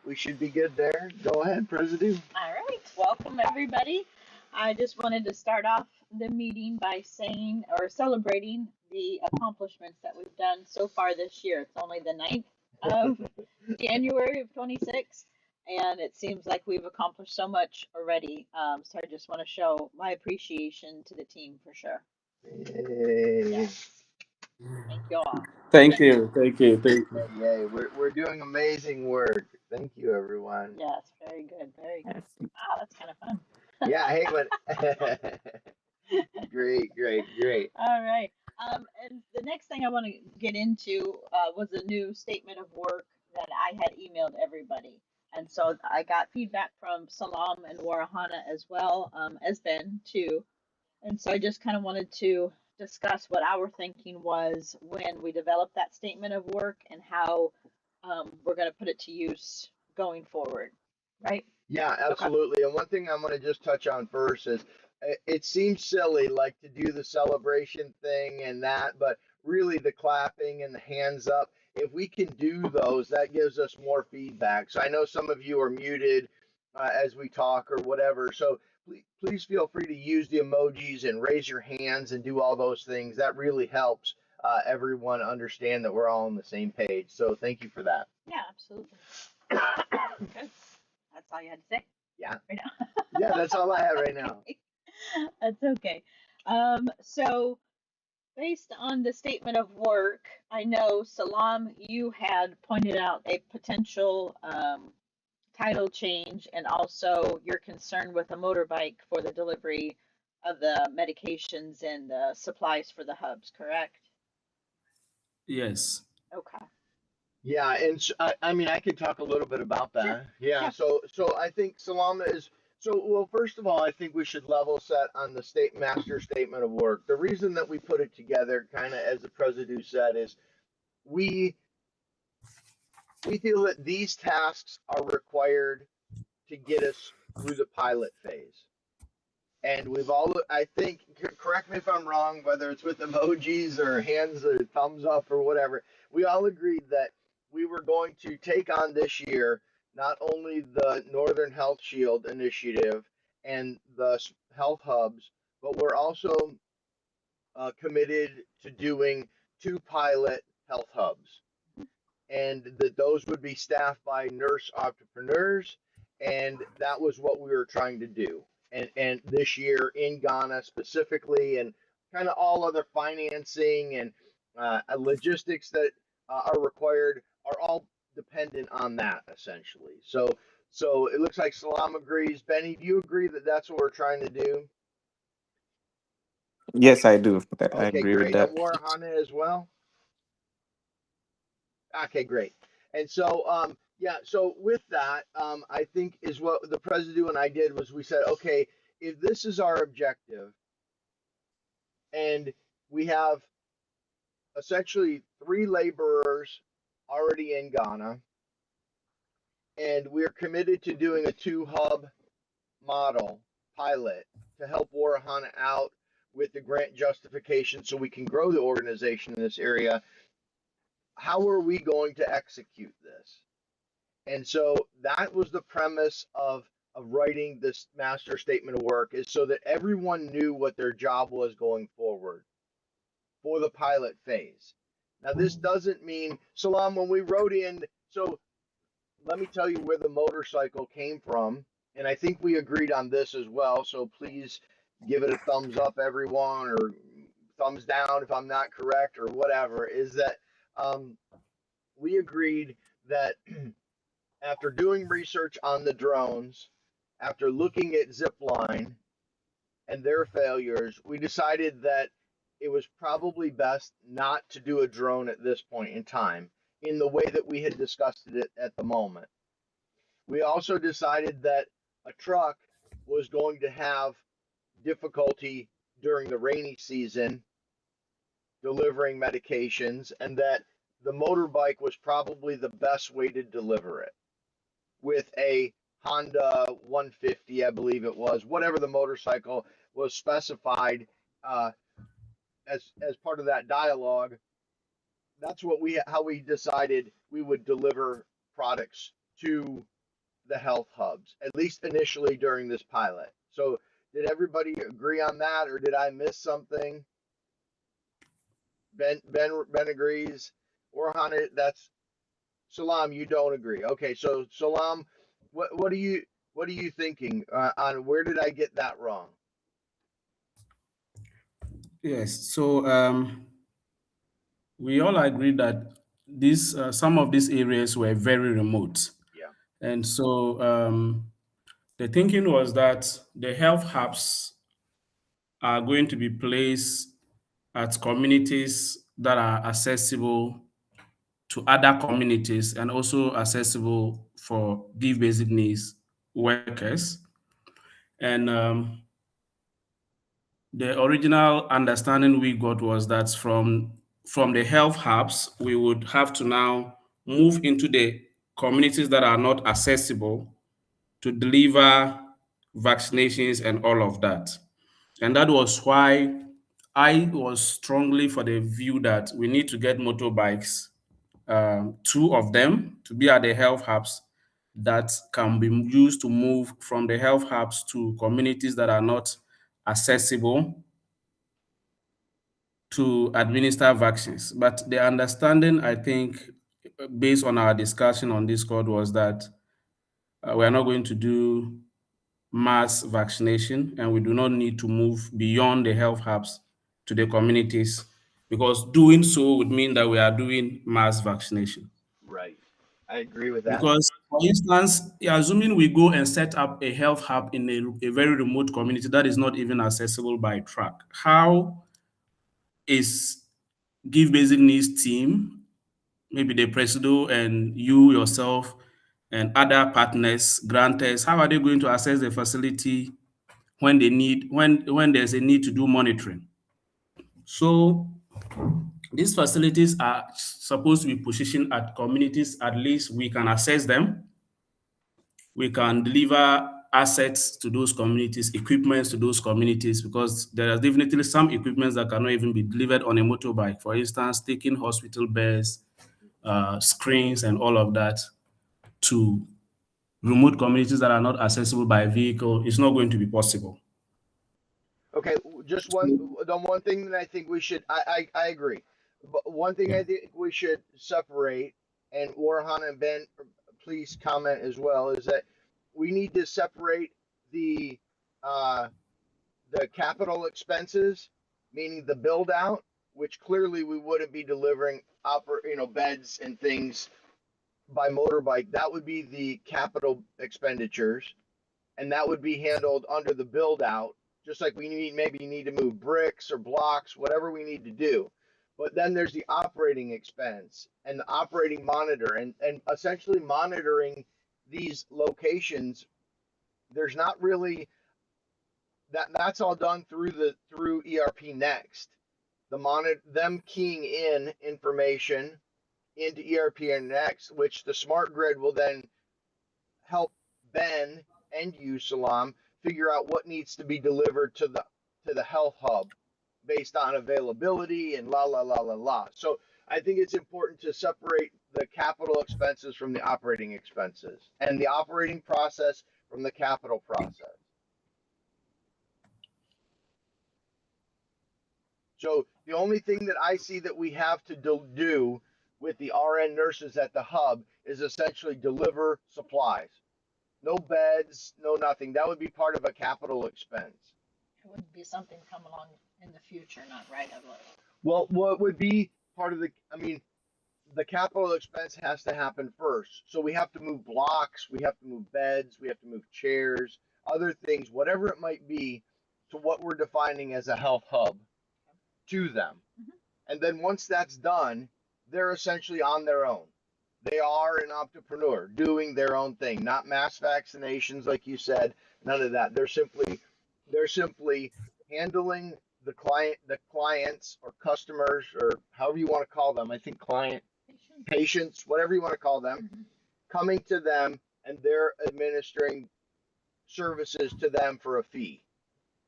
we should be good there. Go ahead, President. All right, welcome everybody. I just wanted to start off the meeting by saying or celebrating the accomplishments that we've done so far this year. It's only the 9th of January of 26, and it seems like we've accomplished so much already. So I just want to show my appreciation to the team for sure. Yay. Yes, thank you all. Thank you, thank you, thank you. Yay. We're doing amazing work. Thank you, everyone. Yes, very good, very good. Wow, that's kind of fun. Yeah, hey, but great, great, great. All right. And the next thing I want to get into was a new statement of work that I had emailed everybody. And so I got feedback from Salam and Warihana as well as Ben too. And so I just kind of wanted to discuss what our thinking was when we developed that statement of work and how we're going to put it to use going forward. Right? Yeah, Okay. absolutely. And one thing I'm going to just touch on first is it seems silly like to do the celebration thing and that, but really the clapping and the hands up, if we can do those, that gives us more feedback. So I know some of you are muted as we talk or whatever. So please feel free to use the emojis and raise your hands and do all those things. That really helps everyone understand that we're all on the same page. So thank you for that. Yeah, absolutely. Good. That's all you had to say? Yeah. Right now? Yeah, that's all I have right now. Okay. That's okay. So based on the statement of work, I know Salam, you had pointed out a potential title change and also your concern with a motorbike for the delivery of the medications and the supplies for the hubs, correct? Yes. Okay. Yeah, and I mean, I could talk a little bit about Sure. that. Yeah, Yeah. so I think Salama is well. First of all, I think we should level set on the state master statement of work. The reason that we put it together, kind of as the president said, is we we feel that these tasks are required to get us through the pilot phase. And we've all, I think, correct me if I'm wrong, whether it's with emojis or hands or thumbs up or whatever, we all agreed that we were going to take on this year not only the Northern Health Shield initiative and the health hubs, but we're also committed to doing 2 pilot health hubs. And that those would be staffed by nurse entrepreneurs. And that was what we were trying to do and this year in Ghana specifically, and kind of all other financing and logistics that are required are all dependent on that essentially. So it looks like Salam agrees. Benny, do you agree that that's what we're trying to do? Yes, I do. I Okay, agree with great. And that. Warhana as well. Okay, great. And so, yeah, so with that, I think is what the president and I did was we said, okay, if this is our objective, and we have essentially 3 laborers already in Ghana, and we're committed to doing a 2 hub model pilot to help Warahana out with the grant justification so we can grow the organization in this area. How are we going to execute this? And so that was the premise of writing this master statement of work, is so that everyone knew what their job was going forward for the pilot phase. Now, this doesn't mean, Salam, when we wrote in, so let me tell you where the motorcycle came from. And I think we agreed on this as well. So please give it a thumbs up, everyone, or thumbs down if I'm not correct or whatever, is that we agreed that after doing research on the drones, after looking at Zipline and their failures, we decided that it was probably best not to do a drone at this point in time in the way that we had discussed it at the moment. We also decided that a truck was going to have difficulty during the rainy season delivering medications, and that the motorbike was probably the best way to deliver it with a Honda 150, I believe it was, whatever the motorcycle was specified as part of that dialogue. That's what how we decided we would deliver products to the health hubs, at least initially during this pilot. So did everybody agree on that, or did I miss something? Ben agrees. Warihana, that's Salam. You don't agree. Okay, so Salam, what are you thinking on where did I get that wrong? Yes. So we all agree that these some of these areas were very remote, Yeah. and so the thinking was that the health hubs are going to be placed at communities that are accessible to other communities and also accessible for give basic needs workers. And the original understanding we got was that from the health hubs, we would have to now move into the communities that are not accessible to deliver vaccinations and all of that. And that was why I was strongly for the view that we need to get motorbikes, two of them to be at the health hubs that can be used to move from the health hubs to communities that are not accessible to administer vaccines. But the understanding, I think, based on our discussion on Discord, was that we are not going to do mass vaccination and we do not need to move beyond the health hubs to the communities because doing so would mean that we are doing mass vaccination. Right. I agree with that. Because, for instance, assuming we go and set up a health hub in a very remote community that is not even accessible by truck, how is Give Basic Needs team, maybe the Presido and you yourself and other partners, grantors, how are they going to access the facility when they need when there's a need to do monitoring? So these facilities are supposed to be positioned at communities, at least we can access them. We can deliver assets to those communities, equipments to those communities, because there are definitely some equipments that cannot even be delivered on a motorbike. For instance, taking hospital beds, screens, and all of that to remote communities that are not accessible by vehicle is not going to be possible. Okay, just the one thing that I think we should I agree. But one thing Yeah. I think we should separate, and Warhana and Ben, please comment as well, is that we need to separate the uh, the capital expenses, meaning the build out, which clearly we wouldn't be delivering beds and things by motorbike. That would be the capital expenditures, and that would be handled under the build out, just like we need to move bricks or blocks, whatever we need to do. But then there's the operating expense and the operating monitor, and essentially monitoring these locations. There's not really that's all done through ERP Next. The monitor them keying in information into ERP Next, which the smart grid will then help Ben and you, Salam, figure out what needs to be delivered to the health hub based on availability and la la la la la. So I think it's important to separate the capital expenses from the operating expenses and the operating process from the capital process. So the only thing that I see that we have to do with the RN nurses at the hub is essentially deliver supplies. No beds, no nothing. That would be part of a capital expense. It wouldn't be something come along in the future, not right away. Well, what would be part of the capital expense has to happen first. So we have to move blocks, we have to move beds, we have to move chairs, other things, whatever it might be, to what we're defining as a health hub to them. Mhm. And then once that's done, they're essentially on their own. They are an entrepreneur doing their own thing, not mass vaccinations like you said, none of that. They're simply handling the clients or customers or however you want to call them. I think patients, whatever you want to call them, Mhm. coming to them and they're administering services to them for a fee.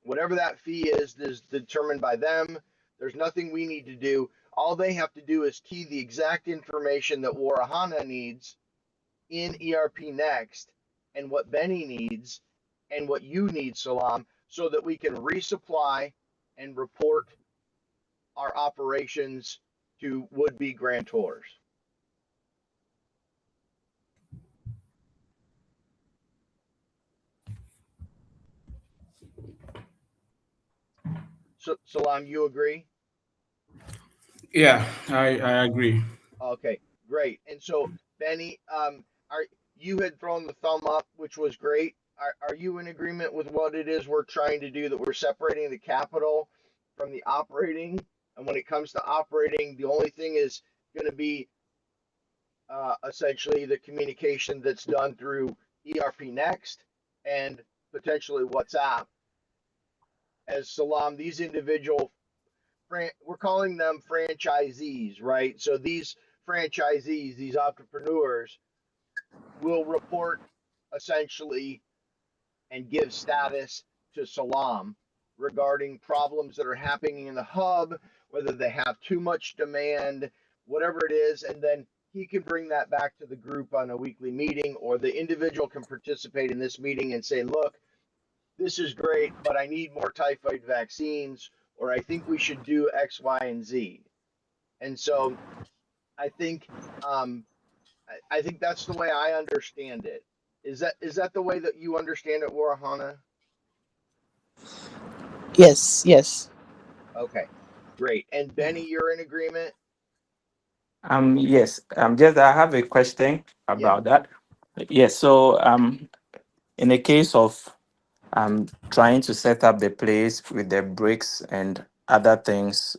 Whatever that fee is determined by them. There's nothing we need to do. All they have to do is key the exact information that Warihana needs in ERP Next, and what Benny needs and what you need, Salam, so that we can resupply and report our operations to would-be grantors. So, Salam, you agree? Yeah, I agree. Okay, great. And so, Benny, are you had thrown the thumb up, which was great. Are you in agreement with what it is we're trying to do? That we're separating the capital from the operating, and when it comes to operating, the only thing is going to be essentially the communication that's done through ERP Next and potentially WhatsApp. As Salam, these individual we're calling them franchisees, right? So these franchisees, these entrepreneurs, will report essentially and give status to Salam regarding problems that are happening in the hub, whether they have too much demand, whatever it is, and then he can bring that back to the group on a weekly meeting, or the individual can participate in this meeting and say, look, this is great, but I need more typhoid vaccines, or I think we should do X, Y, and Z. And so I think um, I think that's the way I understand it. Is that the way that you understand it, Warihana? Yes, yes. Okay, great. And Benny, you're in agreement? Yes. Just I have a question Yeah, about that. Yes. So, in the case of trying to set up the place with the bricks and other things,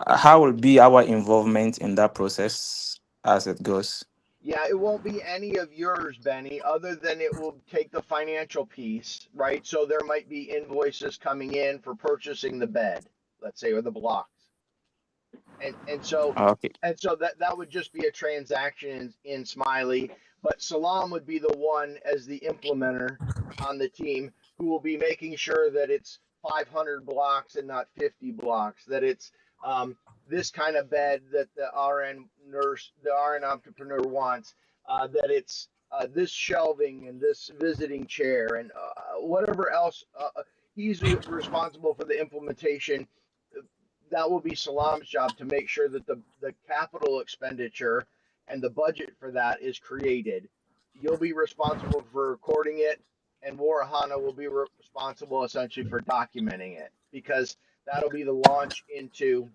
how will be our involvement in that process as it goes? yeah. It won't be any of yours, Benny, other than it will take the financial piece, right? So there might be invoices coming in for purchasing the bed, let's say, or the blocks. and so Okay. that would just be a transaction in Smiley, but Salam would be the one as the implementer on the team who will be making sure that it's 500 blocks and not 50 blocks, that it's this kind of bed that the RN entrepreneur wants, that it's this shelving and this visiting chair and whatever else. He's responsible for the implementation. That will be Salam's job to make sure that the capital expenditure and the budget for that is created. You'll be responsible for recording it, and Warihana will be responsible essentially for documenting it, because that'll be the launch into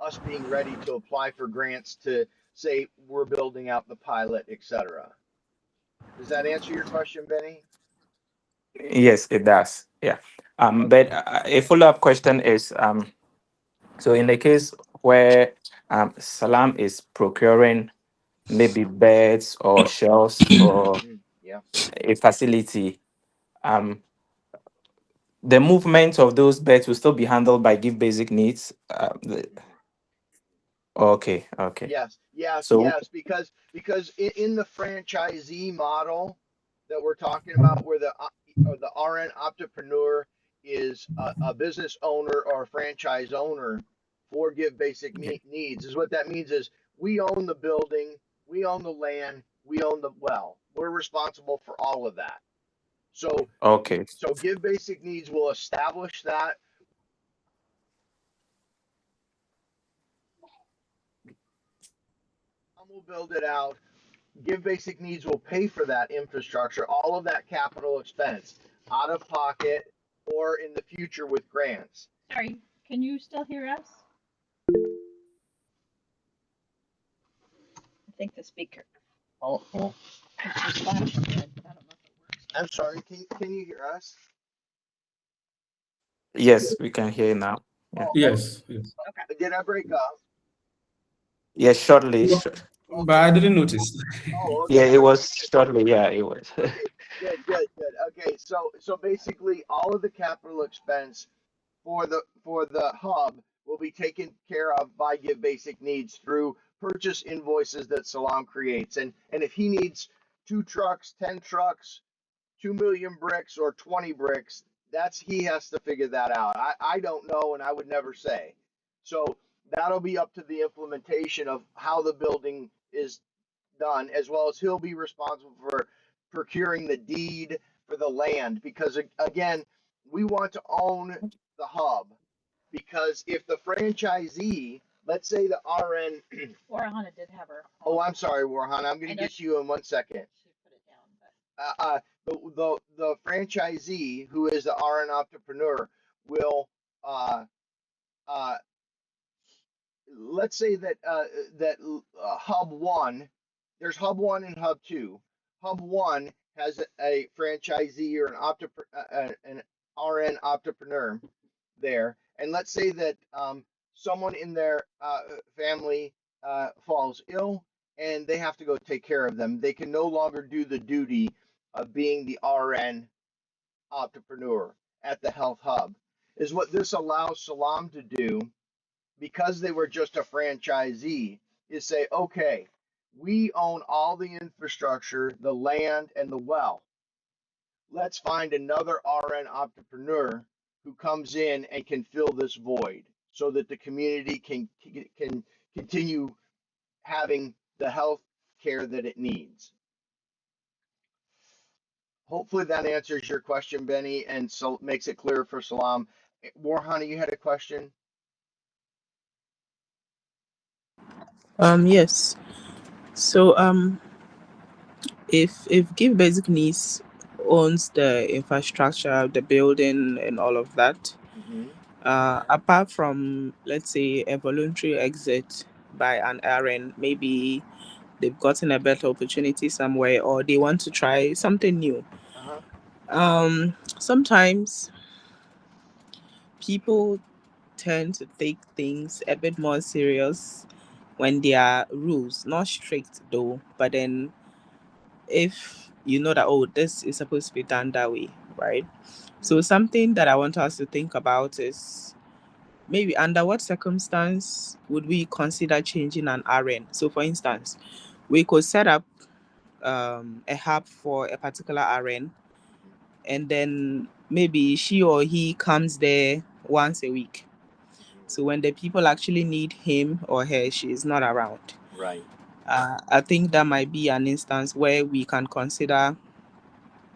us being ready to apply for grants to say we're building out the pilot, etc. Does that answer your question, Benny? Yes, it does. Yeah. But Okay. a follow-up question is, so in the case where Salam is procuring maybe beds or shelves for Yeah. a facility, um, the movement of those beds will still be handled by Give Basic Needs. Okay, okay. Yes, yes, So, yes, because in the franchisee model that we're talking about, where the RN entrepreneur is a business owner or a franchise owner for Give Basic Needs, is what that means is we own the building, we own the land, we own the well. We're responsible for all of that. So okay, so Give Basic Needs will establish that. We'll build it out. Give Basic Needs will pay for that infrastructure, all of that capital expense, out of pocket or in the future with grants. Sorry, can you still hear us? I think the speaker. Oh, oh, It's flashing red, but I don't know if it works. I'm sorry. Can you hear us? yes, we can hear you now. Yeah, Oh, Yes, yes. Okay. did I break up? yes, shortly. But Okay. I didn't notice. Oh, Yeah, okay. it Okay. was shortly. Yeah, it was. Okay. Good. Good. Good. Okay. So basically, all of the capital expense for the hub will be taken care of by Give Basic Needs through purchase invoices that Salam creates. And if he needs 2 trucks, 10 trucks, 2 million bricks, or 20 bricks, that's he has to figure that out. I don't know, and I would never say. So that'll be up to the implementation of how the building is done, as well as he'll be responsible for procuring the deed for the land, because again, we want to own the hub, because if the franchisee, let's say the RN, Warihana did have her. oh, I'm sorry, Warhana, I'm going to get to you in 1 second. She put it down, but The franchisee, who is the RN entrepreneur, will uh, let's say that hub one, there's hub one and hub two. Hub one has a franchisee or an RN entrepreneur there, and let's say that someone in their family falls ill and they have to go take care of them. They can no longer do the duty of being the RN entrepreneur at the health hub. Is what this allows Salam to do, because they were just a franchisee, is say, okay, we own all the infrastructure, the land, and the well. Let's find another RN entrepreneur who comes in and can fill this void, so that the community can continue having the health care that it needs. Hopefully that answers your question, Benny, and so makes it clear for Salam. Warhana, you had a question? Yes. So if Give Basic Needs owns the infrastructure, the building, and all of that, Mm-hmm. apart from, let's say, a voluntary exit by an RN, maybe they've gotten a better opportunity somewhere, or they want to try something new. Uh-huh. Sometimes people tend to take things a bit more serious when there are rules, not strict though, but then if you know that, oh, this is supposed to be done that way, right? So something that I want us to think about is, maybe under what circumstance would we consider changing an RN? So for instance, we could set up a hub for a particular RN, and then maybe she or he comes there once a week. So when the people actually need him or her, she is not around. Right. I think that might be an instance where we can consider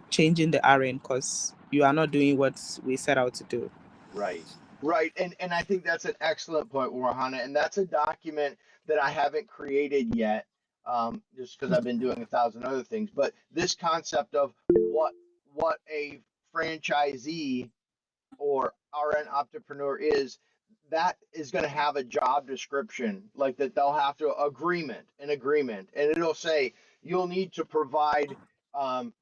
changing the RN, because you are not doing what we set out to do. Right. Right. And I think that's an excellent point, Warhana. And that's a document that I haven't created yet, just because I've been doing 1,000 other things. But this concept of what a franchisee or RN entrepreneur is, that is going to have a job description, like that they'll have to an agreement, and it'll say you'll need to provide um,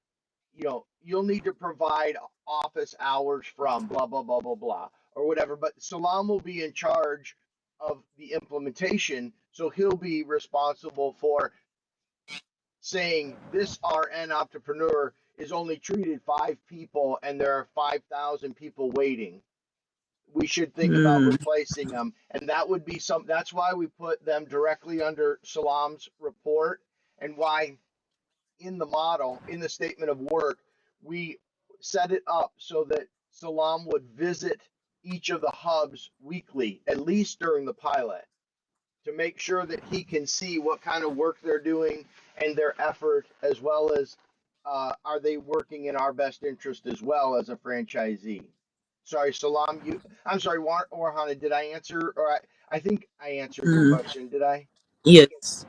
you'll need to provide office hours from blah, blah, blah, blah, blah, or whatever. But Salam will be in charge of the implementation. So he'll be responsible for saying this RN entrepreneur is only treated 5 people and there are 5,000 people waiting. We should think about Hmm. replacing them. And that would be that's why we put them directly under Salam's report, and why in the model, in the statement of work, we set it up so that Salam would visit each of the hubs weekly, at least during the pilot, to make sure that he can see what kind of work they're doing and their effort, as well as are they working in our best interest as well as a franchisee. Sorry, Salam, I'm sorry, Warhana, did I answer, or I think I answered your Hmm. question, did I? Yes,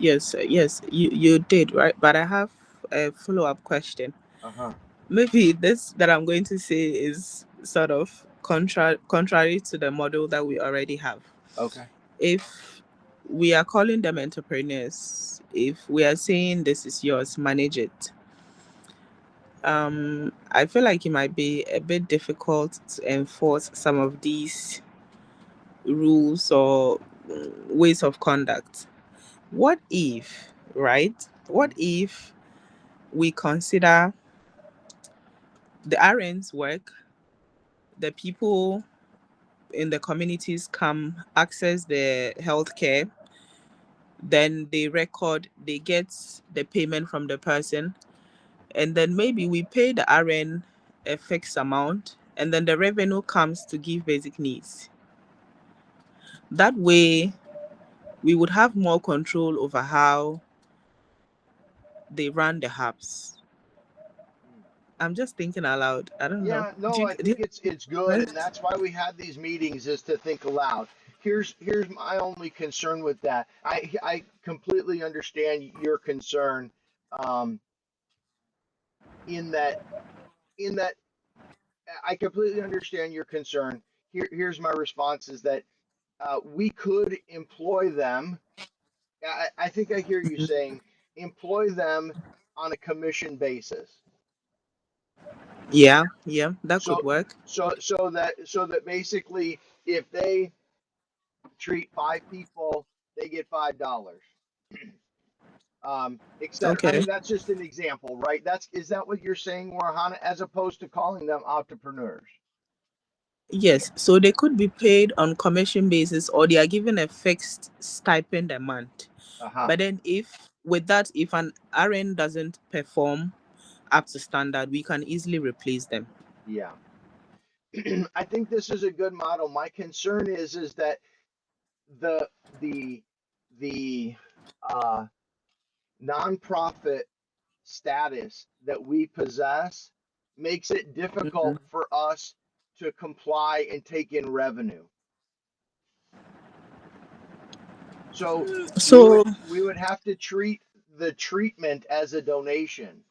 you did, right? But I have a follow-up question. Uh-huh. Maybe this that I'm going to say is sort of contrary to the model that we already have. Okay. If we are calling them entrepreneurs, if we are saying this is yours, manage it, I feel like it might be a bit difficult to enforce some of these rules or ways of conduct. What if, right? What if we consider the RN's work, the people in the communities come access the healthcare, then they record, they get the payment from the person, and then maybe we pay the RN a fixed amount, and then the revenue comes to Give Basic Needs. That way, we would have more control over how they run the hubs. I'm just thinking aloud. I don't know. Yeah, no, I Do you think it's good, and that's why we have these meetings, is to think aloud. Here's my only concern with that. I completely understand your concern, um, in that in that I completely understand your concern. Here's my response: is that we could employ them. I think I hear you saying employ them on a commission basis. Yeah, yeah, that could So work. so that basically, if they treat 5 people, they get $5. Etc. I Okay. mean, that's just an example, right? Is that what you're saying, Warhana, as opposed to calling them entrepreneurs? Yes, so they could be paid on commission basis or they are given a fixed stipend a month. Uh-huh. But then if with that, if an RN doesn't perform up to standard, we can easily replace them. Yeah. I think this is a good model. My concern is that the the the uh, nonprofit status that we possess makes it Mhm. difficult for us to comply and take in revenue. So we So would we would have to treat the treatment as a donation.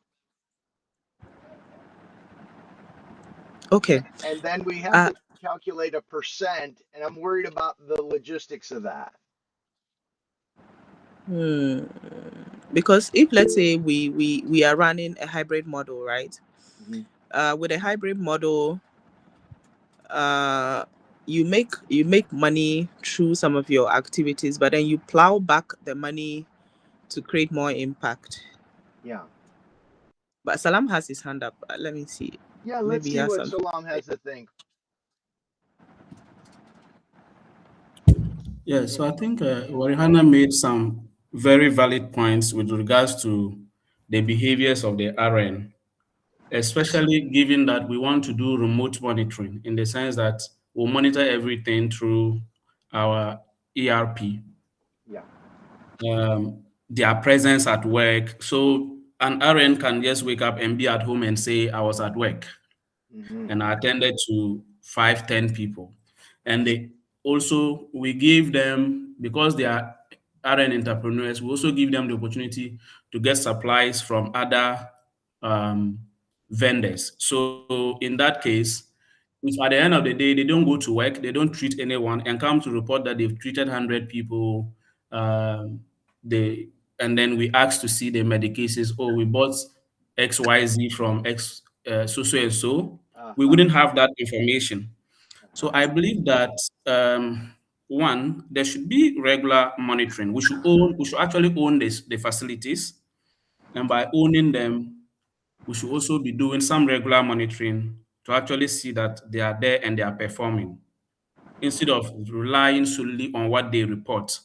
okay. And then we have Uh to calculate a percent, and I'm worried about the logistics of that. hmm, because if let's say we are running a hybrid model, right? Mhm. With a hybrid model, uh you make money through some of your activities, but then you plow back the money to create more impact. Yeah. But Salam has his hand up. Let me see. Yeah, let's Maybe he see has what something. Salam has to think. Yeah, so I think Warihana made some very valid points with regards to the behaviors of the RN, especially given that we want to do remote monitoring in the sense that we'll monitor everything through our ERP, Yeah. their presence at work. So an RN can just wake up and be at home and say, I was at work Hmm. and I attended to 5, 10 people. And they also, we give them, because they are RN entrepreneurs, we also give them the opportunity to get supplies from other um, vendors. So in that case, if at the end of the day they don't go to work, they don't treat anyone, and come to report that they've treated 100 people, um, they and then we ask to see the medications. Oh, we bought XYZ from X so and so. We Uh-huh. wouldn't have that information. So Uh-huh. I believe that one, there should be regular monitoring. We should actually own the facilities, and by owning them, we should also be doing some regular monitoring to actually see that they are there and they are performing instead of relying solely on what they report.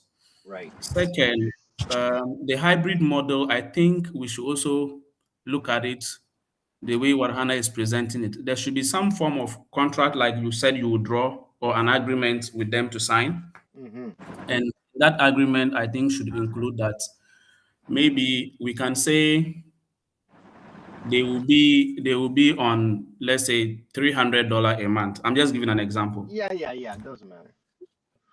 Right. Second, the hybrid model, I think we should also look at it the way Warhana is presenting it. There should be some form of contract, like you said you would draw, or an agreement with them to sign. Hmm. And that agreement, I think, should include that maybe we can say they will be on, let's say, $300 a month. I'm just giving an example. Yeah, yeah, yeah. It doesn't matter.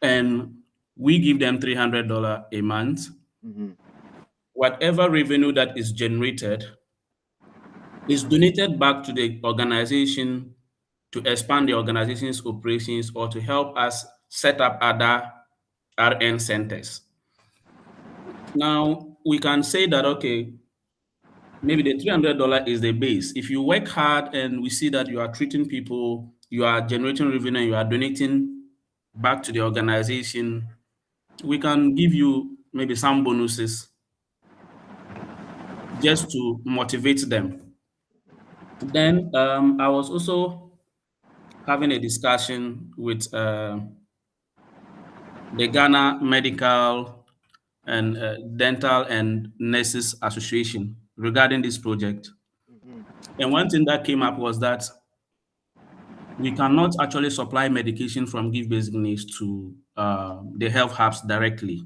And we give them $300 a month. Hmm. Whatever revenue that is generated is donated back to the organization to expand the organization's operations or to help us set up other RN centers. Now, we can say that, okay, maybe the $300 is the base. If you work hard and we see that you are treating people, you are generating revenue, you are donating back to the organization, we can give you maybe some bonuses just to motivate them. Then I was also having a discussion with the Ghana Medical and Dental and Nurses Association regarding this project. Hmm. And one thing that came up was that we cannot actually supply medication from Give Basic Needs to the health hubs directly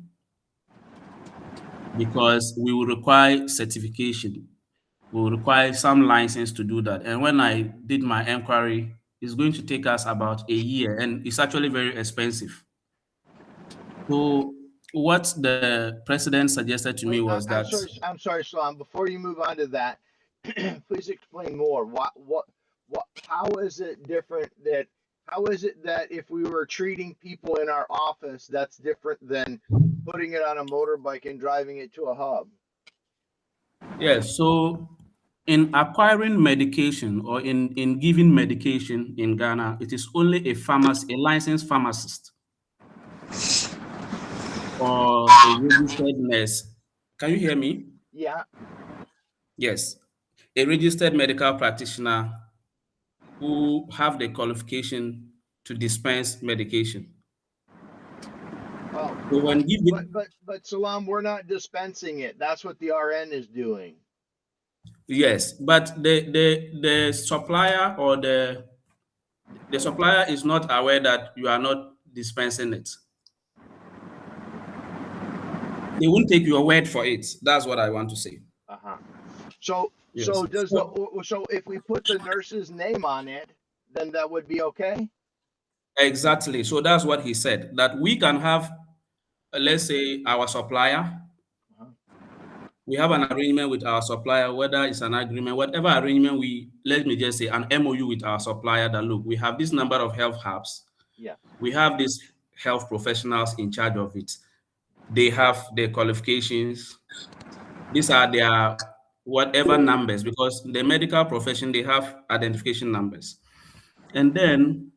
because we will require certification. will require some license to do that. And when I did my inquiry, it's going to take us about a year, and it's actually very expensive. So what the president suggested to me Wait, was that, I'm sorry, Salam. Before you move on to that, please explain more. How is it different that? How is it that if we were treating people in our office, that's different than putting it on a motorbike and driving it to a hub? yes, so in acquiring medication or in giving medication in Ghana, it is only a licensed pharmacist or a registered nurse. Can you hear me? Yeah. Yes. A registered medical practitioner who have the qualification to dispense medication. Oh, So when giving, but Salam, we're not dispensing it. That's what the RN is doing. yes, but the supplier or the supplier is not aware that you are not dispensing it. They won't take your word for it. That's what I want to say. Uh-huh. So Yes. so if we put the nurse's name on it, then that would be okay? Exactly. So that's what he said, that we can have, let's say, our supplier. Uh-huh. We have an arrangement with our supplier, whether it's an agreement, whatever arrangement let me just say, an MOU with our supplier that, look, we have this number of health hubs. Yes. We have these health professionals in charge of it. They have their qualifications. These are their whatever numbers, because the medical profession, they have identification numbers. And then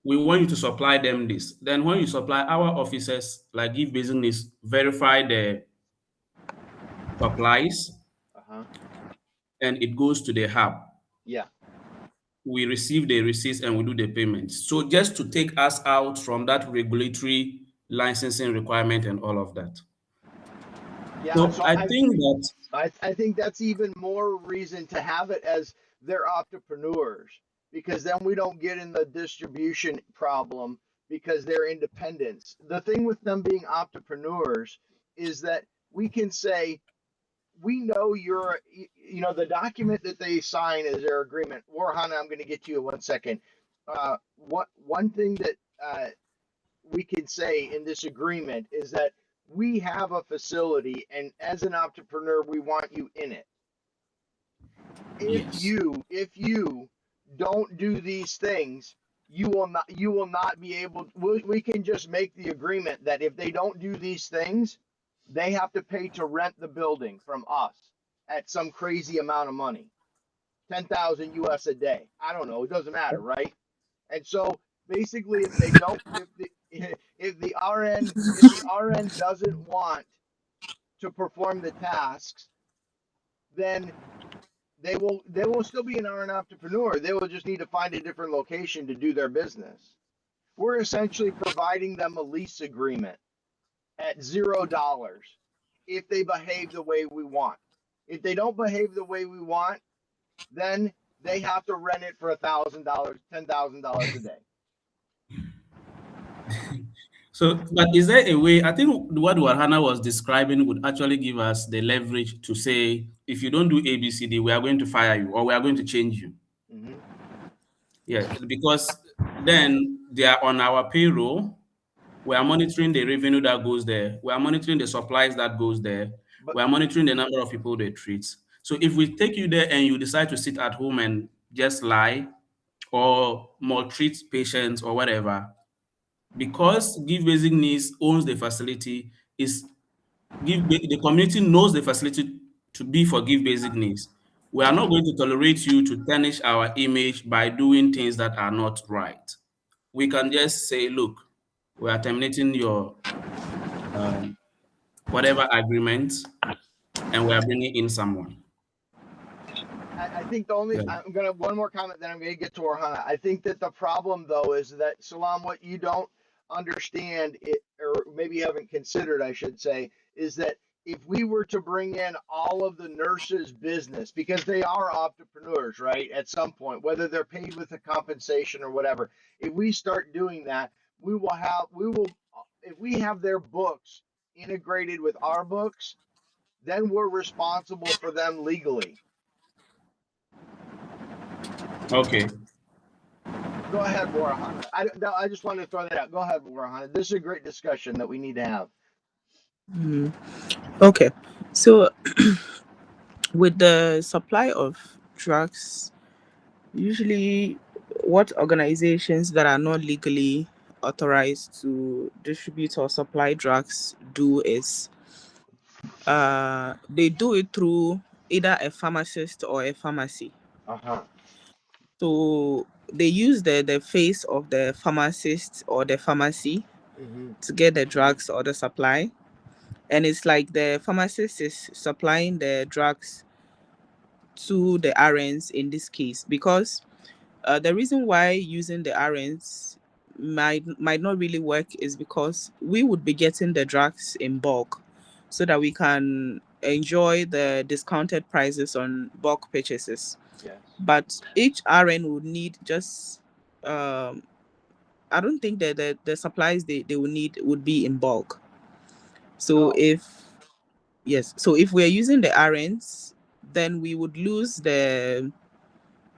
we want you to supply them this. Then when you supply, our officers, like Give Basic Needs, verify the supplies Uh-huh. and it goes to the hub. Yeah. We receive the receipts and we do the payments. So just to take us out from that regulatory licensing requirement and all of that. Yeah. So So I think that, I think that's even more reason to have it as they're entrepreneurs, because then we don't get in the distribution problem because they're independents. The thing with them being entrepreneurs is that we can say, we know the document that they sign is their agreement. Warhana, I'm going to get to you in 1 second. One thing that we can say in this agreement is that we have a facility, and as an entrepreneur, we want you in it. yes. If you don't do these things, you will not be able. We can just make the agreement that if they don't do these things, they have to pay to rent the building from us at some crazy amount of money, 10,000 US a day. I don't know. It doesn't matter, right? And so basically, if they don't, if the RN doesn't want to perform the tasks, then they will still be an RN entrepreneur. They will just need to find a different location to do their business. We're essentially providing them a lease agreement at $0 if they behave the way we want. If they don't behave the way we want, then they have to rent it for $1,000, $10,000 a day. So, but is there a way? I think what Warhana was describing would actually give us the leverage to say, if you don't do ABCD, we are going to fire you or we are going to change you. Mm-hmm. Yeah, because then they are on our payroll. We are monitoring the revenue that goes there. We are monitoring the supplies that goes there. But We are monitoring the number of people they treat. So if we take you there and you decide to sit at home and just lie or maltreat patients or whatever, because Give Basic Needs owns the facility, the community knows the facility to be for Give Basic Needs. We are not going to tolerate you to tarnish our image by doing things that are not right. We can just say, look, we are terminating your um, whatever agreement, and we are bringing in someone. I think the only, Yeah. I'm gonna one more comment, then I'm gonna get to Orhana. I think that the problem though is that, Salam, what you don't understand it, or maybe you haven't considered, I should say, is that if we were to bring in all of the nurses' business, because they are entrepreneurs, right? At some point, whether they're paid with a compensation or whatever, if we start doing that, if we have their books integrated with our books, then we're responsible for them legally. Okay. Go ahead, Warihana. I just wanted to throw that out. Go ahead, Warihana. This is a great discussion that we need to have. Mhm. Okay. So with the supply of drugs, usually what organizations that are not legally authorized to distribute or supply drugs do is they do it through either a pharmacist or a pharmacy. Uh-huh. So they use the face of the pharmacist or the pharmacy Mm-hmm. to get the drugs or the supply. And it's like the pharmacist is supplying the drugs to the RNs in this case, because the reason why using the RNs might not really work is because we would be getting the drugs in bulk so that we can enjoy the discounted prices on bulk purchases. Yes. But each RN would need just um I don't think that the supplies they would need would be in bulk. So No. if we're using the RNs, then we would lose the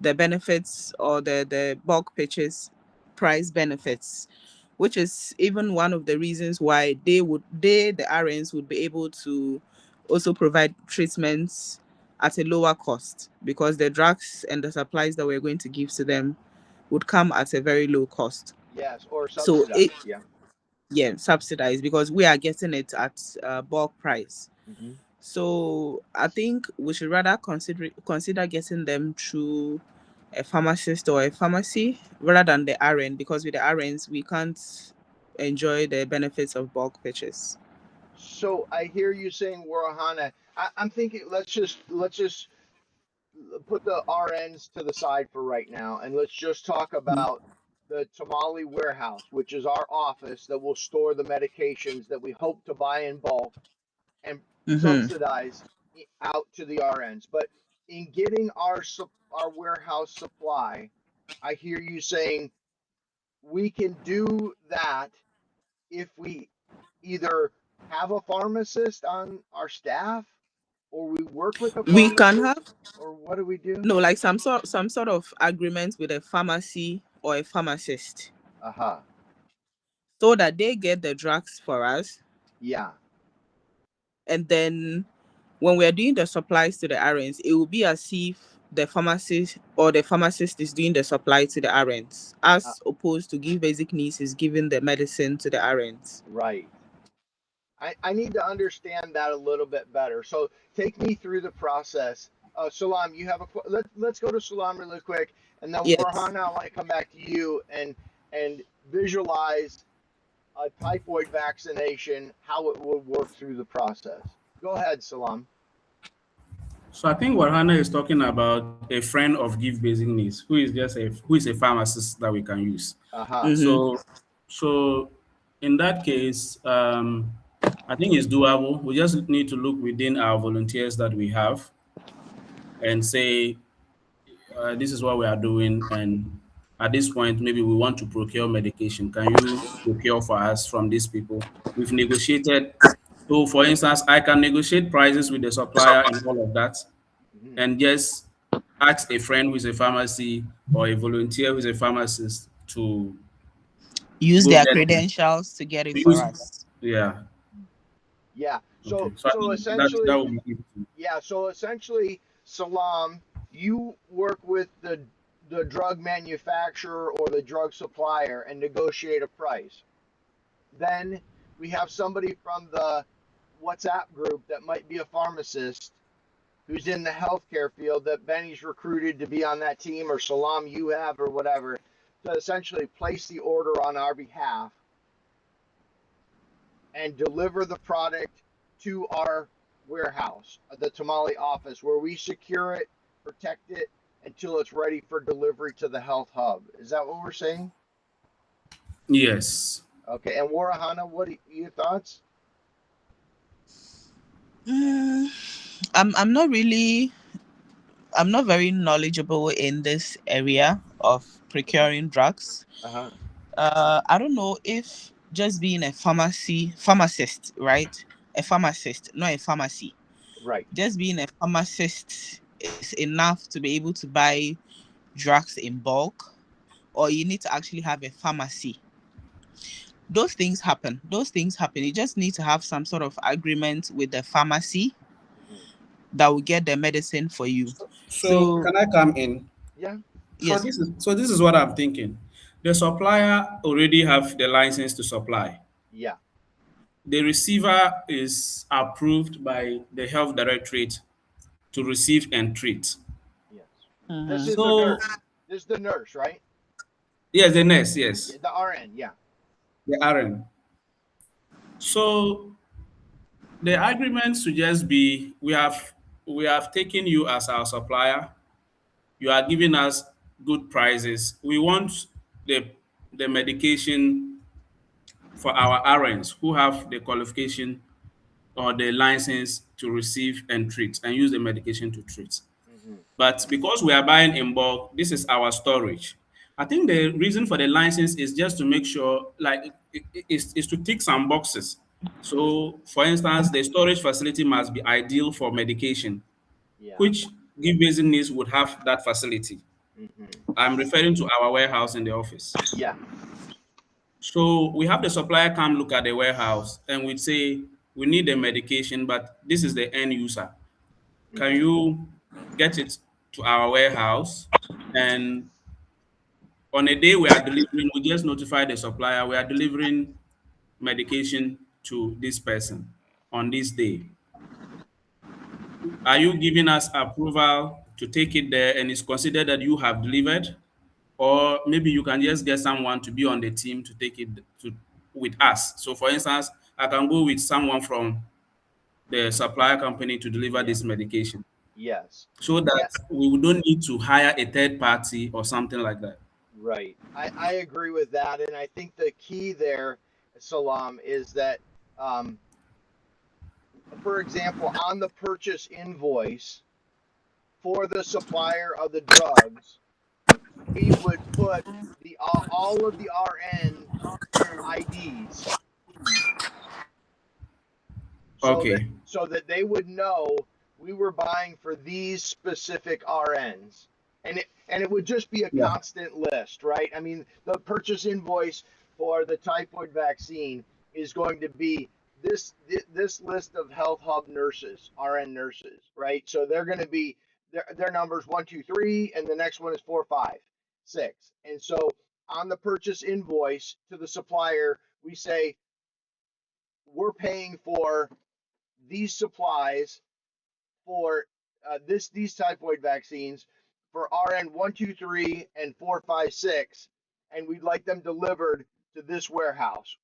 benefits or the bulk purchase price benefits, which is even one of the reasons why the RNs would be able to also provide treatments at a lower cost, because the drugs and the supplies that we're going to give to them would come at a very low cost. Yes, or So it subsidized. Yeah. subsidized, because we are getting it at bulk price. Mm-hmm. So I think we should rather consider getting them through a pharmacist or a pharmacy rather than the RN, because with the RNs we can't enjoy the benefits of bulk purchase. So I hear you saying, Warahana. I'm thinking let's just put the RNs to the side for right now, and let's just talk about the tamale warehouse, which is our office that will store the medications that we hope to buy in bulk and Mm-hmm. subsidize out to the RNs. But in getting our warehouse supply, I hear you saying we can do that if we either have a pharmacist on our staff or we work with a We can pharmacist, have or what do we do? no, like some sort of agreement with a pharmacy or a pharmacist, Aha. so that they get the drugs for us, Yeah. and then when we're doing the supplies to the RNs, it will be as if the pharmacist or the pharmacist is doing the supply to the RNs, Uh, as opposed to Give Basic Needs is giving the medicine to the RNs. right. I need to understand that a little bit better. So take me through the process. Salam, you have let's go to Salam really quick, and then Yes. Warhana, I want to come back to you and visualize a typhoid vaccination, how it would work through the process. Go ahead, Salam. So I think what Hannah is talking about a friend of Give Basic Needs, who is a pharmacist that we can use. Aha. Mm-hmm. So in that case, I think it's doable. We just need to look within our volunteers that we have and say, this is what we are doing, and at this point, maybe we want to procure medication. Can you procure for us from these people? We've negotiated. So, for instance, I can negotiate prices with the supplier and all of that, Mhm. and just ask a friend who is a pharmacy or a volunteer who is a pharmacist to Use go their get credentials to get it to for use. us. Yeah. Yeah. Okay. So So I so think that essentially, would be it. yeah. So essentially, Salam, you work with the drug manufacturer or the drug supplier and negotiate a price. Then we have somebody from the WhatsApp group that might be a pharmacist who's in the healthcare field that Benny's recruited to be on that team, or Salam you have, or whatever, to essentially place the order on our behalf and deliver the product to our warehouse, the Tamale office, where we secure it, protect it until it's ready for delivery to the health hub. Is that what we're saying? Yes. Okay. And Warahana, what are your thoughts? Mm, I'm I'm not very knowledgeable in this area of procuring drugs. Uh huh. I don't know if just being a pharmacist, right? A pharmacist, not a pharmacy. Right. Just being a pharmacist is enough to be able to buy drugs in bulk, or you need to actually have a pharmacy. Those things happen. You just need to have some sort of agreement with the pharmacy that will get the medicine for you. So So can I come in? Yeah. So yes. this is what I'm thinking. The supplier already have the license to supply. Yeah. The receiver is approved by the health directorate to receive and treat. Yes. This Mhm. is the So nurse. This is the nurse, right? yes, the nurse, yes, Yeah, the RN. Yeah. the RN. So the agreement should just be we have taken you as our supplier. You are giving us good prices. We want the the medication for our RNs who have the qualification or the license to receive and treat and use the medication to treat. Hmm. But because we are buying in bulk, this is our storage. I think the reason for the license is just to make sure, like, is to tick some boxes. So, for instance, the storage facility must be ideal for medication, Yeah. which Give Basic Needs would have that facility. Hmm. I'm referring to our warehouse in the office. Yeah. So we have the supplier come look at the warehouse and we say, we need the medication, but this is the end user. Can Hmm. you get it to our warehouse? And on a day we are delivering, we just notify the supplier we are delivering medication to this person on this day. Are you giving us approval to take it there and it's considered that you have delivered? Or maybe you can just get someone to be on the team to take it to with us. So for instance, I can go with someone from the supplier company to deliver Yeah. this medication Yes. so Yeah. that we don't need to hire a third party or something like that. Right. I agree with that, and I think the key there, Salam, is that, um, for example, on the purchase invoice for the supplier of the drugs, we would put the all of the RN IDs Okay. so that they would know we were buying for these specific RNs. And it would just be a Yeah. constant list, right? I mean, the purchase invoice for the typhoid vaccine is going to be this list of health hub nurses, RN nurses, right? So they're going to be their numbers 1, 2, 3, and the next one is 4, 5, 6. And so on the purchase invoice to the supplier, we say we're paying for these supplies for these typhoid vaccines for RN 1, 2, 3, and 4, 5, 6, and we'd like them delivered to this warehouse.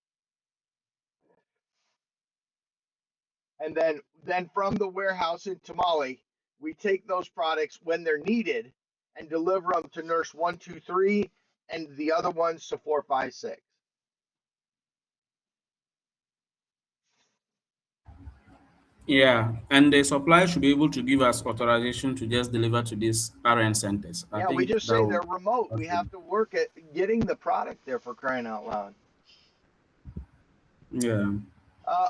And then from the warehouse in Tamale, we take those products when they're needed and deliver them to nurse 1, 2, 3, and the other ones to 4, 5, 6. Yeah. And the supplier should be able to give us authorization to just deliver to these RN centers. I Yeah, we think just that say will. they're remote. We have to work at getting the product there, for crying out loud. Yeah.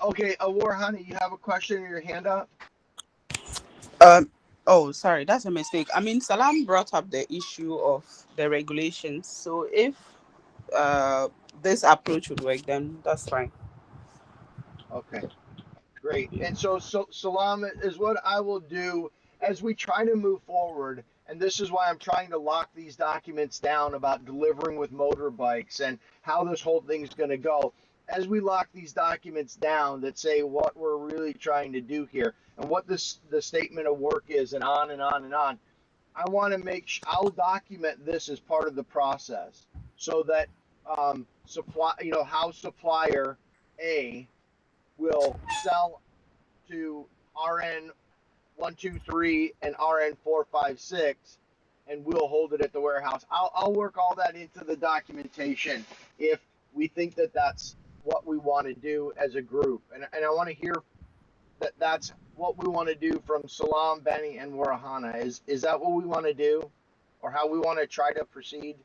Okay, Warihana, you have a question or your hand up? Oh, sorry, that's a mistake. I mean, Salam brought up the issue of the regulations. So if uh this approach would work, then that's fine. Okay. Great. And so Salam is what I will do as we try to move forward. And this is why I'm trying to lock these documents down about delivering with motorbikes and how this whole thing's going to go. As we lock these documents down that say what we're really trying to do here and what the statement of work is and on and on and on, I want to I'll document this as part of the process so that how supplier A will sell to RN 1, 2, 3 and RN 4, 5, 6, and we'll hold it at the warehouse. I'll work all that into the documentation if we think that that's what we want to do as a group. And I want to hear that that's what we want to do from Salam, Benny, and Warahana. Is that what we want to do, or how we want to try to proceed?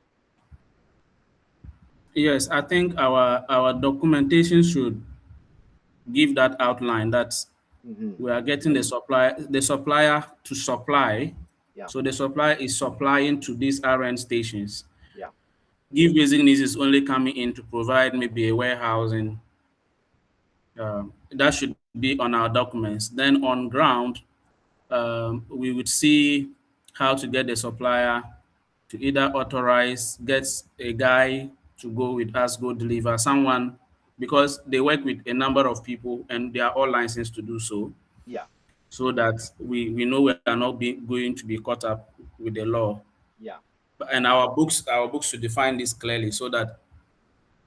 Yes, I think our documentation should give that outline that Mm-hmm. we are getting the supplier to supply, Yeah. So the supplier is supplying to these RN stations. Yeah. Give basic needs is only coming in to provide maybe a warehousing. That should be on our documents. Then on ground, we would see how to get the supplier to either authorize, get a guy to go with us, go deliver someone, because they work with a number of people and they are all licensed to do so, Yeah. so that we know we are not going to be caught up with the law. Yeah. And our books should define this clearly so that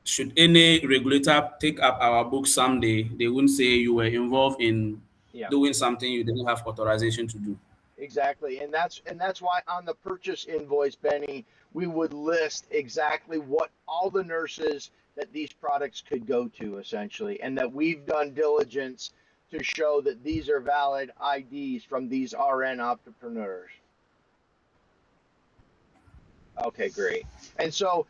should any regulator take up our books someday, they won't say you were involved in Yeah. doing something you didn't have authorization to do. Exactly. And that's why on the purchase invoice, Benny, we would list exactly what all the nurses that these products could go to essentially, and that we've done diligence to show that these are valid IDs from these RN entrepreneurs. Okay, great. And so,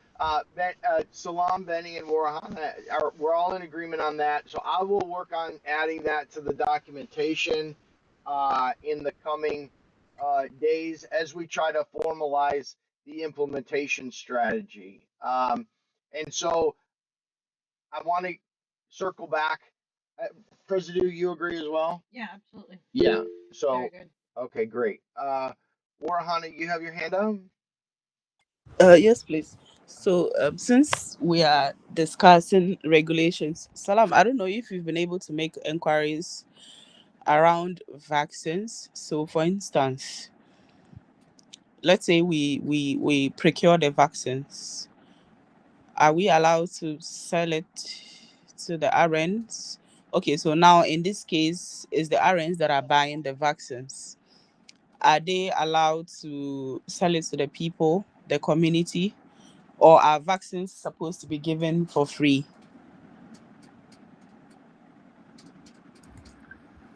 Salam, Benny, and Warihana we're all in agreement on that. So I will work on adding that to the documentation in the coming days as we try to formalize the implementation strategy. And so I want to circle back. President, you agree as well? Yeah, absolutely. Yeah. So, Very good. okay, great. Warihana, you have your hand up? Yes, please. So, since we are discussing regulations, Salam, I don't know if you've been able to make inquiries around vaccines. So, for instance, let's say we procure the vaccines. Are we allowed to sell it to the RNs? Okay, so now in this case, is the RNs that are buying the vaccines. Are they allowed to sell it to the people, the community, or are vaccines supposed to be given for free?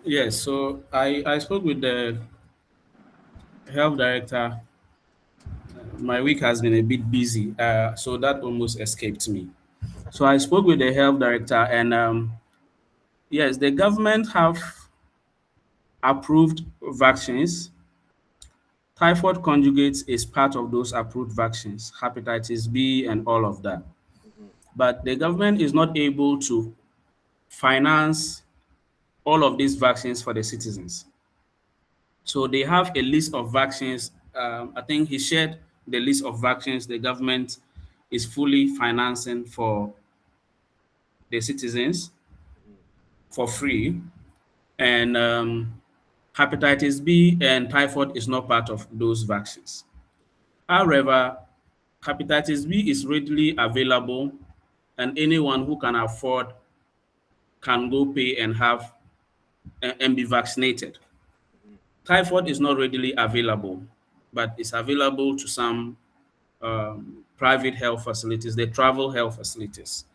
Yes, so I spoke with the health director. My week has been a bit busy, so that almost escaped me. So I spoke with the health director, and yes, the government have approved vaccines. Typhoid conjugates is part of those approved vaccines, hepatitis B, and all of that. Mhm. But the government is not able to finance all of these vaccines for the citizens. So they have a list of vaccines. I think he shared the list of vaccines the government is fully financing for the citizens Mhm. for free. And hepatitis B and typhoid is not part of those vaccines. However, hepatitis B is readily available, and anyone who can afford can go pay and have and be vaccinated. Mhm. Typhoid is not readily available, but it's available to some private health facilities, the travel health facilities.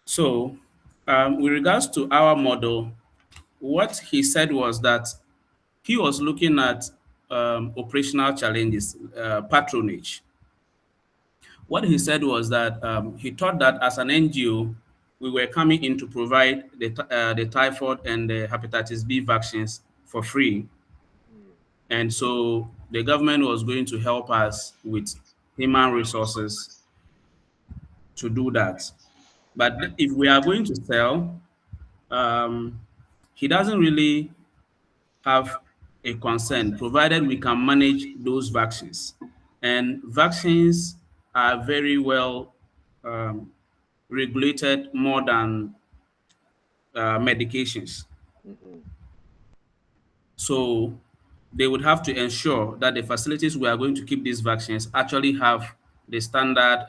So, with regards to our model, what he said was that he was looking at operational challenges, patronage. What he said was that he thought that as an NGO, we were coming in to provide the typhoid and the hepatitis B vaccines for free. Mhm. And so the government was going to help us with human resources to do that. But if we are going to sell, um, he doesn't really have a concern, provided we can manage those vaccines. And vaccines are very well um, regulated more than medications. Mhm. So they would have to ensure that the facilities we are going to keep these vaccines actually have the standard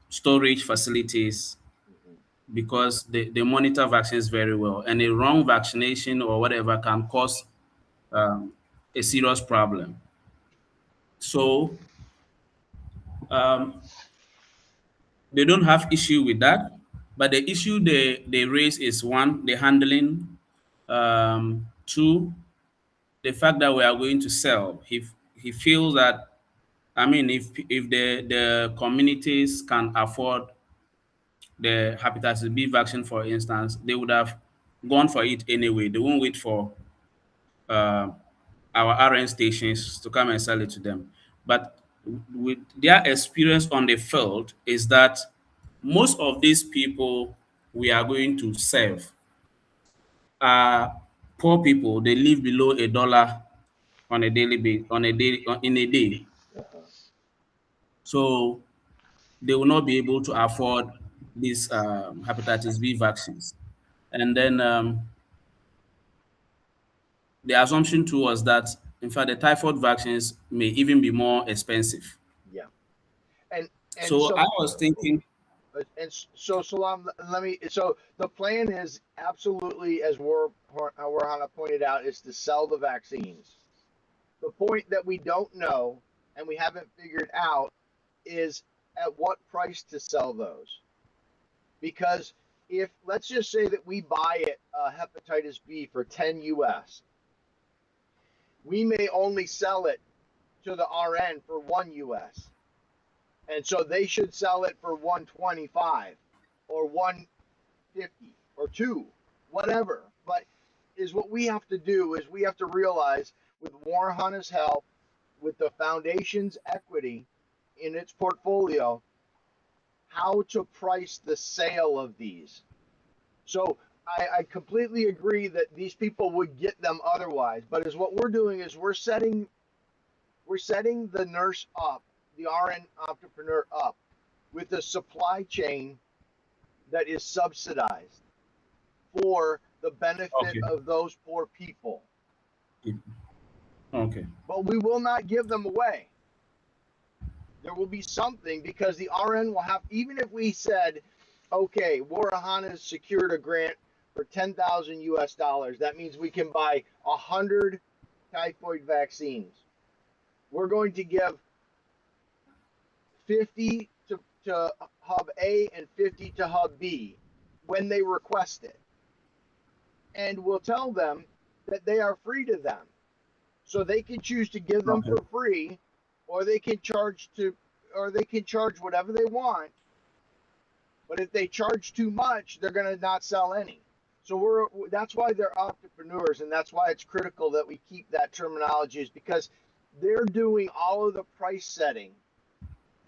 storage facilities, Mhm. because they monitor vaccines very well. And a wrong vaccination or whatever can cause um, a serious problem. So um, they don't have issue with that. But the issue they raise is one, the handling. Two, the fact that we are going to sell. He feels that, I mean, if the communities can afford the hepatitis B vaccine, for instance, they would have gone for it anyway. They won't wait for uh, our RN stations to come and sell it to them. But with their experience on the field is that most of these people we are going to serve are poor people. They live below $1 on a daily base on a day in a day. Uh-huh. So they will not be able to afford these hepatitis B vaccines. And then the assumption too was that, in fact, the typhoid vaccines may even be more expensive. Yeah. And and So I so was thinking, so Salam, let me. So the plan is absolutely, as Warhana pointed out, is to sell the vaccines. The point that we don't know and we haven't figured out is at what price to sell those. Because if let's just say that we buy it hepatitis B for 10 US, we may only sell it to the RN for 1 US. And so they should sell it for 125 or 150 or 2, whatever. But is what we have to do is we have to realize with Warhana's help, with the foundation's equity in its portfolio, how to price the sale of these. So I completely agree that these people would get them otherwise. But as what we're doing is we're setting the nurse up, the RN entrepreneur up with a supply chain that is subsidized for the benefit okay, of those poor people. okay, But we will not give them away. There will be something because the RN will have, even if we said, okay, Warihana has secured a grant for 10,000 US dollars. That means we can buy 100 typhoid vaccines. We're going to give 50 to Hub A and 50 to Hub B when they request it. And we'll tell them that they are free to them. So they can choose to give them okay, for free, or they can charge whatever they want. But if they charge too much, they're going to not sell any. So that's why they're entrepreneurs, and that's why it's critical that we keep that terminology, is because they're doing all of the price setting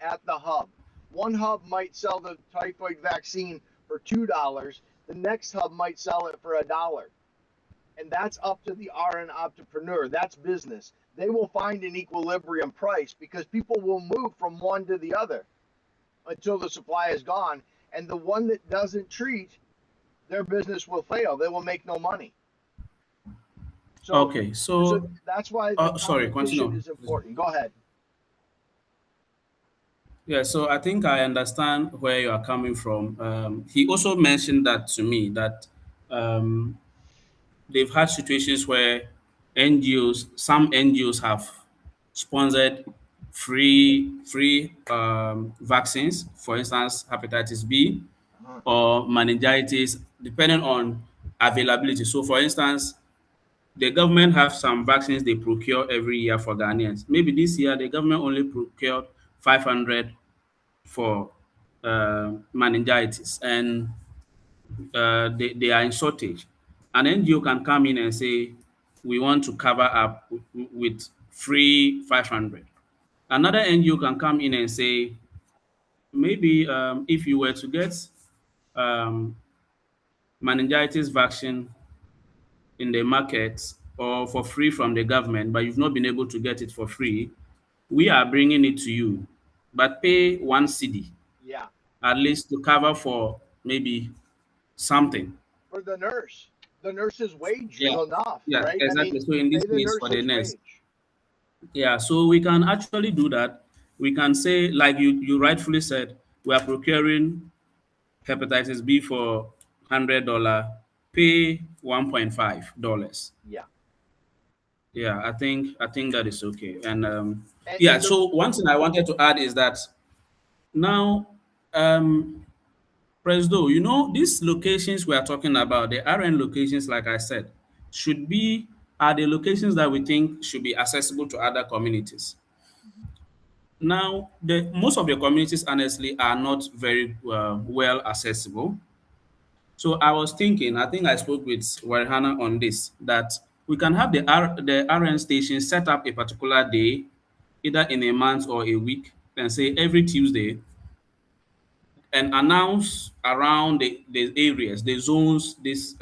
at the hub. One hub might sell the typhoid vaccine for $2. The next hub might sell it for $1. And that's up to the RN entrepreneur. That's business. They will find an equilibrium price because people will move from one to the other until the supply is gone. And the one that doesn't treat, their business will fail. They will make no money. So, okay. so So, that's why the sorry, competition continue. is important. Go ahead. Yeah, so I think I understand where you are coming from. He also mentioned that to me that um, they've had situations where some NGOs have sponsored free vaccines, for instance, hepatitis B Uh-huh. or meningitis, depending on availability. So, for instance, the government have some vaccines they procure every year for Ghanaians. Maybe this year the government only procured 500 for meningitis, and they are in shortage. An NGO can come in and say, we want to cover up with free 500. Another NGO can come in and say, maybe if you were to get um, meningitis vaccine in the market or for free from the government, but you've not been able to get it for free, we are bringing it to you, but pay 1 cedi Yeah. at least to cover for maybe something. For the nurse. The nurse's wage is Yeah, enough, yeah, right? I mean, exactly. So in pay this the case, for the nurse's nurse, wage. yeah, so we can actually do that. We can say, like you rightfully said, we are procuring hepatitis B for $100, pay $1.5. Yeah. Yeah, I think that is okay. And yeah, And the so one thing I wanted to add is that now, um, Presdo, these locations we are talking about, the RN locations, like I said, should be are the locations that we think should be accessible to other communities. Now, the most of the communities, honestly, are not very well accessible. So I was thinking, I think I spoke with Warihana on this, that we can have the RN station set up a particular day, either in a month or a week, and say every Tuesday, and announce around the areas, the zones these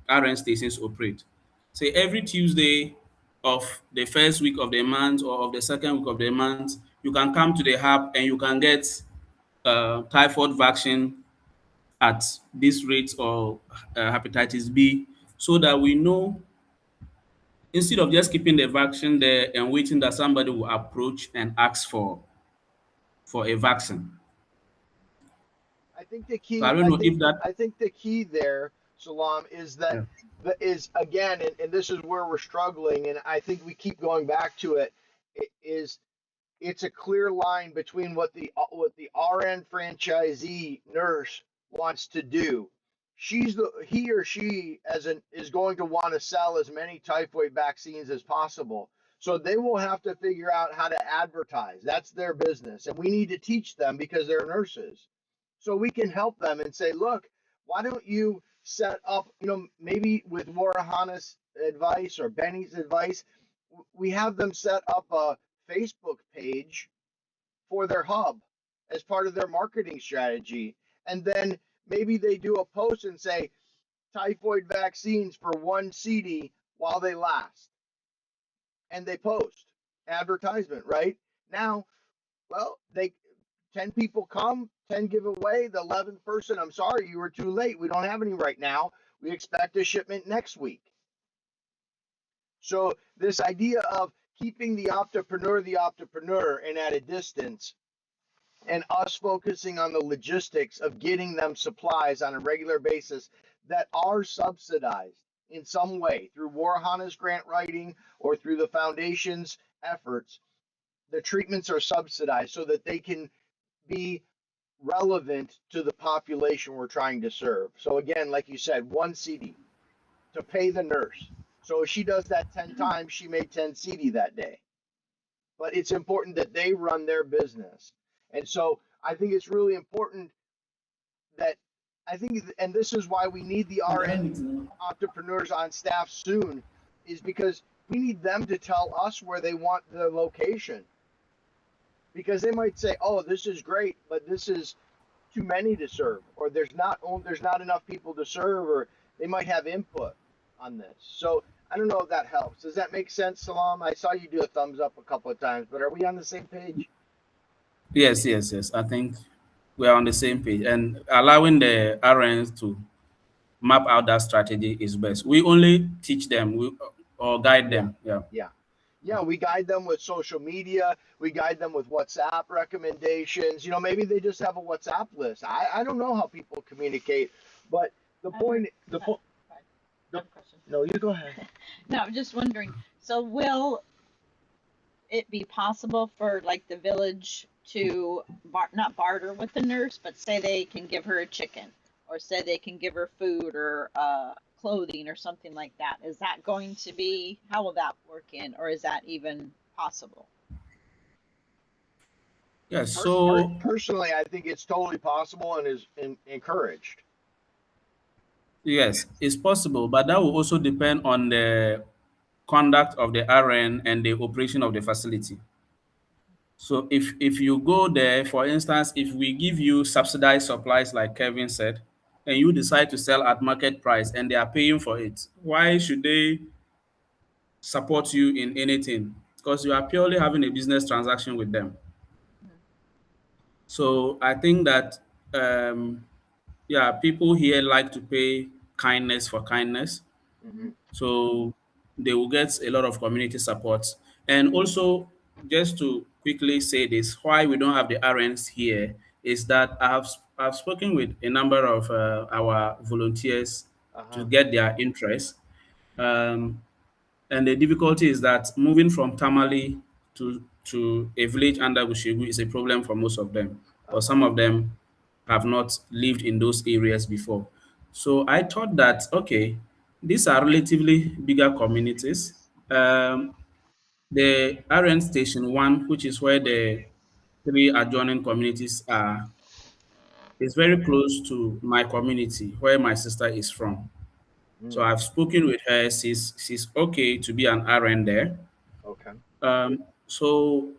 RN stations operate. Say every Tuesday of the first week of the month or of the second week of the month, you can come to the hub and you can get typhoid vaccine at this rate, or hepatitis B, so that we know, instead of just keeping the vaccine there and waiting that somebody will approach and ask for a vaccine. I think the So I key, don't know if that. I think the key there, Salam, is that Yeah. is again, and this is where we're struggling, and I think we keep going back to it, is it's a clear line between what the RN franchisee nurse wants to do. He or she is going to want to sell as many typhoid vaccines as possible. So they will have to figure out how to advertise. That's their business. And we need to teach them because they're nurses. So we can help them and say, look, why don't you set up, maybe with Warihana's advice or Benny's advice, we have them set up a Facebook page for their hub as part of their marketing strategy. And then maybe they do a post and say typhoid vaccines for one CD while they last. And they post advertisement, right? Now, well, 10 people come, 10 give away. The 11th person, I'm sorry, you were too late. We don't have any right now. We expect a shipment next week. So this idea of keeping the entrepreneur and at a distance, and us focusing on the logistics of getting them supplies on a regular basis that are subsidized in some way through Warihana's grant writing or through the foundation's efforts. The treatments are subsidized so that they can be relevant to the population we're trying to serve. So again, like you said, one CD to pay the nurse. So if she does that 10 times, she made 10 CD that day. But it's important that they run their business. And so I think it's really important that and this is why we need the RN entrepreneurs on staff soon, is because we need them to tell us where they want the location. Because they might say, oh, this is great, but this is too many to serve, or there's not enough people to serve, or they might have input on this. So I don't know if that helps. Does that make sense, Salam? I saw you do a thumbs up a couple of times, but are we on the same page? Yes, yes, yes. I think we are on the same page, and allowing the RNs to map out that strategy is best. We only teach them, or guide Yeah, them. Yeah. yeah. Yeah, we guide them with social media. We guide them with WhatsApp recommendations. Maybe they just have a WhatsApp list. I don't know how people communicate, but the point, the point, I have a question. no, you go ahead. No, I'm just wondering. So will it be possible for like the village to not barter with the nurse, but say they can give her a chicken, or say they can give her food or clothing or something like that? Is that going to be, how will that work in, or is that even possible? Yes. So Personally, I think it's totally possible and is encouraged. yes, it's possible, but that will also depend on the conduct of the RN and the operation of the facility. So if you go there, for instance, if we give you subsidized supplies like Kevin said, and you decide to sell at market price and they are paying for it, why should they support you in anything? Because you are purely having a business transaction with them. So I think that yeah, people here like to pay kindness for kindness. Mm-hmm. So they will get a lot of community support. And also, just to quickly say this, why we don't have the RNs here is that I've spoken with a number of our volunteers to Uh-huh. get their interest. Um, and the difficulty is that moving from Tamale to a village under Bushegu is a problem for most of them, or Uh-huh. some of them have not lived in those areas before. So I thought that, okay, these are relatively bigger communities. The RN Station 1, which is where the three adjoining communities are, is very close to my community, where my sister is from. So Mm. I've spoken with her. She's okay to be an RN there. Okay. So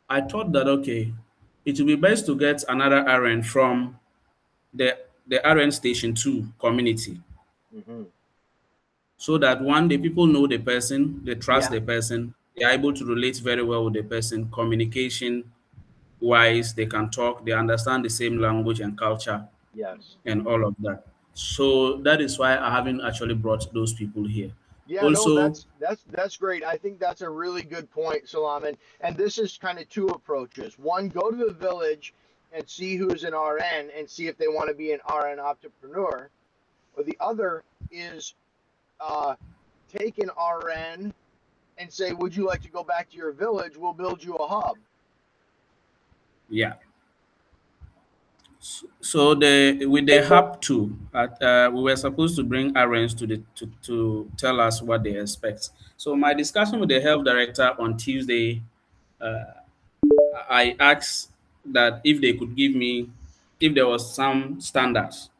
I thought that okay, it would be best to get another RN from the the RN station two community, Mm-hmm. so that one day people know the person, they trust Yeah. the person, they are able to relate very well with the person, communication wise, they can talk, they understand the same language and culture Yes. and all of that. So that is why I haven't actually brought those people here. Yeah, no, Also, that's great. I think that's a really good point, Salam. And this is kind of two approaches. One, go to the village and see who's an RN and see if they want to be an RN entrepreneur. Or the other is uh, take an RN and say, "Would you like to go back to your village? We'll build you a hub." yeah. So the with the hub too, we were supposed to bring RNs to tell us what they expect. So my discussion with the health director on Tuesday, I asked that if they could give me, if there was some standards,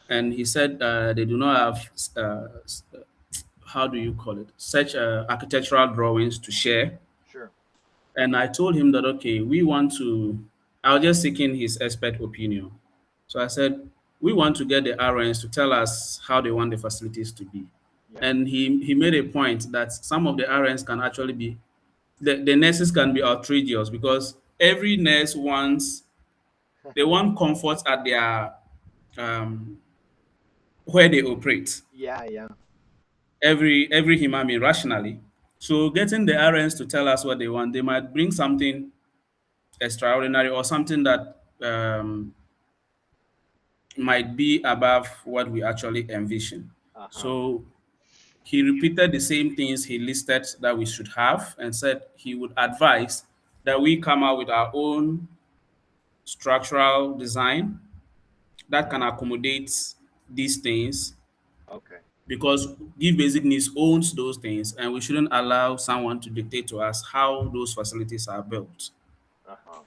and he said they do not have how do you call it, such architectural drawings to share. Sure. And I told him that, okay, we want to, I was just seeking his expert opinion. So I said, we want to get the RNs to tell us how they want the facilities to be. Yeah. And he made a point that some of the RNs can actually be, the nurses can be outrageous because every nurse wants, they want comfort at their, um, where they operate. Yeah. Yeah. Every human being rationally. So getting the RNs to tell us what they want, they might bring something extraordinary or something that might be above what we actually envision. Uh huh. So he repeated the same things he listed that we should have and said he would advise that we come out with our own structural design that can Mm. accommodate these things Okay. because Give Basic Needs owns those things and we shouldn't allow someone to dictate to us how those facilities are built, Uh huh.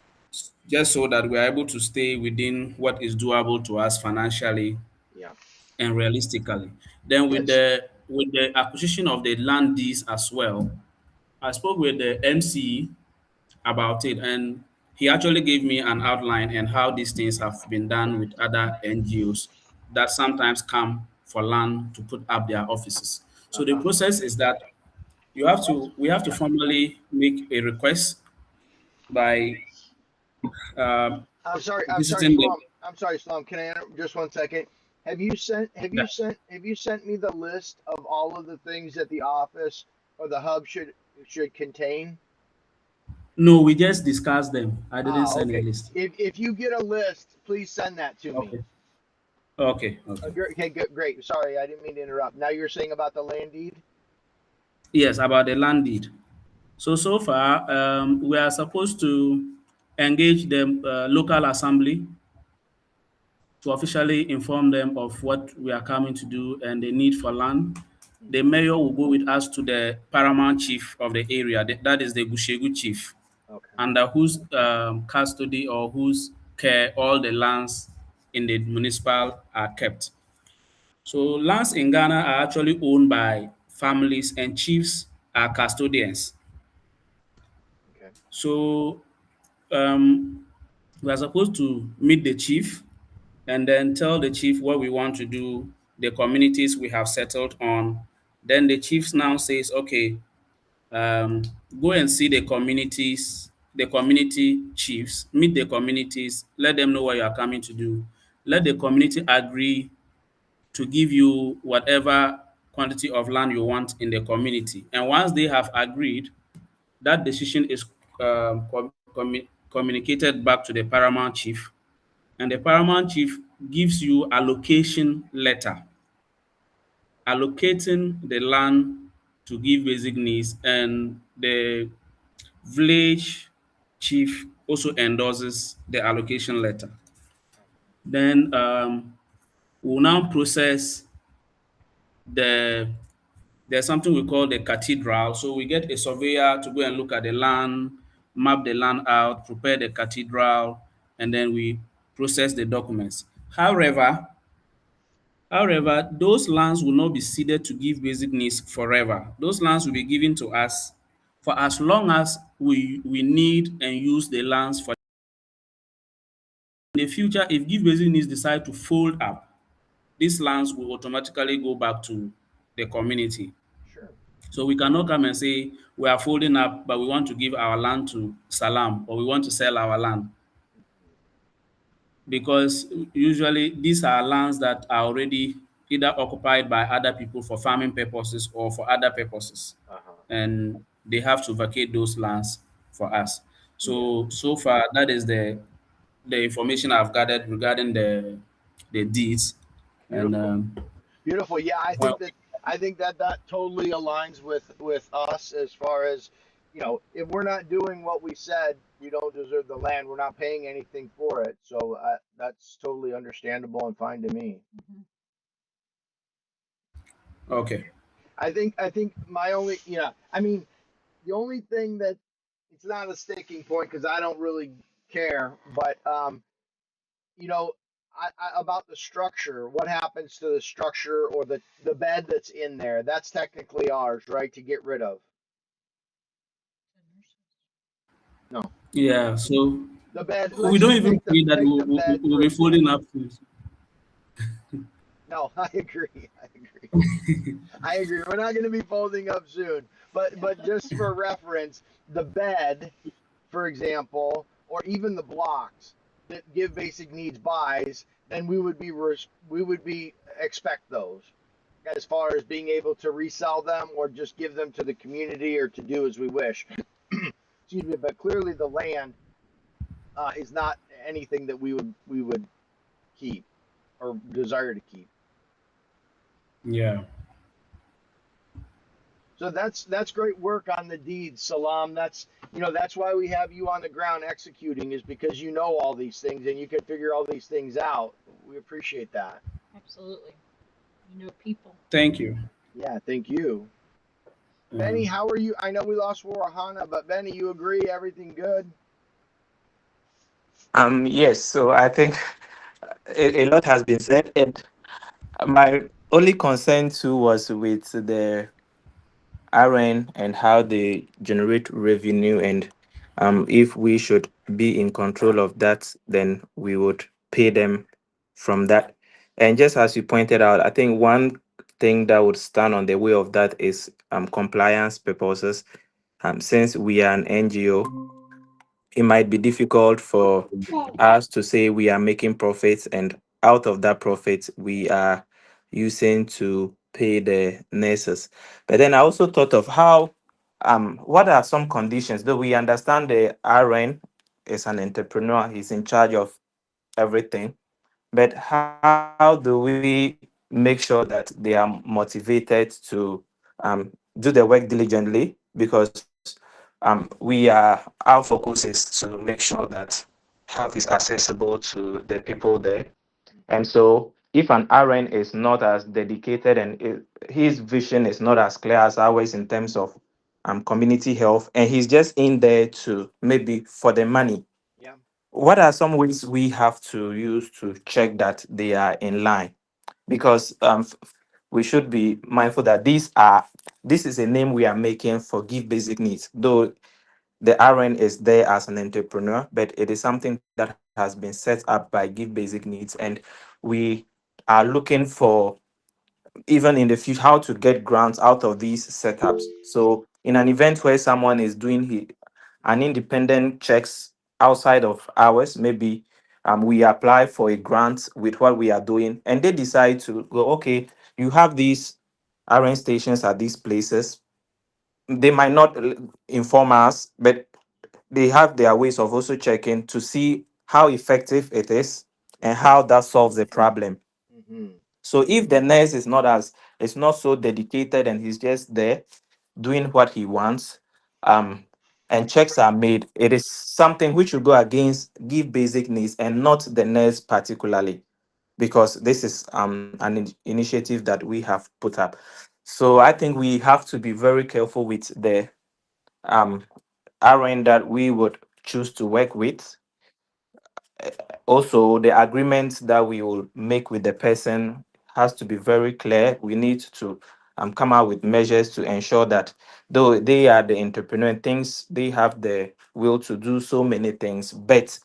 just so that we're able to stay within what is doable to us financially Yeah. and realistically. Then Yes. with the acquisition of the land deeds as well, I spoke with the MC about it, and he actually gave me an outline and how these things have been done with other NGOs that sometimes come for land to put up their offices. Uh So the huh. process is that we have to formally make a request by um, I'm sorry. I'm sorry, visiting them. Slum. I'm sorry, Slum. Can I interrupt just 1 second? Have you sent me the list of all of the things that the office or the hub should contain? No, we just discussed them. I didn't Ah, send a okay. list. If you get a list, please send that to me. Okay. Okay. Okay. Okay, good, great. Sorry, I didn't mean to interrupt. Now you're saying about the land deed? Yes, about the land deed. So far, we are supposed to engage the local assembly to officially inform them of what we are coming to do and the need for land. The Hmm. mayor will go with us to the paramount chief of the area, that is the Gushegu chief, Okay. under whose custody or whose care all the lands in the municipal are kept. So lands in Ghana are actually owned by families and chiefs are custodians. Okay. So um, we are supposed to meet the chief and then tell the chief what we want to do, the communities we have settled on. Then the chief now says, okay, go and see the communities, the community chiefs, meet the communities, let them know what you are coming to do. Let the community agree to give you whatever quantity of land you want in the community. And once they have agreed, that decision is communicated back to the paramount chief, and the paramount chief gives you allocation letter allocating the land to Give Basic Needs, and the village chief also endorses the allocation letter. Then we'll now process the there's something we call the cathedral. So we get a surveyor to go and look at the land, map the land out, prepare the cathedral, and then we process the documents. However, However, those lands will not be ceded to give basic needs forever. Those lands will be given to us for as long as we need and use the lands for. In the future, if give basic needs decide to fold up, these lands will automatically go back to the community. Sure. So we cannot come and say we are folding up, but we want to give our land to Salam or we want to sell our land, Mhm. because usually these are lands that are already either occupied by other people for farming purposes or for other purposes, Uh-huh. and they have to vacate those lands for us. Yeah. So far that is the information I've gathered regarding the deeds, and Beautiful. Beautiful. Yeah, well, I think that that totally aligns with us as far as, if we're not doing what we said, we don't deserve the land. We're not paying anything for it. So that's totally understandable and fine to me. Mhm. okay. I think my only, I mean, the only thing that it's not a sticking point because I don't really care, but you know, about the structure. What happens to the structure or the bed that's in there? That's technically ours, right? To get rid of. No, Yeah, so the bed. we Let's don't just even say that take the bed we'll for be folding example. up things. No, I agree. I agree. I agree. We're not going to be folding up soon, but just for reference, the bed, for example, or even the blocks that give basic needs buys, then we would be expect those as far as being able to resell them or just give them to the community or to do as we wish. Excuse me, but clearly the land is not anything that we would keep or desire to keep. Yeah. So that's great work on the deeds, Salam. That's why we have you on the ground executing is because you know all these things and you can figure all these things out. We appreciate that. Absolutely. You know people. Thank you. Yeah, thank you. Yeah. Benny, how are you? I know we lost Warihana, but Benny, you agree? Everything good? Yes, so I think a lot has been said, and my only concern too was with the RN and how they generate revenue, and if we should be in control of that, then we would pay them from that. And just as you pointed out, I think one thing that would stand on the way of that is compliance purposes. Since we are an NGO, it might be difficult for us to say we are making profits, and out of that profit we are using to pay the nurses. But then I also thought of how what are some conditions, though we understand the RN is an entrepreneur, he's in charge of everything, but how do we make sure that they are motivated to do the work diligently? Because our focus is to make sure that health is accessible to the people there. And so, if an RN is not as dedicated and his vision is not as clear as ours in terms of community health, and he's just in there to maybe for the money, Yeah. what are some ways we have to use to check that they are in line? Because we should be mindful that this is a name we are making for give basic needs, though the RN is there as an entrepreneur, but it is something that has been set up by give basic needs, and we are looking for, even in the future, how to get grants out of these setups. So in an event where someone is doing an independent checks outside of ours, maybe we apply for a grant with what we are doing, and they decide to go, okay, you have these RN stations at these places. They might not inform us, but they have their ways of also checking to see how effective it is and how that solves the problem. Mm-hmm. So if the nurse is not so dedicated and he's just there doing what he wants, um, and checks are made, it is something which will go against give basic needs and not the nurse particularly, because this is initiative that we have put up. So I think we have to be very careful with the um RN that we would choose to work with. Also, the agreements that we will make with the person has to be very clear. We need to come out with measures to ensure that though they are the entrepreneur and things, they have the will to do so many things, but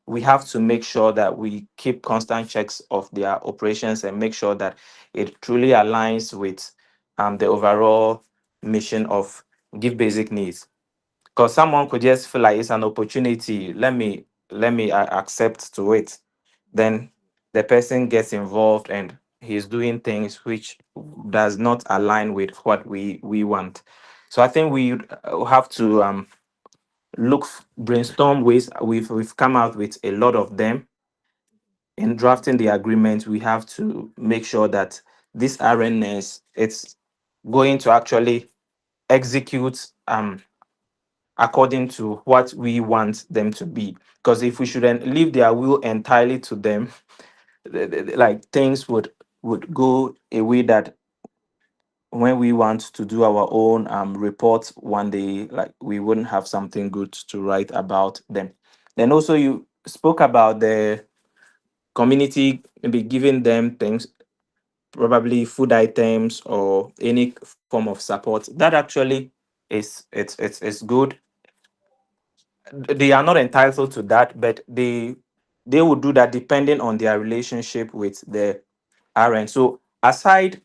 we have to make sure that we keep constant checks of their operations and make sure that it truly aligns with the overall mission of give basic needs. Because someone could just feel like it's an opportunity. Let me accept to it. Then the person gets involved and he's doing things which does not align with what we want. So I think we have to brainstorm ways. We've come out with a lot of them. In drafting the agreement, we have to make sure that this RNS it's going to actually execute according to what we want them to be. Because if we shouldn't leave their will entirely to them, like things would go a way that when we want to do our own reports one day, like we wouldn't have something good to write about them. Then also you spoke about the community maybe giving them things, probably food items or any form of support. That actually it's good. They are not entitled to that, but they will do that depending on their relationship with the RN. So aside,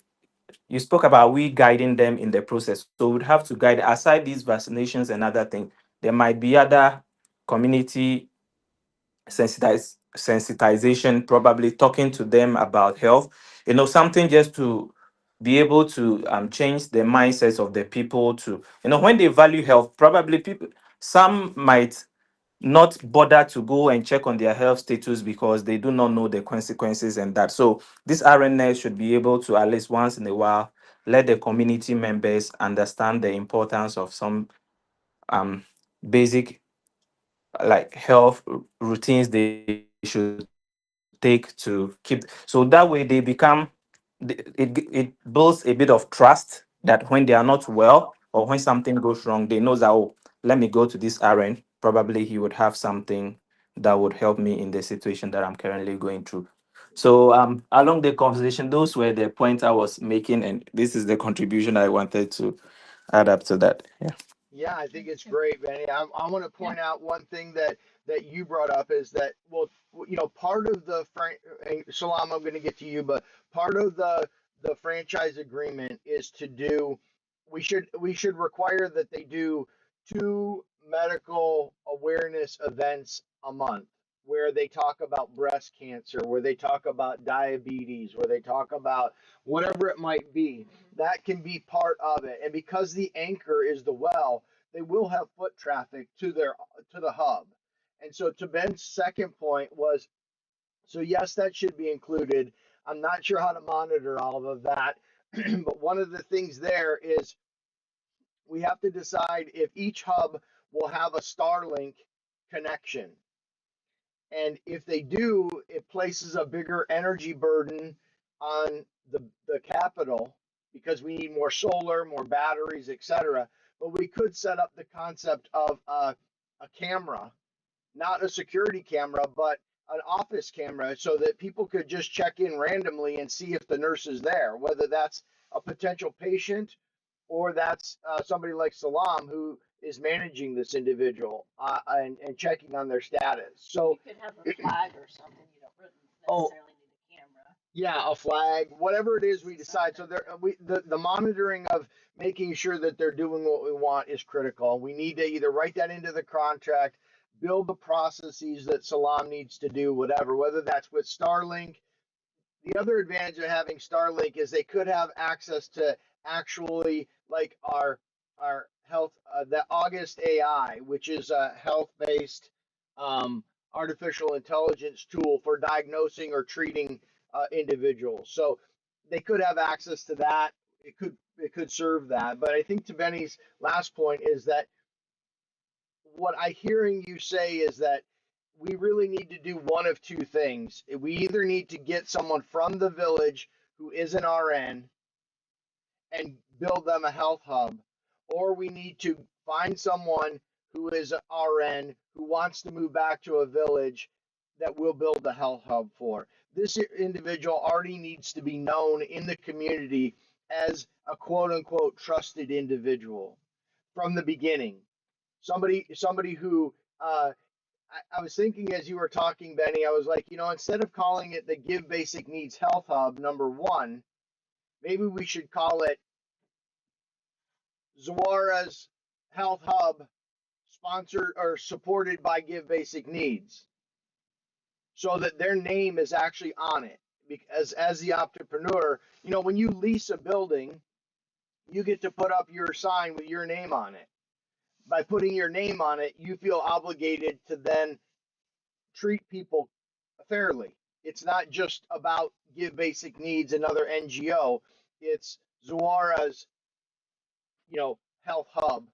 you spoke about we guiding them in the process. So we'd have to guide aside these vaccinations and other things. There might be other community sensitization, probably talking to them about health. Something just to be able to change the mindsets of the people to, when they value health, probably people, some might not bother to go and check on their health status because they do not know the consequences and that. So this RNS should be able to at least once in a while let the community members understand the importance of some basic like health routines they should take to keep. So that way they become it builds a bit of trust that when they are not well or when something goes wrong, they know that, oh, let me go to this RN. Probably he would have something that would help me in the situation that I'm currently going through. So along the conversation, those were the points I was making, and this is the contribution I wanted to add up to that. Yeah. Yeah, I think it's Okay. great, Benny. I want to Yeah. point out one thing that you brought up is that, well, part of the and Salam, I'm going to get to you, but part of the franchise agreement is to do. We should require that they do 2 medical awareness events a month, where they talk about breast cancer, where they talk about diabetes, where they talk about whatever it might be. That can be part of it. And because the anchor is the well, they will have foot traffic to the hub. And so to Ben's second point was, so yes, that should be included. I'm not sure how to monitor all of that, but one of the things there is we have to decide if each hub will have a Starlink connection. And if they do, it places a bigger energy burden on the capital because we need more solar, more batteries, etc. But we could set up the concept of a camera, not a security camera, but an office camera, so that people could just check in randomly and see if the nurse is there, whether that's a potential patient or that's somebody like Salam who is managing this individual and checking on their status. So, You could have a flag or something. You don't oh, necessarily need a camera. yeah, a flag, whatever it is we decide. So Something. the monitoring of making sure that they're doing what we want is critical. We need to either write that into the contract, build the processes that Salam needs to do, whatever, whether that's with Starlink. The other advantage of having Starlink is they could have access to actually like our health, the August AI, which is a health-based um, artificial intelligence tool for diagnosing or treating individuals. So they could have access to that. It could serve that. But I think to Benny's last point is that what I hearing you say is that we really need to do one of two things. We either need to get someone from the village who is an RN and build them a health hub, or we need to find someone who is an RN who wants to move back to a village that we'll build a health hub for. this individual already needs to be known in the community as a quote unquote trusted individual from the beginning. Somebody who I was thinking as you were talking, Benny, I was like, instead of calling it the Give Basic Needs Health Hub #1, maybe we should call it Zawara's Health Hub, sponsored or supported by Give Basic Needs, so that their name is actually on it. Because as the entrepreneur, when you lease a building, you get to put up your sign with your name on it. By putting your name on it, you feel obligated to then treat people fairly. It's not just about Give Basic Needs, another NGO. It's Zawara's, health hub,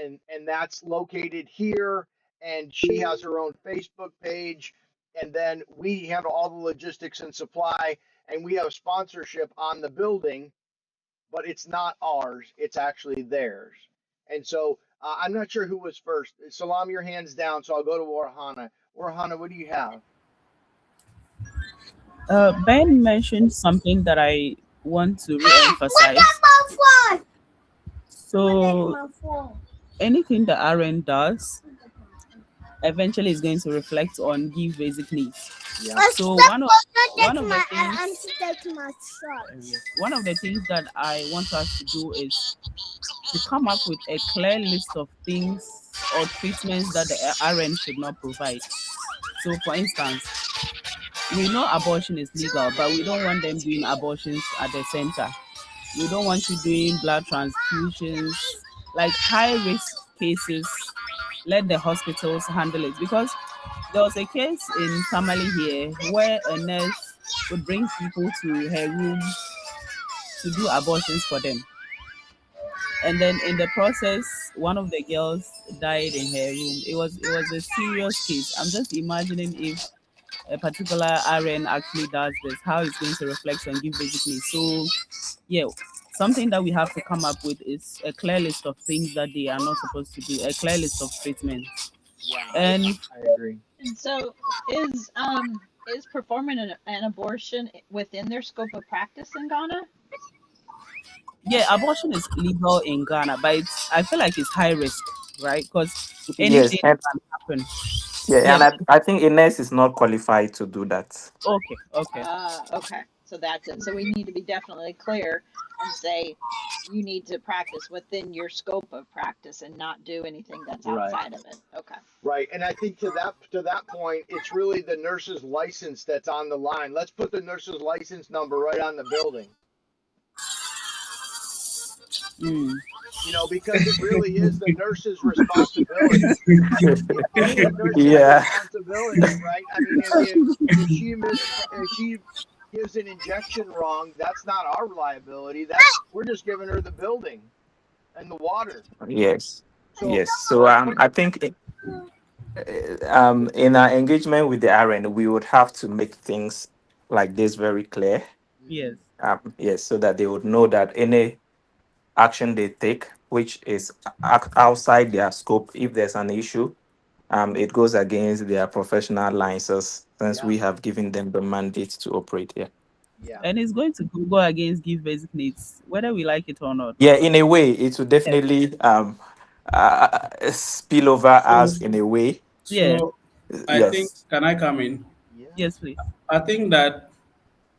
and that's located here. And she has her own Facebook page, and then we handle all the logistics and supply, and we have sponsorship on the building, but it's not ours. It's actually theirs. And so I'm not sure who was first. Salam, your hand's down, so I'll go to Warihana. Warihana, what do you have? Ben mentioned something that I want to re-emphasize. So anything that RN does eventually is going to reflect on Give Basic Needs. Yeah. So one of the things that I want us to do is to come up with a clear list of things or treatments that the RN should not provide. So for instance, we know abortion is legal, but we don't want them doing abortions at the center. We don't want you doing blood transfusions, like high risk cases. Let the hospitals handle it, because there was a case in Tamale here where a nurse would bring people to her room to do abortions for them. And then in the process, one of the girls died in her room. It was a serious case. I'm just imagining if a particular RN actually does this, how it's going to reflect on Give Basic Needs. So yeah, something that we have to come up with is a clear list of things that they are not supposed to do, a clear list of treatments. Yeah, And I agree. And so is performing an abortion within their scope of practice in Ghana? yeah, abortion is legal in Ghana, but I feel like it's high risk, right? Because Yes, anything and can happen. yeah, Yeah. and I think Ines is not qualified to do that. Okay. Okay. So that's it. So we need to be definitely clear and say you need to practice within your scope of practice and not do anything that's outside of it. Okay. Right. And I think to that point, it's really the nurse's license that's on the line. Let's put the nurse's license number right on the building. Because it really is the nurse's responsibility. The nurse's Yeah. responsibility, right? I mean, if she gives an injection wrong, that's not our liability. We're just giving her the building and the water. Yes. So, Yes. So I think in our engagement with the RN, we would have to make things like this very clear. Yes. Yes, so that they would know that any action they take, which is outside their scope, if there's an issue, it goes against their professional licenses, since we have given them the mandate to operate here. Yeah. And it's going to go against Give Basic Needs, whether we like it or not. Yeah, in a way, it will definitely spill over us in a way. Yeah. So I think, Yes. can I come in? Yeah. Yes, please. I think that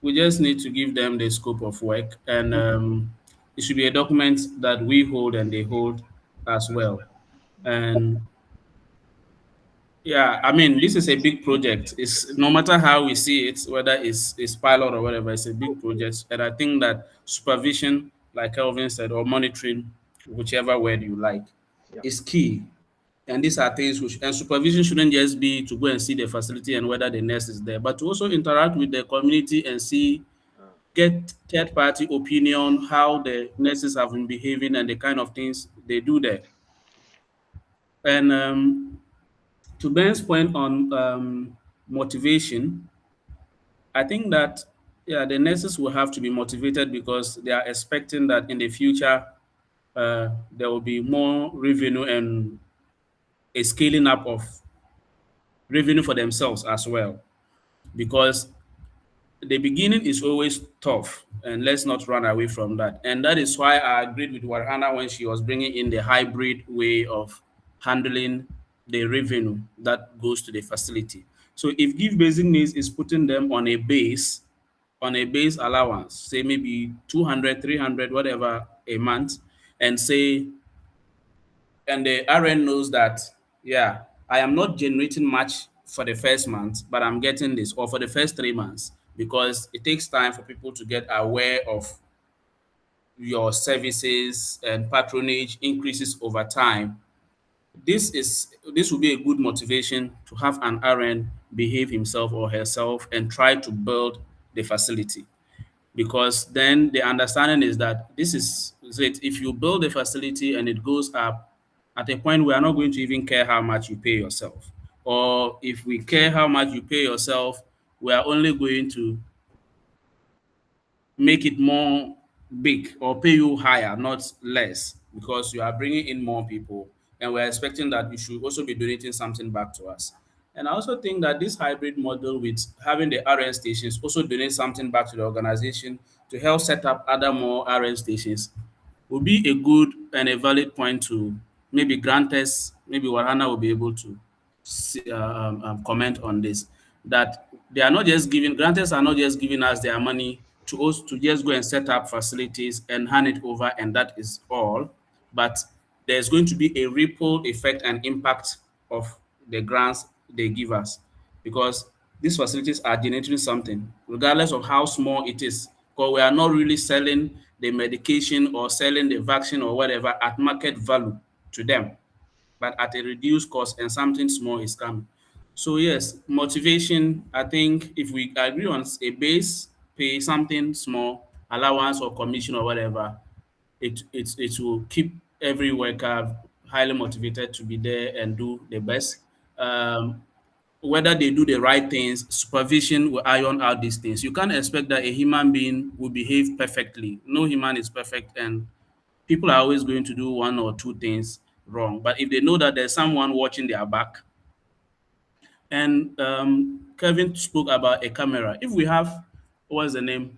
we just need to give them the scope of work, and it should be a document that we hold and they hold as well. And yeah, I mean, this is a big project. It's no matter how we see it, whether it's pilot or whatever, it's a big project. And I think that supervision, like Kelvin said, or monitoring, whichever word you like, Yeah. is key. And these are things which, and supervision shouldn't just be to go and see the facility and whether the nurse is there, but to also interact with the community and get third party opinion, how the nurses have been behaving and the kind of things they do there. And to Ben's point on motivation, I think that the nurses will have to be motivated because they are expecting that in the future there will be more revenue and a scaling up of revenue for themselves as well. Because the beginning is always tough, and let's not run away from that. And that is why I agreed with Warihana when she was bringing in the hybrid way of handling the revenue that goes to the facility. So if give basic needs is putting them on a base allowance, say maybe 200, 300, whatever a month, and say, and the RN knows that, yeah, I am not generating much for the first month, but I'm getting this, or for the first 3 months, because it takes time for people to get aware of your services, and patronage increases over time. This will be a good motivation to have an RN behave himself or herself and try to build the facility, because then the understanding is that this is it. If you build a facility and it goes up, at a point we are not going to even care how much you pay yourself, or if we care how much you pay yourself, we are only going to make it more big or pay you higher, not less, because you are bringing in more people, and we're expecting that you should also be donating something back to us. And I also think that this hybrid model with having the RN stations also donate something back to the organization to help set up other more RN stations will be a good and a valid point to maybe grant us, maybe Warhana will be able to comment on this. That they are not just giving, grantors are not just giving us their money to us to just go and set up facilities and hand it over, and that is all. But there's going to be a ripple effect and impact of the grants they give us, because these facilities are generating something, regardless of how small it is. Because we are not really selling the medication or selling the vaccine or whatever at market value to them, but at a reduced cost, and something small is coming. So yes, motivation, I think if we agree on a base pay, something small, allowance or commission or whatever, it will keep every worker highly motivated to be there and do the best. Um, Whether they do the right things, supervision will iron out these things. You can't expect that a human being will behave perfectly. No human is perfect, and people are always going to do one or two things wrong. But if they know that there's someone watching their back, and Kevin spoke about a camera. If we have, what's the name?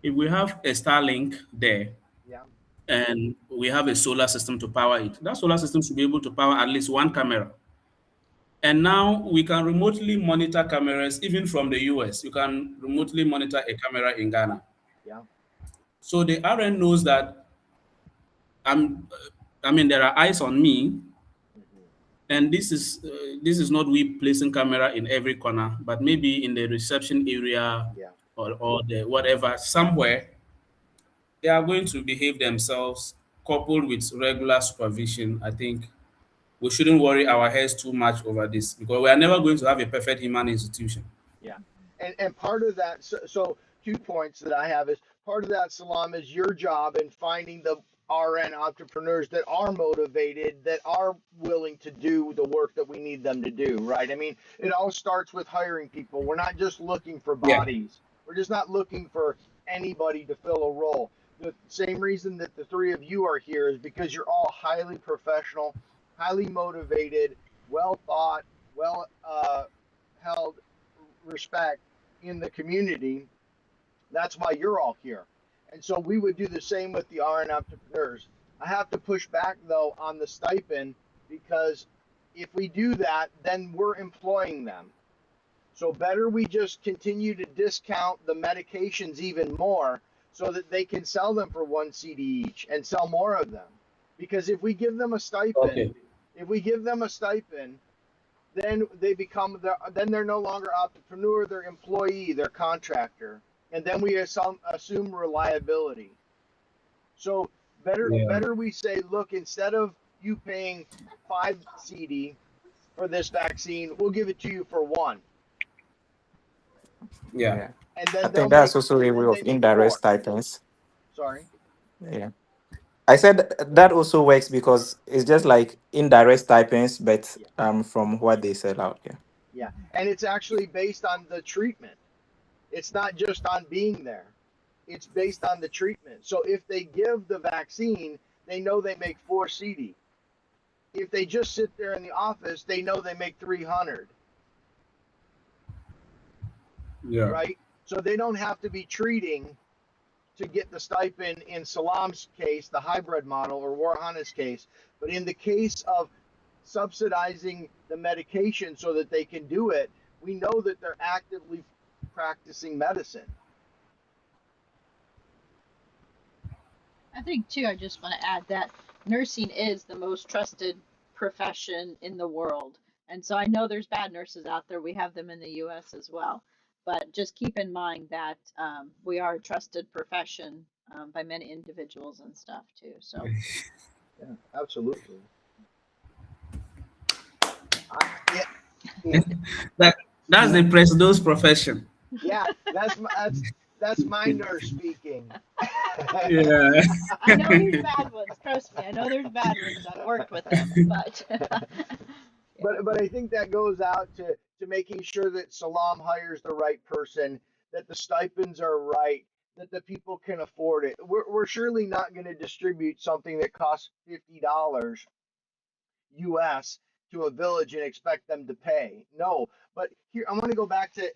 If we have a Starlink there, Yeah. and we have a solar system to power it, that solar system should be able to power at least one camera. And now we can remotely monitor cameras even from the US. You can remotely monitor a camera in Ghana. Yeah. So the RN knows that I'm, I mean, there are eyes on me, Hmm. and this is not we placing camera in every corner, but maybe in the reception area, Yeah. or the whatever, somewhere they are going to behave themselves, coupled with regular supervision. I think we shouldn't worry our heads too much over this, because we are never going to have a perfect human institution. Yeah. And part of that, so 2 points that I have is part of that, Salam, is your job in finding the RN entrepreneurs that are motivated, that are willing to do the work that we need them to do, right? I mean, it all starts with hiring people. We're not just looking for Yeah. bodies. We're just not looking for anybody to fill a role. The same reason that the three of you are here is because you're all highly professional, highly motivated, well thought, well held respect in the community. That's why you're all here. And so we would do the same with the RN entrepreneurs. I have to push back though on the stipend, because if we do that, then we're employing them. So better we just continue to discount the medications even more so that they can sell them for 1 CD each and sell more of them. Because if we give them a stipend, Okay. if we give them a stipend, then then they're no longer entrepreneur, they're employee, they're contractor, and then we assume reliability. So Yeah. better we say, look, instead of you paying 5 CD for this vaccine, we'll give it to you for 1, Yeah. Yeah. and I then think that's also a way they of make indirect 4. stipends. Sorry. Yeah. I said that also works because it's just like indirect stipends, but Yeah. from what they sell out. Yeah. Yeah, and it's actually based on the treatment. It's not just on being there. It's based on the treatment. So if they give the vaccine, they know they make 4 CD. If they just sit there in the office, they know they make 300, Yeah. right? So they don't have to be treating to get the stipend in Salam's case, the hybrid model, or Warihana's case. But in the case of subsidizing the medication so that they can do it, we know that they're actively practicing medicine. I think too, I just want to add that nursing is the most trusted profession in the world. And so I know there's bad nurses out there. We have them in the US as well. But just keep in mind that we are a trusted profession by many individuals and stuff too. So, Yeah, absolutely. Yeah, yeah, That that's the presido's profession. yeah. That's my nurse speaking. Yeah. I know there's bad ones. Trust me, I know there's bad ones. I've worked with them, but But I think that goes out to making sure that Salam hires the right person, that the stipends are right, that the people can afford it. We're surely not going to distribute something that costs $50 US to a village and expect them to pay. No, but here I want to go back to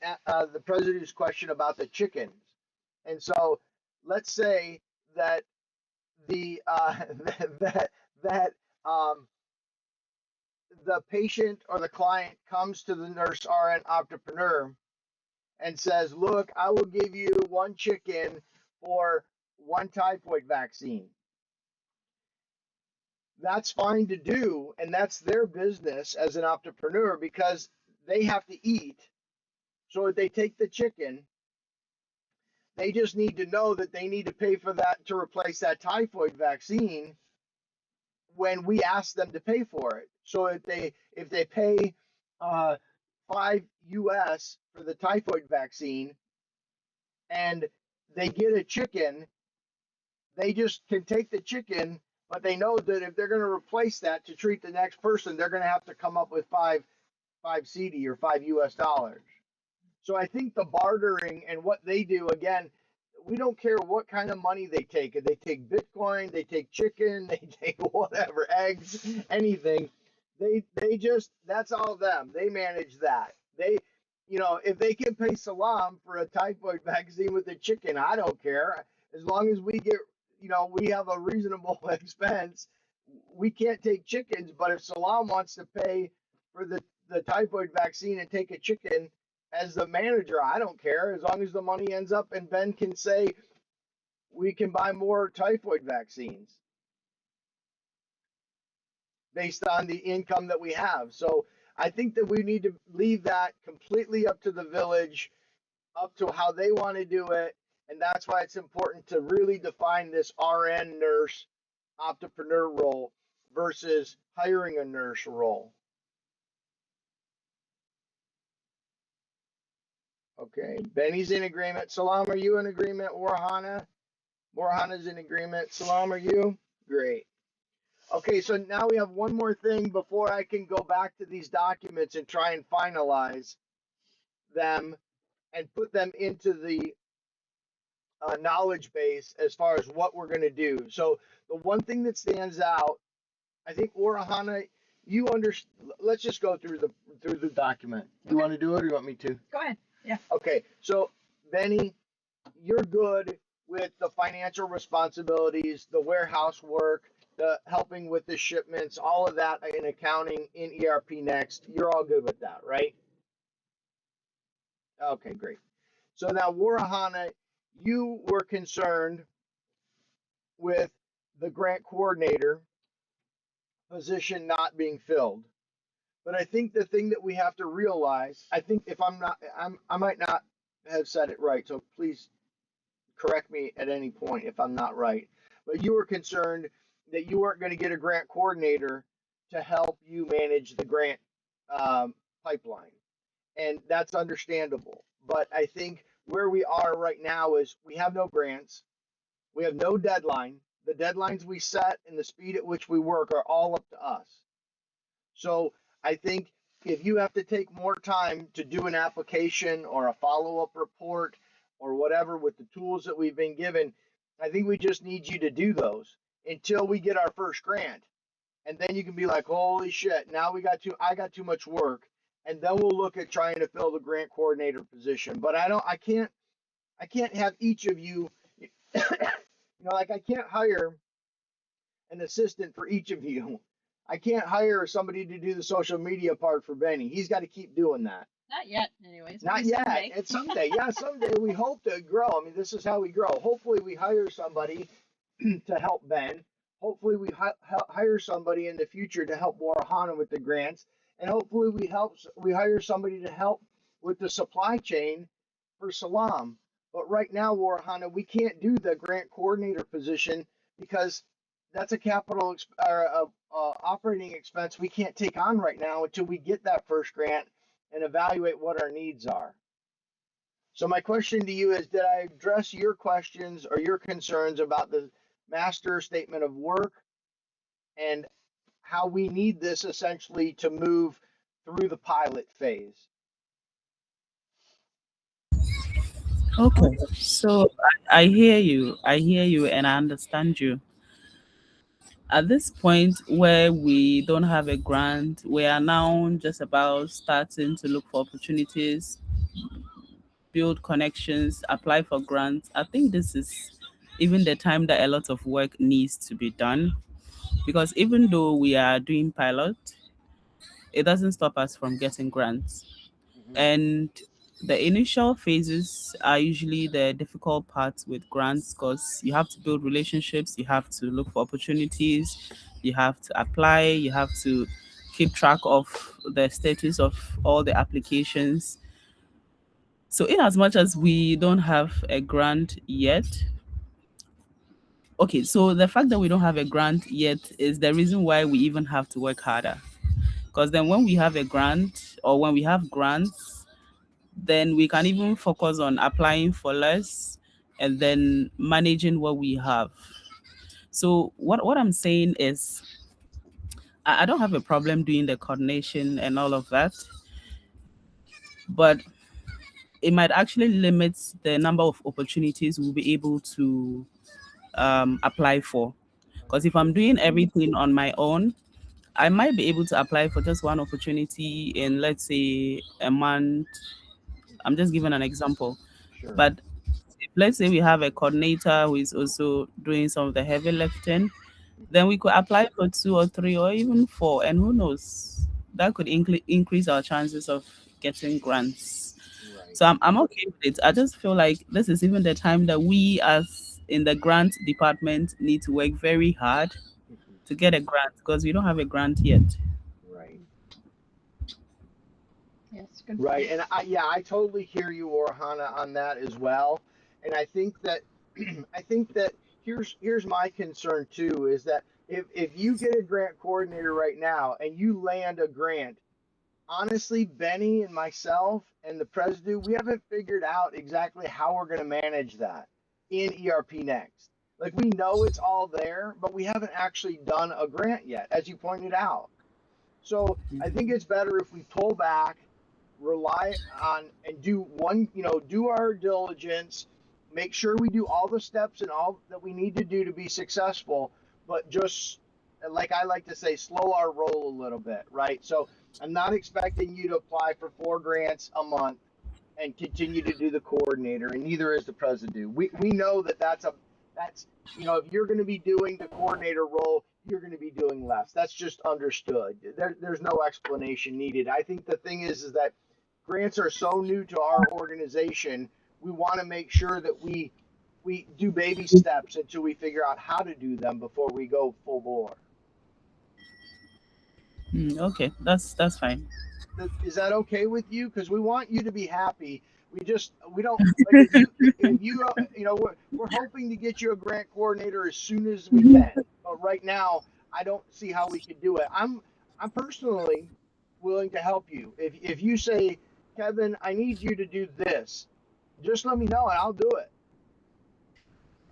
the president's question about the chickens. And so let's say that the that that um, the patient or the client comes to the nurse RN entrepreneur and says, "Look, I will give you one chicken for one typhoid vaccine." That's fine to do, and that's their business as an entrepreneur because they have to eat. So if they take the chicken, they just need to know that they need to pay for that to replace that typhoid vaccine when we ask them to pay for it. So if they pay 5 US for the typhoid vaccine and they get a chicken, they just can take the chicken, but they know that if they're going to replace that to treat the next person, they're going to have to come up with five CD or $5 US. So I think the bartering and what they do, again, we don't care what kind of money they take. If they take Bitcoin, they take chicken, they take whatever, eggs, anything. They just, that's all them. They manage that. If they can pay Salam for a typhoid vaccine with a chicken, I don't care. As long as we get, we have a reasonable expense. We can't take chickens, but if Salam wants to pay for the typhoid vaccine and take a chicken, as the manager, I don't care as long as the money ends up and Ben can say we can buy more typhoid vaccines based on the income that we have. So I think that we need to leave that completely up to the village, up to how they want to do it. And that's why it's important to really define this RN nurse entrepreneur role versus hiring a nurse role. Okay, Benny's in agreement. Salam, are you in agreement? Warihana? Warihana's in agreement. Salam, are you? Great. Okay, so now we have one more thing before I can go back to these documents and try and finalize them and put them into the knowledge base as far as what we're going to do. So the one thing that stands out, I think Warihana, you understand. Let's just go through the document. You want to do it, or you want me to? go ahead. Yeah. Okay, so Benny, you're good with the financial responsibilities, the warehouse work, the helping with the shipments, all of that in accounting in ERP Next. You're all good with that, right? Okay, great. So now, Warahana, you were concerned with the grant coordinator position not being filled. But I think the thing that we have to realize, I think if I might not have said it right, so please correct me at any point if I'm not right. But you were concerned that you weren't going to get a grant coordinator to help you manage the grant pipeline. And that's understandable. But I think where we are right now is we have no grants, we have no deadline. The deadlines we set and the speed at which we work are all up to us. So I think if you have to take more time to do an application or a follow-up report or whatever with the tools that we've been given, I think we just need you to do those until we get our first grant. And then you can be like, holy shit, now I got too much work. And then we'll look at trying to fill the grant coordinator position. But I can't I can't have each of you, like I can't hire an assistant for each of you. I can't hire somebody to do the social media part for Benny. He's got to keep doing that. Not yet, anyways. Not Maybe yet. someday. It's someday. Yeah, someday we hope to grow. I mean, this is how we grow. Hopefully, we hire somebody to help Ben. Hopefully, we hire somebody in the future to help Warihana with the grants, and hopefully, we hire somebody to help with the supply chain for Salam. But right now, Warihana, we can't do the grant coordinator position because that's a capital or operating expense we can't take on right now until we get that first grant and evaluate what our needs are. So my question to you is, did I address your questions or your concerns about the master statement of work and how we need this essentially to move through the pilot phase? Okay, so I hear you. I hear you and I understand you. At this point where we don't have a grant, we are now just about starting to look for opportunities, build connections, apply for grants. I think this is even the time that a lot of work needs to be done, because even though we are doing pilot, it doesn't stop us from getting grants. Mm-hmm. And the initial phases are usually the difficult parts with grants, because you have to build relationships, you have to look for opportunities, you have to apply, you have to keep track of the status of all the applications. So, in as much as we don't have a grant yet, okay, so the fact that we don't have a grant yet is the reason why we even have to work harder. Because then, when we have a grant or when we have grants, then we can even focus on applying for less and then managing what we have. So, what I'm saying is, I don't have a problem doing the coordination and all of that, but it might actually limit the number of opportunities we'll be able to apply for. Because if I'm Understood. doing everything on my own, I might be able to apply for just one opportunity in, let's say, a month. I'm just giving an example. Sure. But if, let's say, we have a coordinator who is also doing some of the heavy lifting, then we could apply for two or three or even four. And who knows, that could increase our chances of getting grants. Right. So I'm okay with it. I just feel like this is even the time that we, as in the grant department, need to work very hard to get a grant, because we don't have a grant yet. Right. Yes, good Right. point. And I totally hear you, Warhana, on that as well. And I think that I think that here's my concern too, is that if you get a grant coordinator right now and you land a grant, honestly, Benny and myself and the president, we haven't figured out exactly how we're going to manage that in ERP Next. Like, we know it's all there, but we haven't actually done a grant yet, as you pointed out. So I think it's better if we pull back, rely on, and do one, do our diligence, make sure we do all the steps and all that we need to do to be successful, but just, like I like to say, slow our roll a little bit, right? So I'm not expecting you to apply for 4 grants a month and continue to do the coordinator, and neither is the president. We know that that's if you're going to be doing the coordinator role, you're going to be doing less. That's just understood. There's no explanation needed. I think the thing is that grants are so new to our organization. We want to make sure that we do baby steps until we figure out how to do them before we go full bore. Okay, that's fine. Is that okay with you? Because we want you to be happy. We don't like, if you we're hoping to get you a grant coordinator as soon as we can. But right now, I don't see how we could do it. I'm personally willing to help you. If you say, Kevin, I need you to do this, just let me know and I'll do it.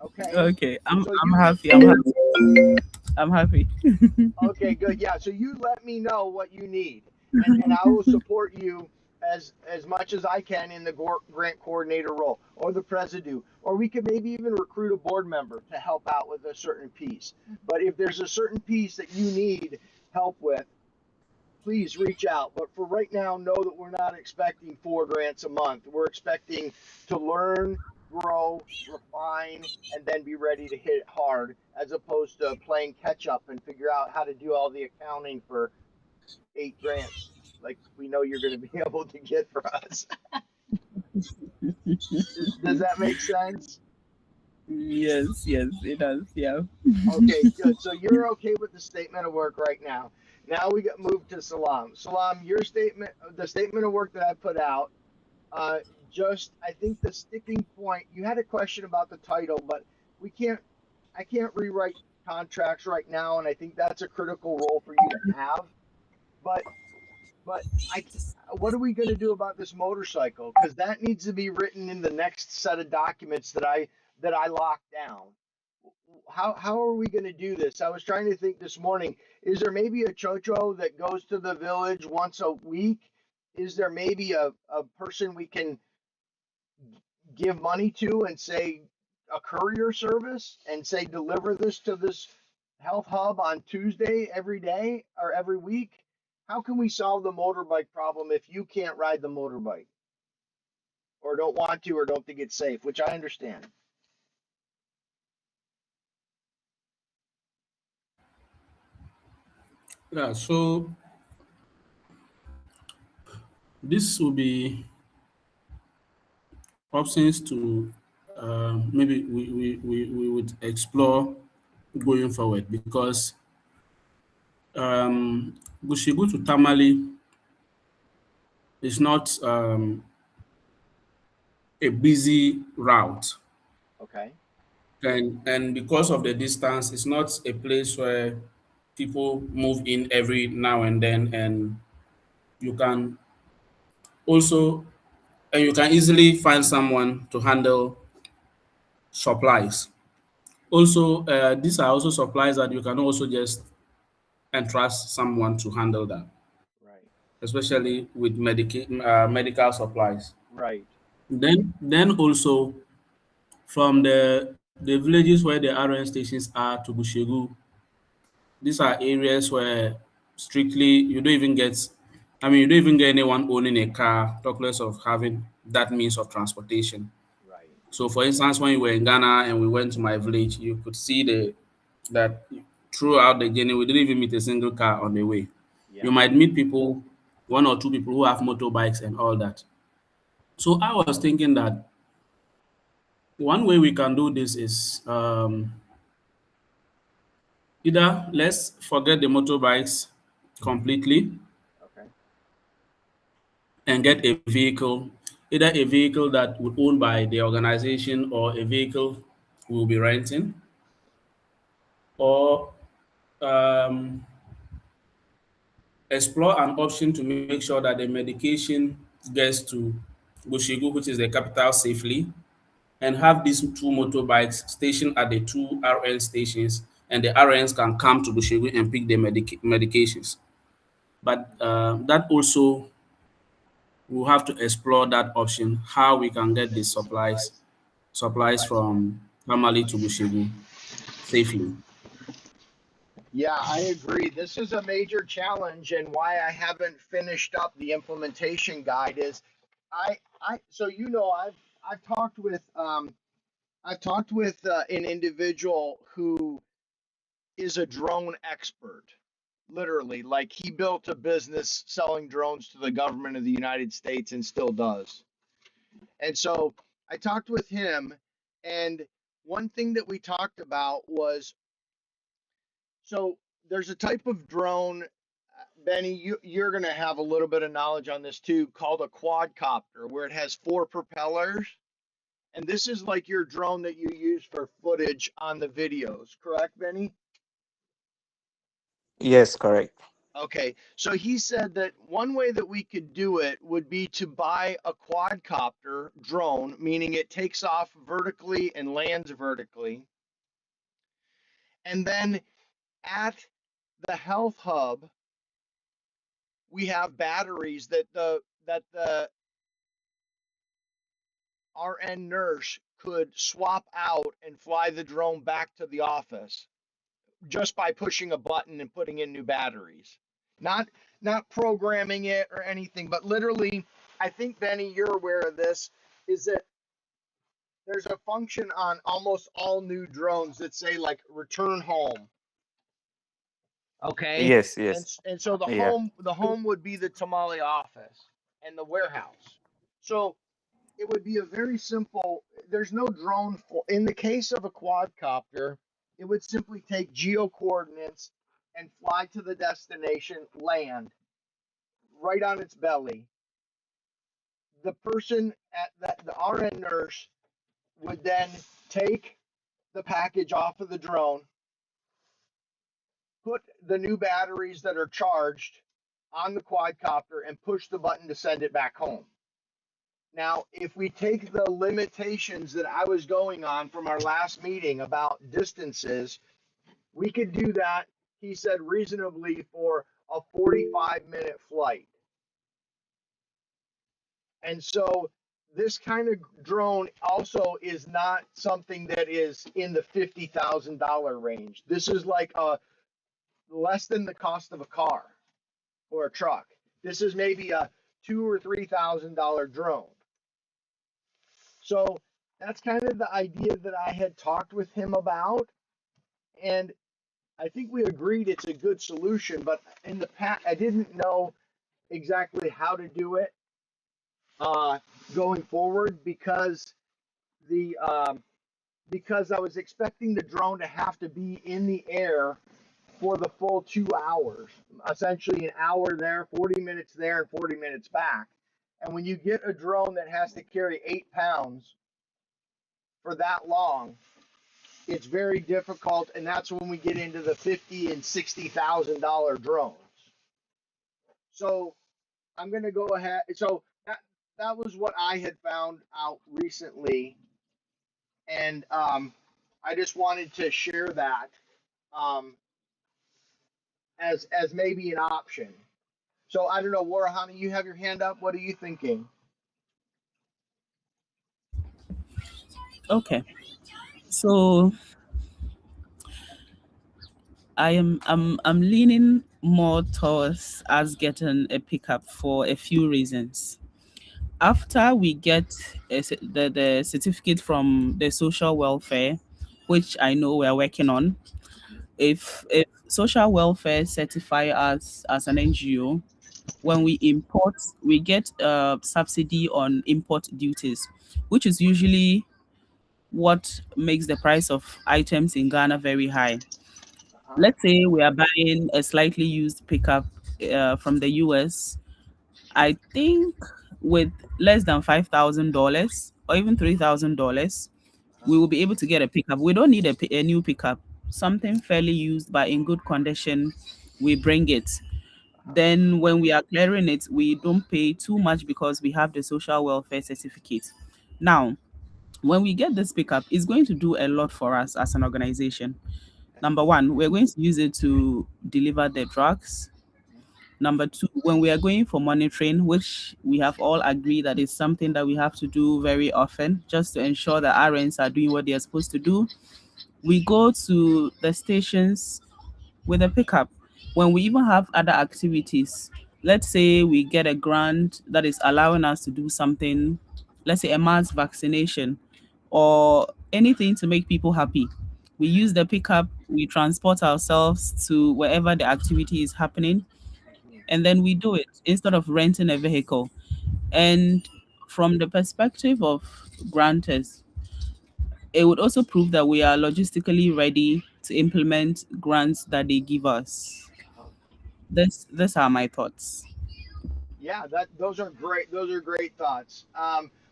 Okay. Okay, I'm So I'm you happy. I'm happy. I'm happy. Okay, good. Yeah, so you let me know what you need, and I will support you as much as I can in the grant coordinator role, or the president, or we could maybe even recruit a board member to help out with a certain piece. But if there's a certain piece that you need help with, please reach out. But for right now, know that we're not expecting 4 grants a month. We're expecting to learn, grow, refine, and then be ready to hit it hard, as opposed to playing catch up and figure out how to do all the accounting for 8 grants like we know you're going to be able to get for us. Does that make sense? Yes, yes, it does. Yeah. Okay, good. So you're okay with the statement of work right now. Now we got moved to Salam. Salam, your statement, the statement of work that I put out, uh, just I think the sticking point. You had a question about the title, but we can't. I can't rewrite contracts right now, and I think that's a critical role for you to have. But but I, what are we going to do about this motorcycle? Because that needs to be written in the next set of documents that I lock down. How are we going to do this? I was trying to think this morning. Is there maybe a chocho that goes to the village once a week? Is there maybe a person we can give money to and say a courier service and say deliver this to this health hub on Tuesday every day or every week? How can we solve the motorbike problem if you can't ride the motorbike or don't want to or don't think it's safe, which I understand? Yeah, so this will be options to maybe we would explore going forward because Bushigu to Tamale is not a busy route. Okay. And because of the distance, it's not a place where people move in every now and then, and you can also and you can easily find someone to handle supplies. Also, these are also supplies that you can also just entrust someone to handle that, Right. especially with medical supplies. Right. Then also from the villages where the RN stations are to Bushegu, these are areas where strictly you don't even get, I mean, you don't even get anyone owning a car, talk less of having that means of transportation. Right. So, for instance, when you were in Ghana and we went to my village, you could see that throughout the journey we didn't even meet a single car on the way. You Yeah. might meet people, one or two people who have motorbikes and all that. So I was thinking that one way we can do this is either let's forget the motorbikes completely Okay. and get a vehicle, either a vehicle that would own by the organization or a vehicle we'll be renting, or um, explore an option to make sure that the medication gets to Goshigu, which is the capital, safely, and have these two motorbikes stationed at the two RN stations, and the RNs can come to Goshigu and pick the medications. But that also we'll have to explore that option, how we can get the Get the supplies supplies. supplies from Tamale to Goshigu safely. Yeah, I agree. This is a major challenge, and why I haven't finished up the implementation guide is so I've talked with an individual who is a drone expert. Literally, like he built a business selling drones to the government of the United States and still does. And so I talked with him, and one thing that we talked about was, so there's a type of drone, Benny, you're going to have a little bit of knowledge on this too, called a quadcopter, where it has 4 propellers. And this is like your drone that you use for footage on the videos, correct, Benny? Yes, correct. Okay, so he said that one way that we could do it would be to buy a quadcopter drone, meaning it takes off vertically and lands vertically. And then at the health hub, we have batteries that the RN nurse could swap out and fly the drone back to the office just by pushing a button and putting in new batteries. Not not programming it or anything, but literally, I think, Benny, you're aware of this, is that there's a function on almost all new drones that say like return home. Okay. Yes, And yes. and so Yeah. the home would be the tamale office and the warehouse. So it would be a very simple, there's no drone for, in the case of a quadcopter, it would simply take geo coordinates and fly to the destination, land right on its belly. The person at that, the RN nurse would then take the package off of the drone, put the new batteries that are charged on the quadcopter, and push the button to send it back home. Now, if we take the limitations that I was going on from our last meeting about distances, we could do that, he said, reasonably for a 45-minute flight. And so this kind of drone also is not something that is in the $50,000 range. This is like a less than the cost of a car or a truck. This is maybe a $2,000 or $3,000 drone. So that's kind of the idea that I had talked with him about, and I think we agreed it's a good solution. But in the past, I didn't know exactly how to do it going forward the because I was expecting the drone to have to be in the air for the full 2 hours, essentially an hour there, 40 minutes there, and 40 minutes back. And when you get a drone that has to carry 8 pounds for that long, it's very difficult, and that's when we get into the $50,000 and $60,000 drones. So I'm going to go ahead. So that was what I had found out recently, and I just wanted to share that um, as maybe an option. So I don't know, Warihana, you have your hand up. What are you thinking? Okay. So I'm leaning more towards us getting a pickup for a few reasons. After we get the certificate from the social welfare, which I know we're working on, if social welfare certify us as an NGO, when we import, we get a subsidy on import duties, which is usually what makes the price of items in Ghana very high. Uh-huh. Let's say we are buying a slightly used pickup from the US. I think with less than $5,000 or even $3,000, we will be able to get a pickup. We don't need a new pickup. Something fairly used but in good condition, we bring it. Uh-huh. Then when we are clearing it, we don't pay too much because we have the social welfare certificate. Now, when we get this pickup, it's going to do a lot for us as an organization. Number one, we're going to use it to deliver the drugs. Number two, when we are going for monitoring, which we have all agreed that is something that we have to do very often, just to ensure that RNs are doing what they are supposed to do, we go to the stations with a pickup. When we even have other activities, let's say we get a grant that is allowing us to do something, let's say a mass vaccination or anything to make people happy. We use the pickup, we transport ourselves to wherever the activity is happening, and then we do it instead of renting a vehicle. And from the perspective of grantors, it would also prove that we are logistically ready to implement grants that they give us. These are my thoughts. Yeah, that those are great. Those are great thoughts.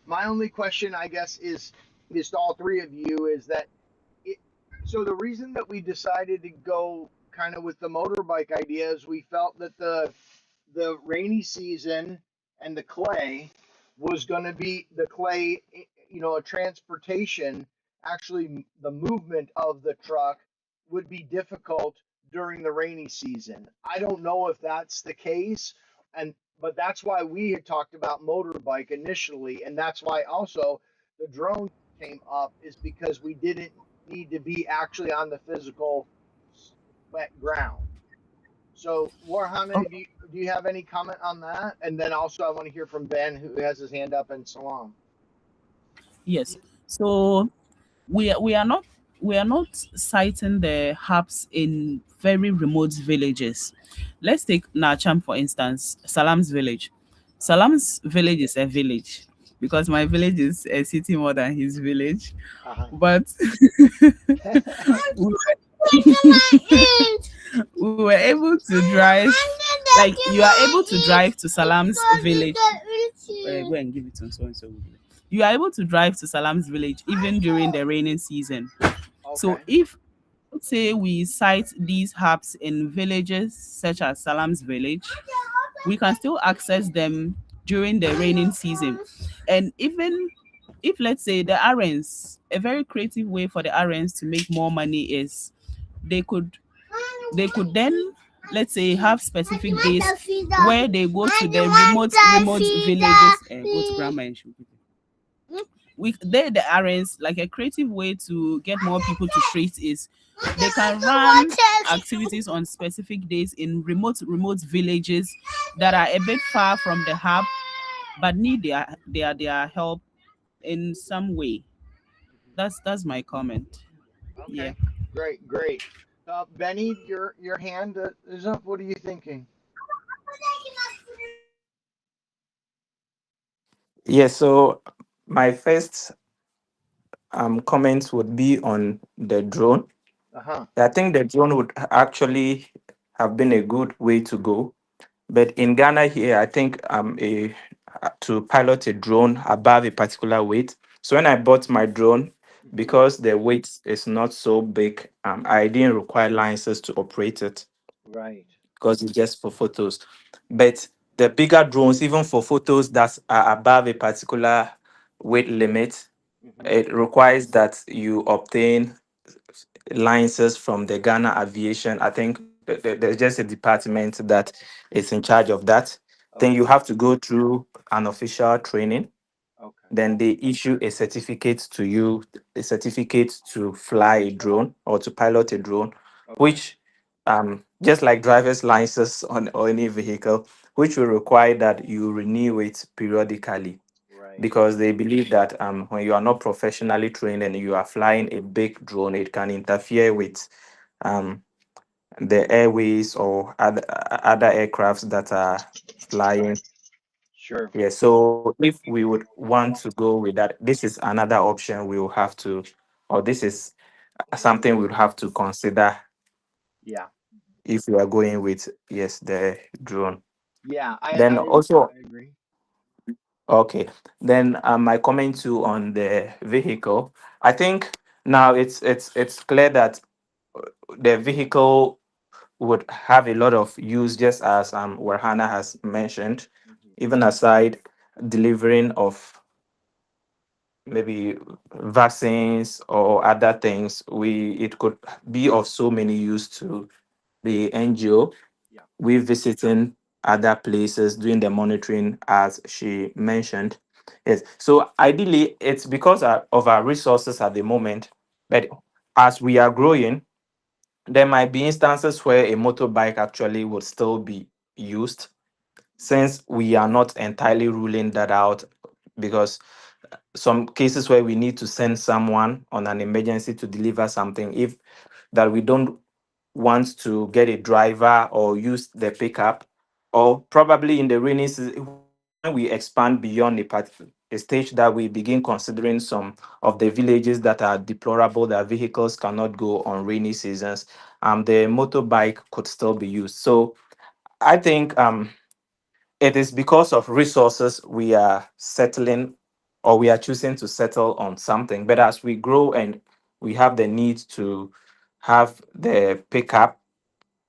My only question, I guess, is to all three of you is that it, so the reason that we decided to go kind of with the motorbike idea is we felt that the rainy season and the clay was going to be the clay, a transportation, actually the movement of the truck would be difficult during the rainy season. I don't know if that's the case, and but that's why we had talked about motorbike initially, and that's why also the drone came up, is because we didn't need to be actually on the physical wet ground. So Warhamana, do you have any comment on that? And then also I want to hear from Ben, who has his hand up, and Salam. Yes. So we are not we are not citing the hubs in very remote villages. Let's take Nacham for instance, Salam's village. Uh-huh. Salam's village is a village because my village is a city more than his village. Uh-huh. But we we were able to drive, like you are able to drive to Salam's village. Go and give it to so and so. You are able to drive to Salam's village even during the raining season. So Okay. if, let's say, we site these hubs in villages such as Salam's village, we can still access them during the raining season. And even if, let's say, the RNs, a very creative way for the RNs to make more money is they could then, let's say, have specific days where they go to the remote villages and go to grandma and show people. The RNs, like a creative way to get more people to treat is they can run activities on specific days in remote villages that are a bit far from the hub but need their help in some way. That's my comment. Yeah. Okay. Great. Great. Benny, your hand is up. What are you thinking? Yes, so my first comments would be on the drone. Uh-huh. I think the drone would actually have been a good way to go. But in Ghana here, I think a to pilot a drone above a particular weight. So when I bought my drone, Hmm. because the weight is not so big, I didn't require licenses to operate it Right. because it's just for photos. But the bigger drones, even for photos that are above a particular weight limit, Hmm. it requires that you obtain licenses from the Ghana Aviation. I think there's just a department that is in charge of that. Then you Okay. have to go through an official training. Okay. Then they issue a certificate to you, a certificate to fly a drone or to pilot a drone, Okay. which just like driver's license on or any vehicle, which will require that you renew it periodically Right. because they believe that when you are not professionally trained and you are flying a big drone, it can interfere with um, the airways or other aircrafts that are flying. Sure. Yeah, so if we would want to go with that, this is another option we will have to, or this is something we'll have to consider Yeah. if we are going with, yes, the drone. Yeah. Then also, I agree. okay. Then my comment too on the vehicle. I think now it's clear that the vehicle would have a lot of use, just as Warhana has mentioned, Hmm. even aside delivering of maybe vaccines or other things. We it could be of so many use to the NGO. Yeah. We visiting other places, doing the monitoring, as she mentioned. Yes. So ideally, it's because of our resources at the moment. But as we are growing, there might be instances where a motorbike actually would still be used, since we are not entirely ruling that out, because some cases where we need to send someone on an emergency to deliver something, if that we don't want to get a driver or use the pickup, or probably in the rainy season when we expand beyond a stage that we begin considering some of the villages that are deplorable that vehicles cannot go on rainy seasons, the motorbike could still be used. So I think it is because of resources we are settling, or we are choosing to settle on something. But as we grow and we have the need to have the pickup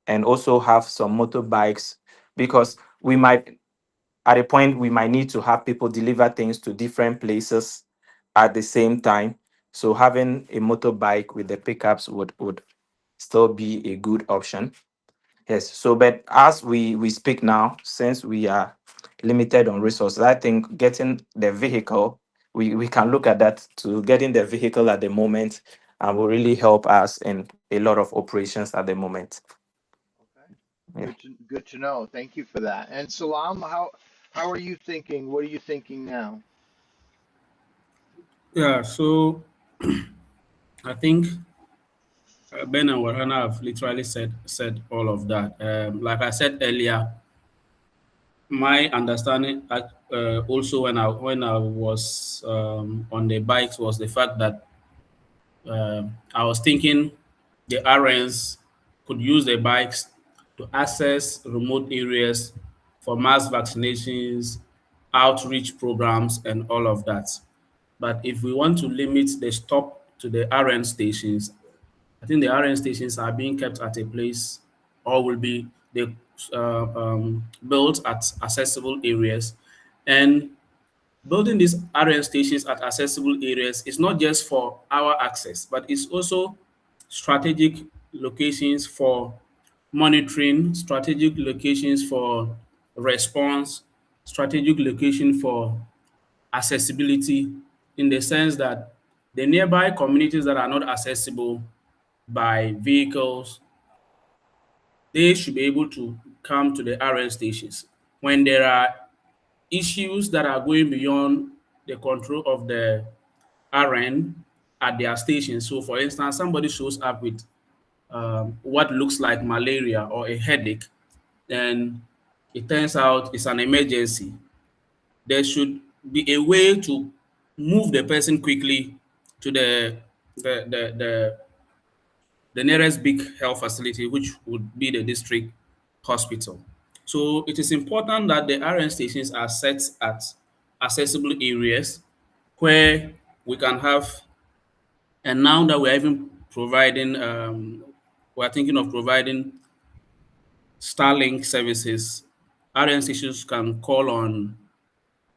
and also have some motorbikes, because we might, at a point, we might need to have people deliver things to different places at the same time. So having a motorbike with the pickups would still be a good option. Yes. So, but as we speak now, since we are limited on resources, I think getting the vehicle, we can look at that to getting the vehicle at the moment will really help us in a lot of operations at the moment. Okay. Yeah. Good to know. Thank you for that. And Salam, how are you thinking? What are you thinking now? Yeah, so I think Ben and Warhana have literally said all of that. Like I said earlier, my understanding also when I was on the bikes was the fact that I was thinking the RNs could use the bikes to access remote areas for mass vaccinations, outreach programs, and all of that. But if we want to limit the stop to the RN stations, I think the RN stations are being kept at a place or will be built at accessible areas. And building these RN stations at accessible areas is not just for our access, but it's also strategic locations for monitoring, strategic locations for response, strategic location for accessibility, in the sense that the nearby communities that are not accessible by vehicles, they should be able to come to the RN stations. When there are issues that are going beyond the control of the RN at their station. So, for instance, somebody shows up with what looks like malaria or a headache, and it turns out it's an emergency. There should be a way to move the person quickly to the the the, the nearest big health facility, which would be the district hospital. So it is important that the RN stations are set at accessible areas where we can have, and now that we're even providing, we're thinking of providing Starlink services, RN stations can call on,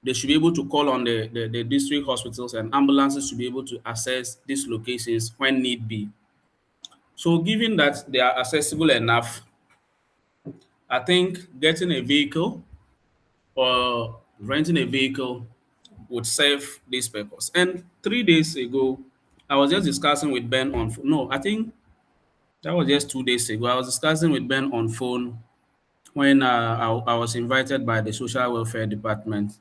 they should be able to call on the district hospitals, and ambulances should be able to access these locations when need be. So given that they are accessible enough, I think getting a vehicle or renting a vehicle would serve this purpose. And 3 days ago, I was just discussing with Ben on no, I think that was just 2 days ago. I was discussing with Ben on phone when I was invited by the social welfare department.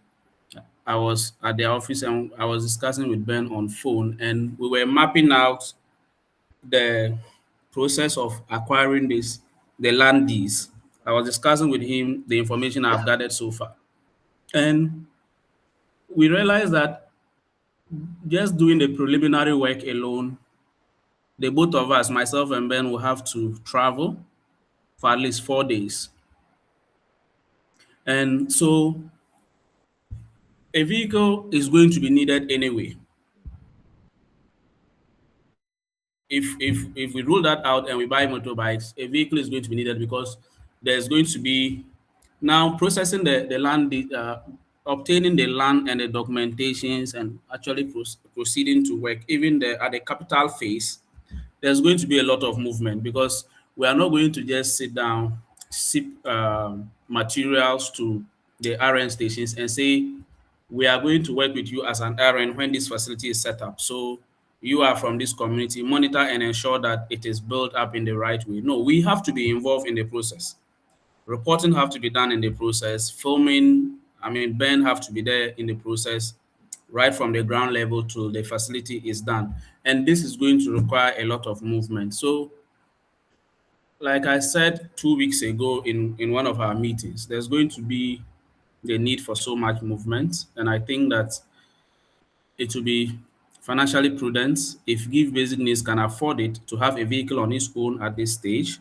I was at their office and I was discussing with Ben on phone, and we were mapping out the process of acquiring the land deeds. I was discussing with him the information I've gathered so far. And we realized that just doing the preliminary work alone, the both of us, myself and Ben, will have to travel for at least 4 days. And so a vehicle is going to be needed anyway. If we rule that out and we buy motorbikes, a vehicle is going to be needed because there's going to be now processing the land, obtaining the land and the documentations, and actually proceeding to work. Even at the capital phase, there's going to be a lot of movement because we are not going to just sit down, ship materials to the RN stations and say, we are going to work with you as an RN when this facility is set up. So you are from this community, monitor and ensure that it is built up in the right way. No, we have to be involved in the process. Reporting have to be done in the process. Filming, I mean, Ben have to be there in the process, right from the ground level to the facility is done. And this is going to require a lot of movement. So, like I said 2 weeks ago in one of our meetings, there's going to be the need for so much movement. And I think that it will be financially prudent if Give Basic Needs can afford it to have a vehicle on its own at this stage.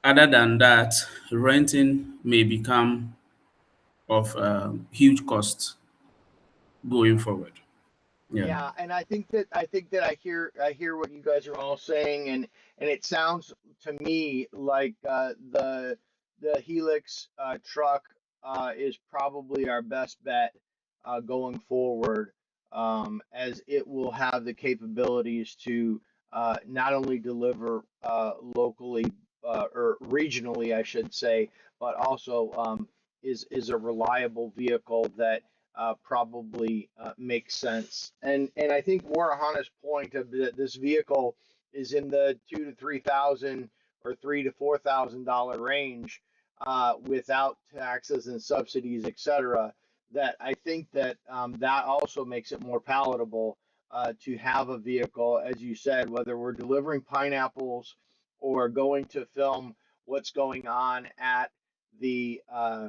Other than that, renting may become of huge cost going forward. Yeah. Yeah, and I think that I hear what you guys are all saying, and it sounds to me like the Helix truck is probably our best bet going forward, as it will have the capabilities to not only deliver locally or regionally, I should say, but also is a reliable vehicle that probably makes sense. And I think Warahana's point of that this vehicle is in the 2 to 3,000 or $3,000 to $4,000 range, without taxes and subsidies, etc. That I think that that also makes it more palatable to have a vehicle, as you said, whether we're delivering pineapples or going to film what's going on the uh,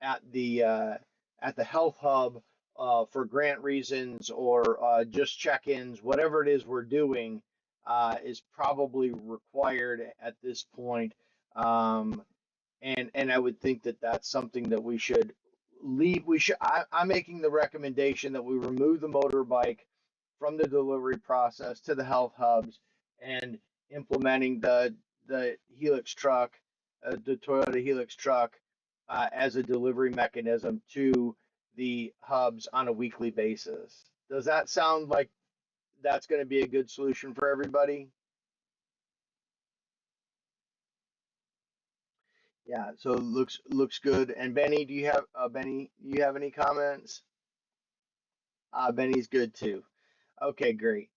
at the uh, at the health hub for grant reasons or just check-ins, whatever it is we're doing is probably required at this point. Um, and I would think that that's something that we should leave. I'm making the recommendation that we remove the motorbike from the delivery process to the health hubs and implementing the Helix truck, the Toyota Helix truck, as a delivery mechanism to the hubs on a weekly basis. Does that sound like that's going to be a good solution for everybody? Yeah, so it looks good. And Benny, do you have any comments? Benny's good too. Okay, great.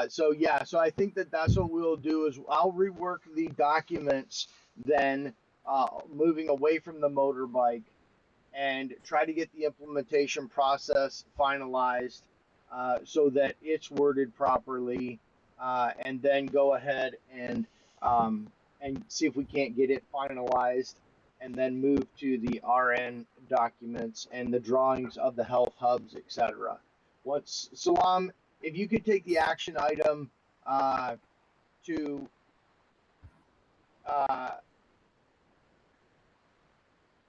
So yeah, so I think that that's what we'll do is I'll rework the documents then, moving away from the motorbike and try to get the implementation process finalized, so that it's worded properly, and then go ahead and see if we can't get it finalized, and then move to the RN documents and the drawings of the health hubs, etc. Once Salam, if you could take the action item to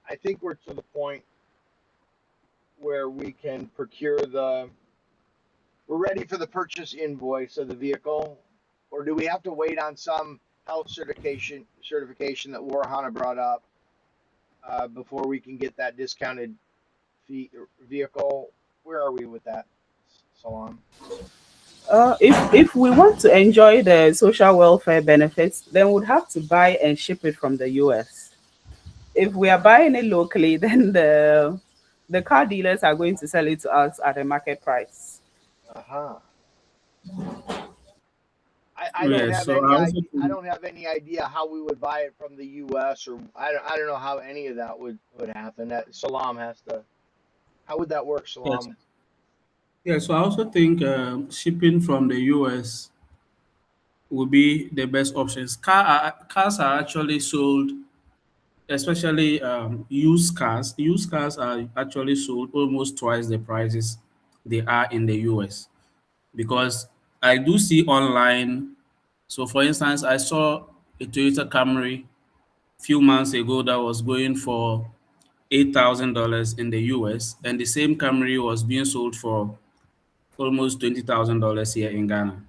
I think we're to the point where we can we're ready for the purchase invoice of the vehicle, or do we have to wait on some health certification that Warihana brought up before we can get that discounted vehicle? Where are we with that, Salam? If we want to enjoy the social welfare benefits, then we'd have to buy and ship it from the US. If we are buying it locally, then the car dealers are going to sell it to us at a market price. Uh-huh. I don't Yes, have so any I also idea. I think, don't have any idea how we would buy it from the U.S. or I don't know how any of that would happen. That Salam has to. How would that work, yes, Salam? so I also think shipping from the US will be the best options. Cars are actually sold, especially used cars. Used cars are actually sold almost twice the prices they are in the US, because I do see online. So, for instance, I saw a Toyota Camry few months ago that was going for $8,000 in the US, and the same Camry was being sold for almost $20,000 here in Ghana.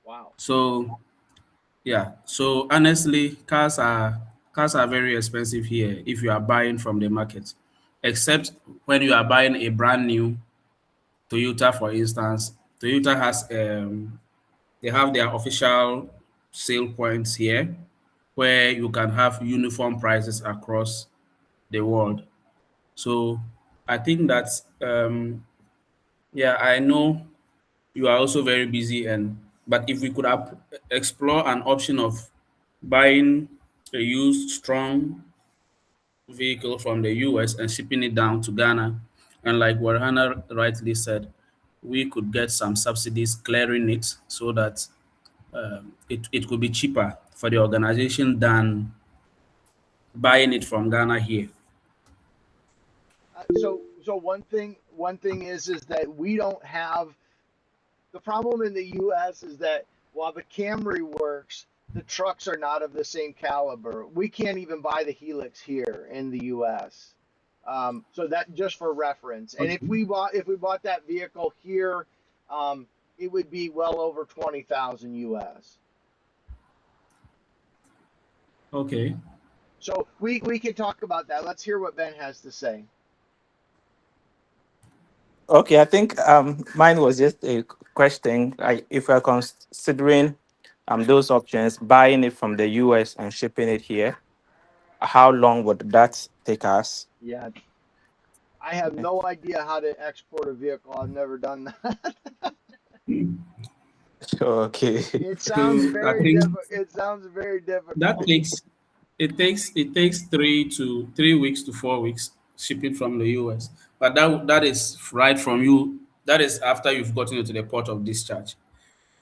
Wow. So yeah, so honestly, cars are very expensive here if you are buying from the market, except when you are buying a brand new Toyota, for instance. Toyota has they have their official sale points here where you can have uniform prices across the world. So I think that yeah, I know you are also very busy, and but if we could explore an option of buying a used strong vehicle from the US and shipping it down to Ghana, and like Warhana rightly said, we could get some subsidies clearing it so that it could be cheaper for the organization than buying it from Ghana here. So one thing is that we don't have the problem in the U.S. is that while the Camry works, the trucks are not of the same caliber. We can't even buy the Helix here in the U.S. So that just for reference. And Okay. if we bought that vehicle here, um, it would be well over 20,000 U.S. Okay. So we can talk about that. Let's hear what Ben has to say. Okay, I think mine was just a question. If we're considering those options, buying it from the US and shipping it here, how long would that take us? Yeah, I have no idea how to export a vehicle. I've never done that. Okay. It sounds So I very think difficult. It sounds very that difficult. takes it takes 3 weeks to 4 weeks shipping from the US. But that is right from you. That is after you've gotten into the port of discharge.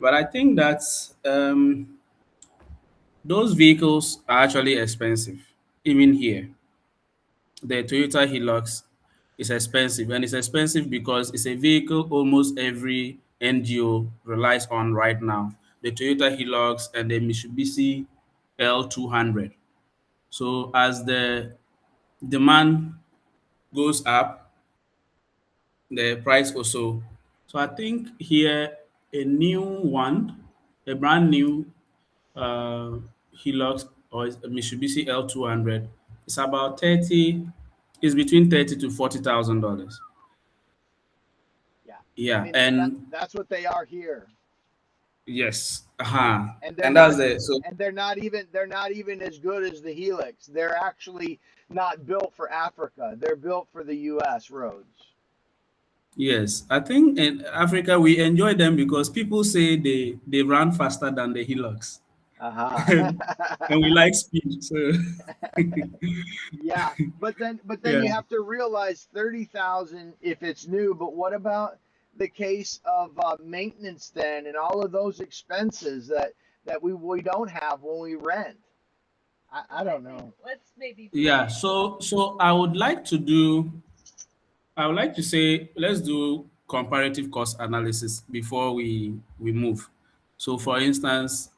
But I think that those vehicles are actually expensive, even here. The Toyota Hilux is expensive, and it's expensive because it's a vehicle almost every NGO relies on right now. The Toyota Hilux and the Mitsubishi L200. So as the demand goes up, the price also. So I think here a new one, a brand new uh, Hilux or a Mitsubishi L200 is about 30, is between 30 to $40,000. Yeah, I Yeah, mean and that's what they are here, yes, and and that's the so they're not even as good as the Helix. They're actually not built for Africa. They're built for the U.S. roads. yes, I think in Africa we enjoy them because people say they run faster than the Hilux, Uh-huh. and, and we like speed. So Yeah, but then yeah, you have to realize 30,000 if it's new, but what about the case of maintenance then and all of those expenses that we don't have when we rent? So I I don't think know. let's maybe yeah. plan. So I would like to say let's do comparative cost analysis before we move. So for instance,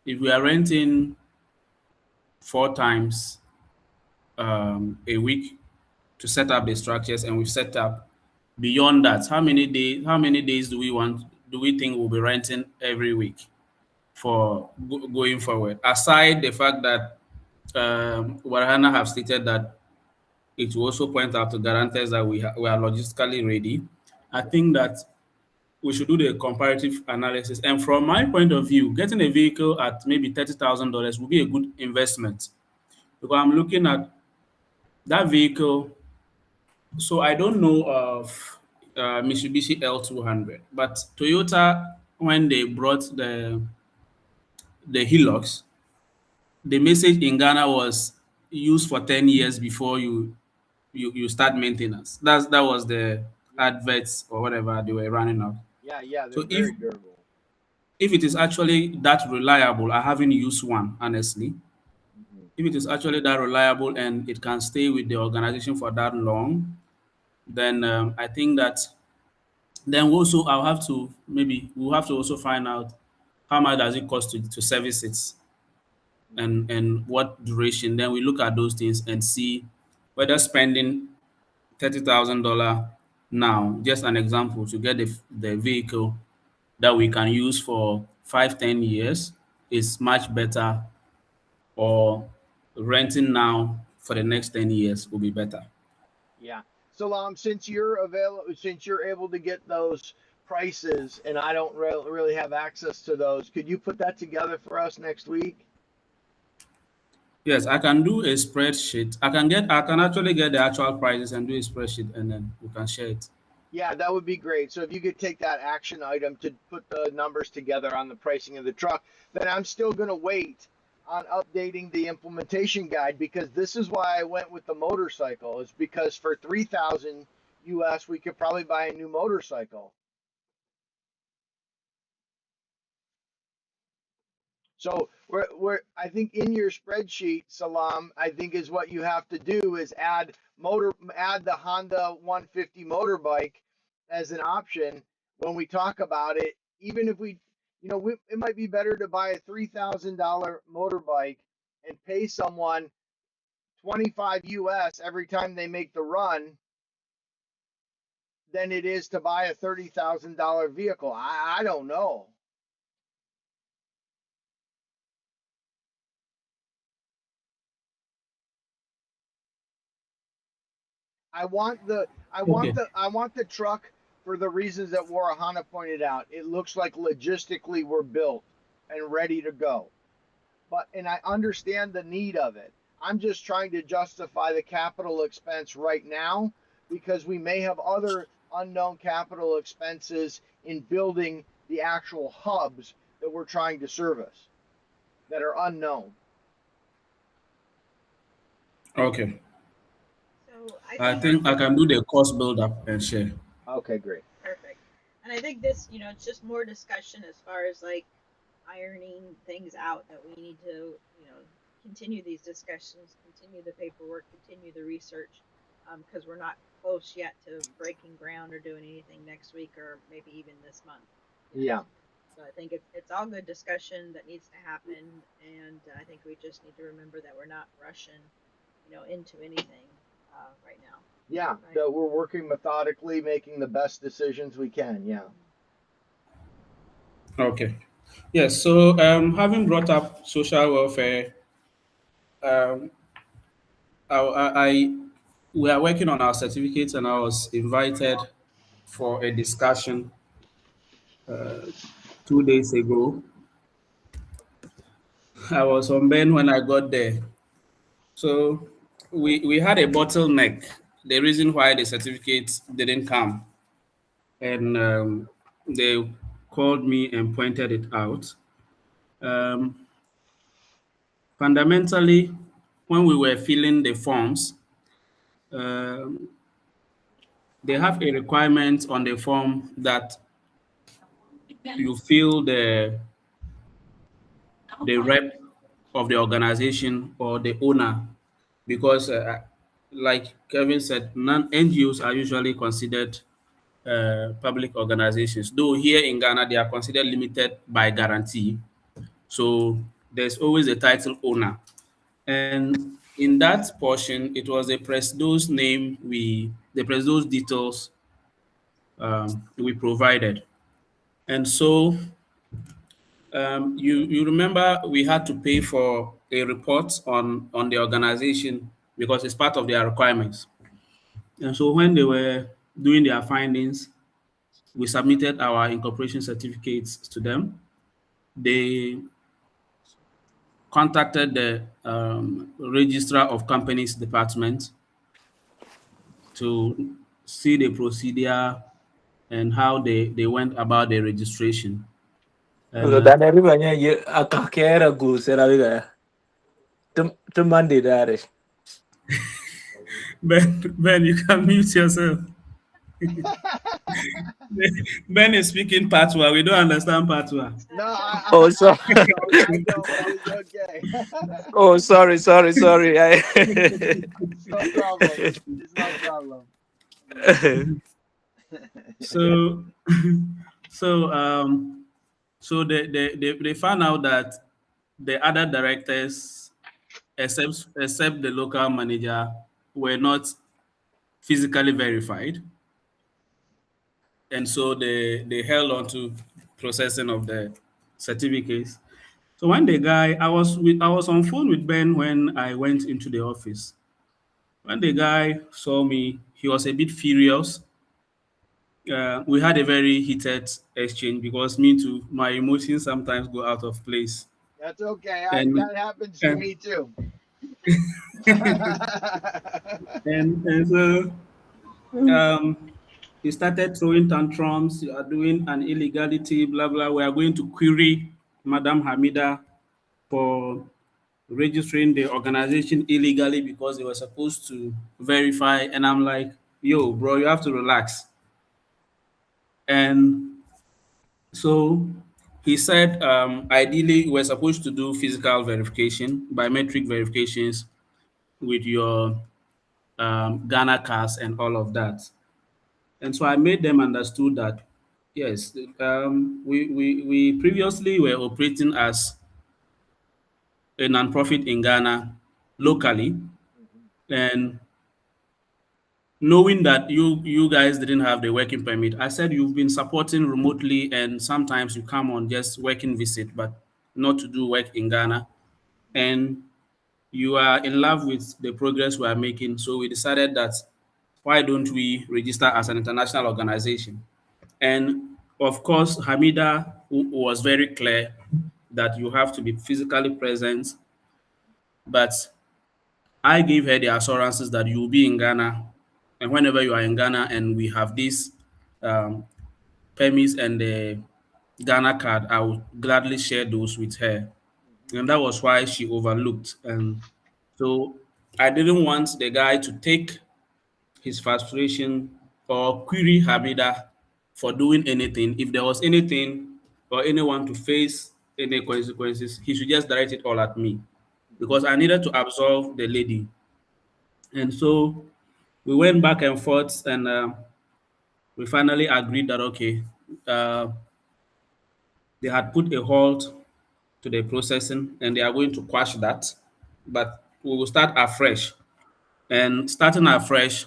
if we are renting 4 times a week to set up the structures, and we've set up beyond that, how many days do we think we'll be renting every week for going forward, aside the fact that Warihana have stated that it will also point out to guarantors that we are logistically ready. I Yeah, think that we should do the comparative analysis, and from my point of view, getting a vehicle at maybe $30,000 will be a good investment, because I'm looking at that vehicle. So I don't know of Mitsubishi L200, but Toyota, when they brought the Hilux, the message in Ghana was used for 10 years before you start maintenance. That was the yeah, adverts or whatever they were running out. yeah. They're So if very durable. if it is actually that reliable, I haven't used one honestly. Hmm. If it is actually that reliable and it can stay with the organization for that long, then I think that then also we'll have to also find out how much does it cost to service it, Hmm. and what duration. Then we look at those things and see whether spending $30,000 now, just an example, to get the vehicle that we can use for 5, 10 years is much better, or renting now for the next 10 years will be better. Yeah. Salam, since you're able to get those prices, and I don't really have access to those, could you put that together for us next week? Yes, I can do a spreadsheet. I can actually get the actual prices and do a spreadsheet, and then we can share it. Yeah, that would be great. So if you could take that action item to put the numbers together on the pricing of the truck, then I'm still going to wait on updating the implementation guide, because this is why I went with the motorcycle. Is because for 3,000 US we could probably buy a new motorcycle. So I think in your spreadsheet, Salam, I think is what you have to do is add the Honda 150 motorbike as an option when we talk about it. Even if it might be better to buy a $3,000 motorbike and pay someone 25 US every time they make the run than it is to buy a $30,000 vehicle. I don't know. Okay. I want the truck for the reasons that Warahana pointed out. It looks like logistically we're built and ready to go. And I understand the need of it. I'm just trying to justify the capital expense right now, because we may have other unknown capital expenses in building the actual hubs that we're trying to service that are unknown. Okay. So I I think think I can do the cost build up and share. Okay, great. perfect. And I think this, it's just more discussion as far as like ironing things out that we need to, continue these discussions, continue the paperwork, continue the research, because we're not close yet to breaking ground or doing anything next week or maybe even this month yet. Yeah. So I think it's all good discussion that needs to happen, and I think we just need to remember that we're not rushing, into anything right now. Yeah, Right. that we're working methodically, making the best decisions we can. Yeah. Okay. Yes. So, having brought up social welfare, um, we are working on our certificates, and I was invited for a discussion 2 days ago. I was on Ben when I got there. So we had a bottleneck. The reason why the certificates didn't come, and they called me and pointed it out. Um, Fundamentally, when we were filling the forms, um, they have a requirement on the form that you fill the rep of the organization or the owner, because like Kevin said, NGOs are usually considered public organizations, though here in Ghana they are considered limited by guarantee. So there's always a title owner. And in that portion, it was the Presido's name, the Presido's details we provided. And so you remember we had to pay for a report on the organization because it's part of their requirements. And so when they were doing their findings, we submitted our incorporation certificates to them. They contacted the registrar of companies department to see the procedure and how they went about the registration. And Lo dan everybody ye akakera go sera biga. To Monday that. Ben, you can mute yourself. Ben is speaking patois. We don't understand patois. No, Oh, so I don't, but it's okay. oh, sorry. It's no problem. It's no problem. So, so, they found out that the other directors, except the local manager, were not physically verified, and so they held on to processing of the certificates. So when the guy, I was on phone with Ben when I went into the office. When the guy saw me, he was a bit furious. We had a very heated exchange because me too, my emotions sometimes go out of place. That's okay. And That happens to and me too. and so um, he started throwing tantrums. You are doing an illegality, blah blah. We are going to query Madam Hamida for registering the organization illegally because they were supposed to verify. And I'm like, yo, bro, you have to relax. And so he said, ideally, we're supposed to do physical verification, biometric verifications with your Ghana cards and all of that. And so I made them understood that, yes, we previously were operating as a nonprofit in Ghana locally. And knowing that you guys didn't have the working permit, I said you've been supporting remotely and sometimes you come on just working visit, but not to do work in Ghana. And you are in love with the progress we are making. So we decided that why don't we register as an international organization? And of course, Hamida was very clear that you have to be physically present, but I gave her the assurances that you will be in Ghana, and whenever you are in Ghana, and we have these um, permits and the Ghana card, I would gladly share those with her. And that was why she overlooked. And so I didn't want the guy to take his frustration or query Hamida for doing anything. If there was anything or anyone to face any consequences, he should just direct it all at me because I needed to absolve the lady. And so we went back and forth, and we finally agreed that okay, uh, they had put a halt to the processing and they are going to quash that, but we will start afresh. And starting afresh,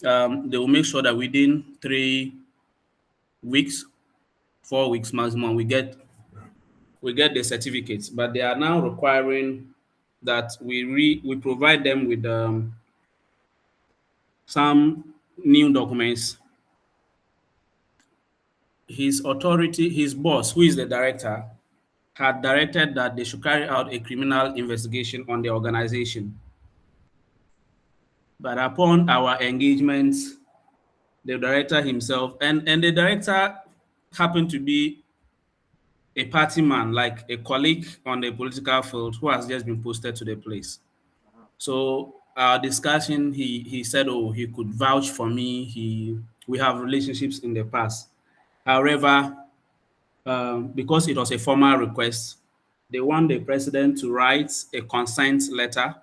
they will make sure that within 3 weeks, 4 weeks maximum, we get the certificates. But they are now requiring that we provide them with some new documents. His authority, his boss, who is the director, had directed that they should carry out a criminal investigation on the organization. But upon our engagement, the director himself, and the director happened to be a party man, like a colleague on the political field who has just been posted to the place. So our discussion, he said, oh, he could vouch for me. We have relationships in the past. However, because it was a formal request, they want the president to write a consent letter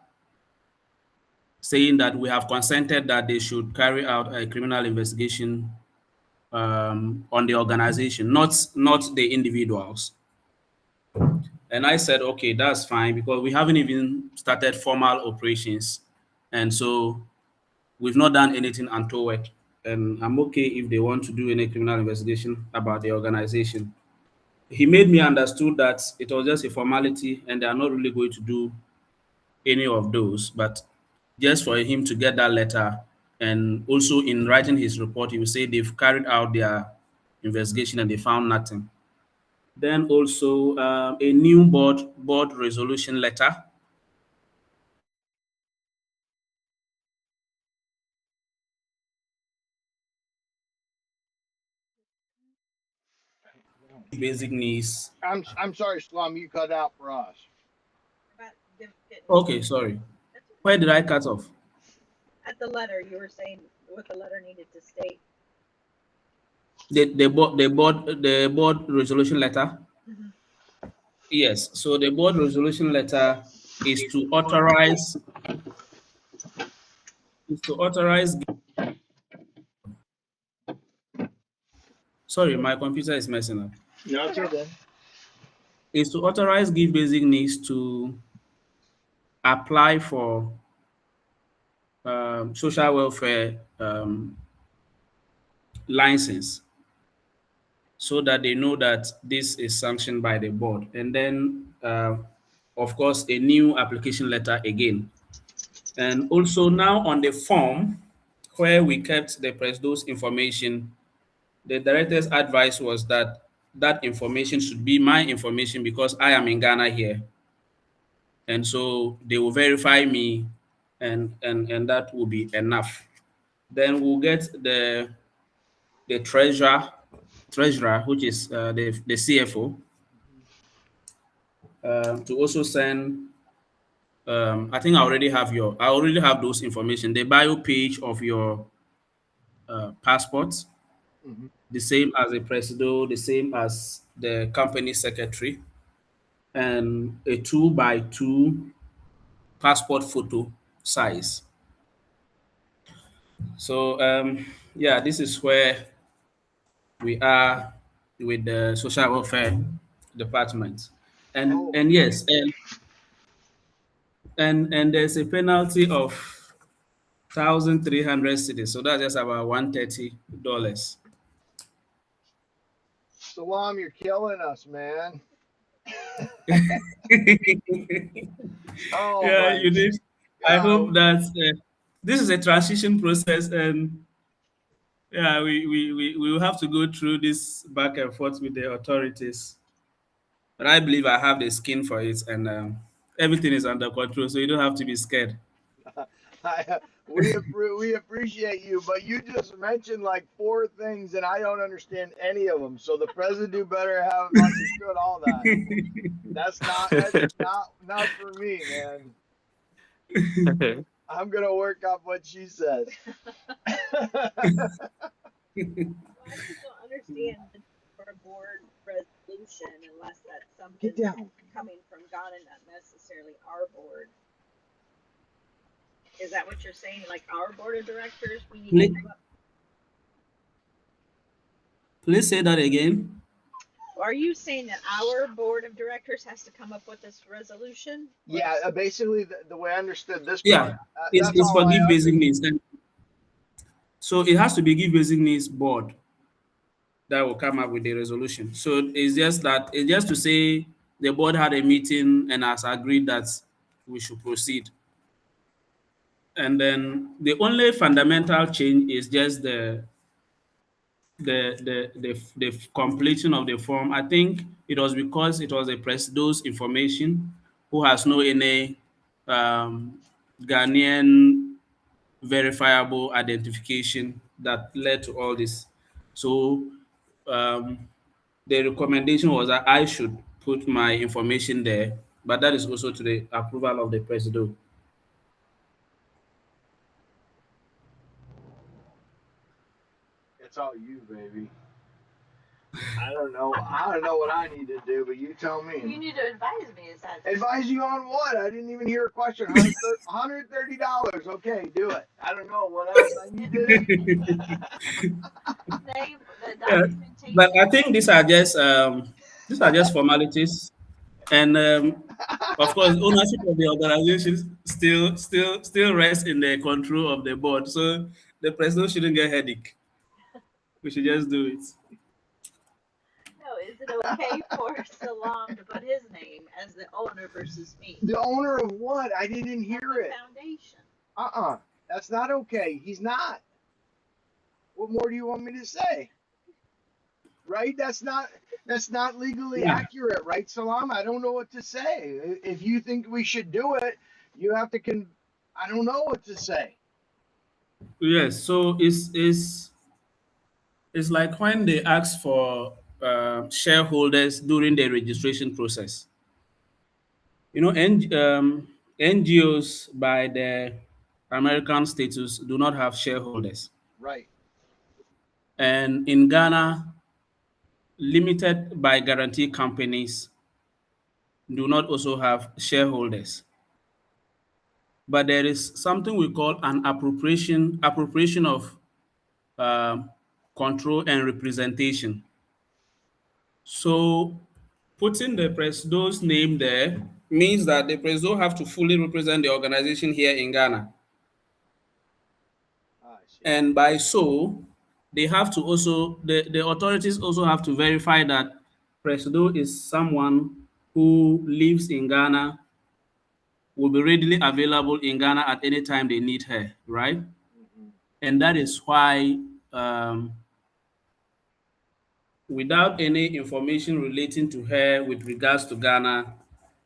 saying that we have consented that they should carry out a criminal investigation on the organization, not the individuals. And I said, okay, that's fine because we haven't even started formal operations, and so we've not done anything untoward. And I'm okay if they want to do any criminal investigation about the organization. He made me understood that it was just a formality and they are not really going to do any of those, but just for him to get that letter, and also in writing his report, he will say they've carried out their investigation and they found nothing. Then also a new board resolution letter. Basic needs. I'm sorry, Salam, you cut out for us. Okay, sorry. Where did I cut off? At the letter, you were saying what the letter needed to state. The board resolution letter. Yes. So the board resolution letter is to authorize is to authorize. Sorry, my computer is messing up. No, it's okay. Is to authorize Give Basic Needs to apply for social welfare license, so that they know that this is sanctioned by the board. And then, of course, a new application letter again. And also now on the form where we kept the Presdo's information, the director's advice was that that information should be my information because I am in Ghana here. And so they will verify me, and that will be enough. Then we'll get the treasurer, which is the CFO, to also send. I think I already have those information. The bio page of your passport, the same as the presido, the same as the company secretary, and a 2x2 passport photo size. So yeah, this is where we are with the social welfare department, and Oh, and yes, and there's a penalty of 1,300 cities, so that's just about $130. Salam, you're killing us, man. Oh Yeah, my you did. I hope God. that this is a transition process, and yeah, we will have to go through this back and forth with the authorities. But I believe I have the skin for it, and everything is under control, so you don't have to be scared. we appreciate you, but you just mentioned like 4 things, and I don't understand any of them. So the president better have understood all that. That's not for me, man. I'm gonna work off what she says. Well, I just don't understand the for a board resolution unless that's something Get down. coming from Ghana, not necessarily our board. Is that what you're saying? Like our board of directors, we need to come up. Please say that again. Are you saying that our board of directors has to come up with this resolution? Yeah, basically the way I understood this part, Yeah, that's it's all for I give basic understood. needs. And so it has to be give basic needs board that will come up with the resolution. So it's just to say the board had a meeting and has agreed that we should proceed. And then the only fundamental change is just the completion of the form. I think it was because it was a presido's information who has no any Ghanaian verifiable identification that led to all this. So um, the recommendation was that I should put my information there, but that is also to the approval of the president. It's all you, baby. I don't know. I don't know what I need to do, but you tell You me. need to advise me. Is that Advise you on what? I didn't even hear a question. $130. Okay, do it. I don't know what else I need to do. name, the Yeah, documentation? but I think these are just formalities, and of course, ownership of the organization still rests in the control of the board. So the president shouldn't get headache. We should just do it. No, is it okay for Salam to put his name as the owner versus me? The owner of what? I didn't Of hear the it. foundation. That's not okay. He's not. What more do you want me to say? Right? That's not legally Yeah. accurate, right, Salam? I don't know what to say. If you think we should do it, you have to I don't know what to say. Yes. So it's like when they ask for shareholders during the registration process. You know, NGOs by the American status do not have shareholders, Right. and in Ghana, limited by guarantee companies do not also have shareholders. But there is something we call an appropriation of um, control and representation. So putting the presido's name there means that the presido have to fully represent the organization here in Ghana. I see. And by so, they have to also, the authorities also have to verify that presido is someone who lives in Ghana, will be readily available in Ghana at any time they need her, right? Mm-hmm. And that is why, um, without any information relating to her with regards to Ghana,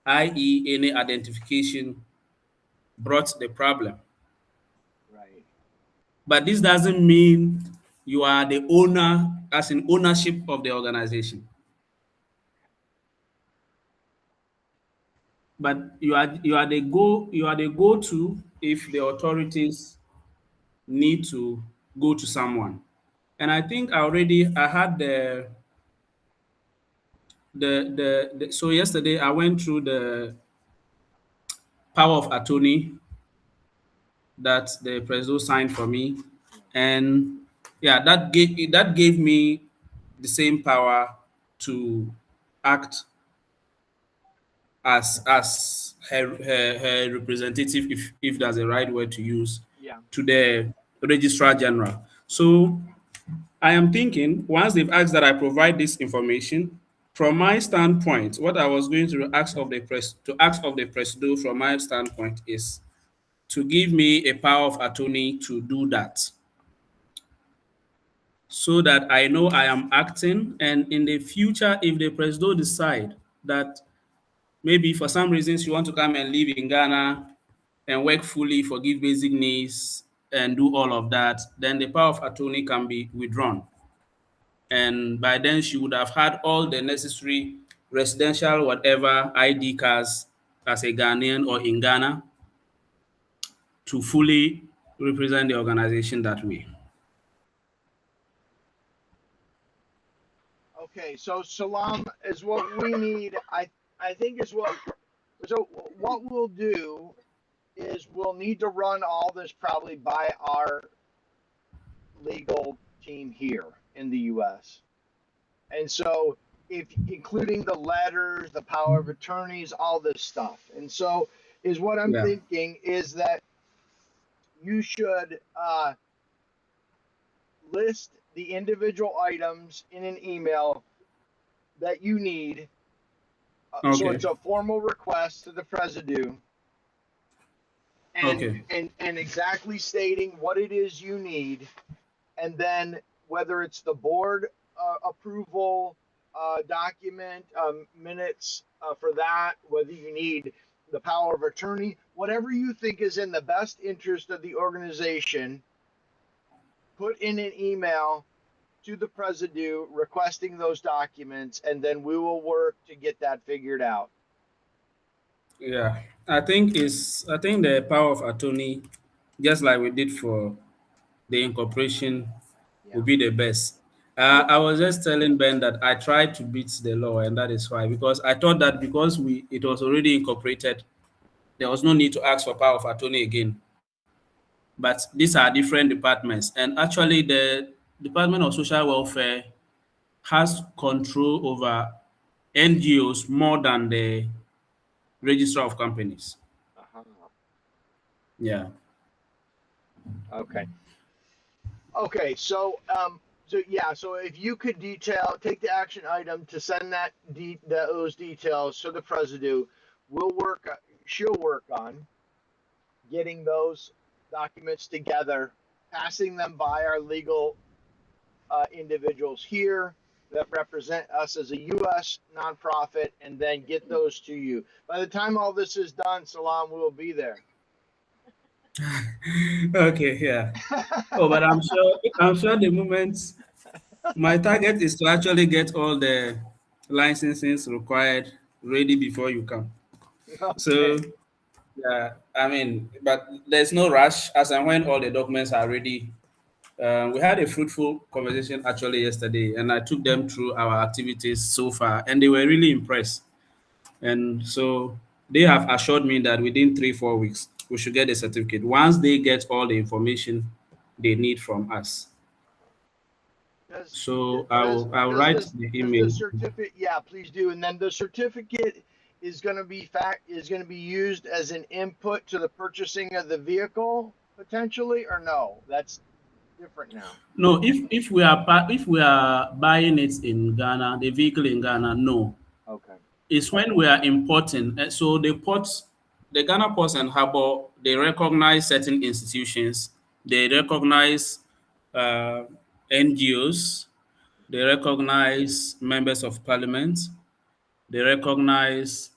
i.e., any identification, brought the problem. Right. But this doesn't mean you are the owner, as in ownership of the organization. But you are the go-to if the authorities need to go to someone. And I think I had so yesterday I went through the power of attorney that the president signed for me, Yeah. and yeah, that gave me the same power to act as her representative, if that's the right word to use, Yeah. to the registrar general. So I am thinking once they've asked that I provide this information, from my standpoint, what I was going to ask of the presido from my standpoint is to give me a power of attorney to do that, so that I know I am acting. And in the future, if the presido decide that maybe for some reasons you want to come and live in Ghana and work fully for give basic needs, and do all of that, then the power of attorney can be withdrawn. And by then, she would have had all the necessary residential, whatever ID cards as a Ghanaian or in Ghana to fully represent the organization that way. Okay, so Salam is what we need. I think is what. So what we'll do is we'll need to run all this probably by our legal team here in the U.S. And so, if including the letters, the power of attorneys, all this stuff. And so, is what I'm Yeah. thinking is that you should list the individual items in an email that you need. So Okay. it's a formal request to the Presidio, and Okay. and exactly stating what it is you need, and then whether it's the board approval document, minutes for that, whether you need the power of attorney, whatever you think is in the best interest of the organization, put in an email to the Presidio requesting those documents, and then we will work to get that figured out. Yeah. I think the power of attorney, just like we did for the incorporation, will Yeah. be the best. Yeah. I was just telling Ben that I tried to beat the law, and that is why, because I thought that because it was already incorporated, there was no need to ask for power of attorney again. But these are different departments, and actually, the Department of Social Welfare has control over NGOs more than the registrar of companies. Uh-huh. Yeah. Okay. Okay. So if you could take the action item to send those details to the Presidio, she'll work on getting those documents together, passing them by our legal individuals here that represent us as a U.S. nonprofit, and then get those to you. By the time all this is done, Salam will be there. Okay. Yeah. Oh, but I'm sure the moment my target is to actually get all the licensings required ready before you come. So Okay. yeah, I mean, but there's no rush. As and when all the documents are ready, we had a fruitful conversation actually yesterday, and I took them through our activities so far, and they were really impressed. And so they have assured me that within 3-4 weeks we should get a certificate once they get all the information they need from us. Does So does I'll does write this the does the email. certificate? Yeah, please do. And then the certificate is going to be used as an input to the purchasing of the vehicle potentially, or no? That's different now. No, if we are buying it in Ghana, the vehicle in Ghana, no. Okay. It's when we are importing. So the ports, the Ghana Ports and Harbour, they recognize certain institutions. They recognize uh, NGOs. They recognize members of parliament. They recognize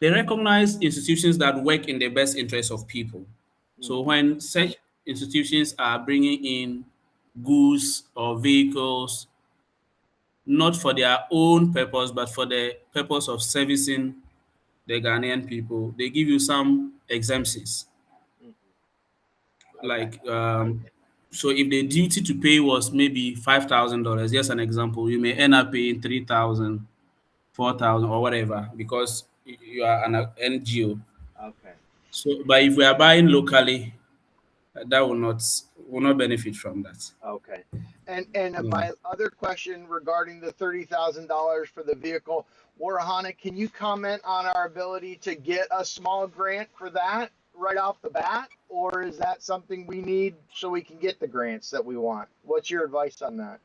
they recognize institutions that work in the best interest of people. So Mm-hmm. when such institutions are bringing in goods or vehicles, not for their own purpose, but for the purpose of servicing the Ghanaian people, they give you some exemptions. Mm-hmm. Okay. Like, so if the duty to pay was maybe $5,000, just an example, you may end up paying 3,000, 4,000, or whatever, because you are an NGO. Okay. So, but if we are buying locally, that will not benefit from that. Okay. And Yeah. my other question regarding the $30,000 for the vehicle, Warihana, can you comment on our ability to get a small grant for that right off the bat, or is that something we need so we can get the grants that we want? What's your advice on that?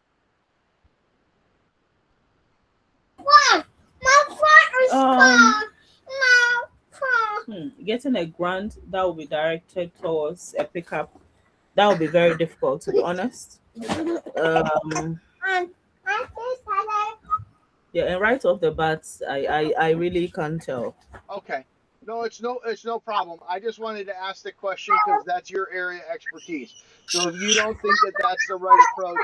Getting a grant that will be directed towards a pickup, that will be very difficult, to be honest. Yeah, and right off the bat, I really can't tell. Okay. No, it's no problem. I just wanted to ask the question because that's your area of expertise. So if you don't think that that's the right approach,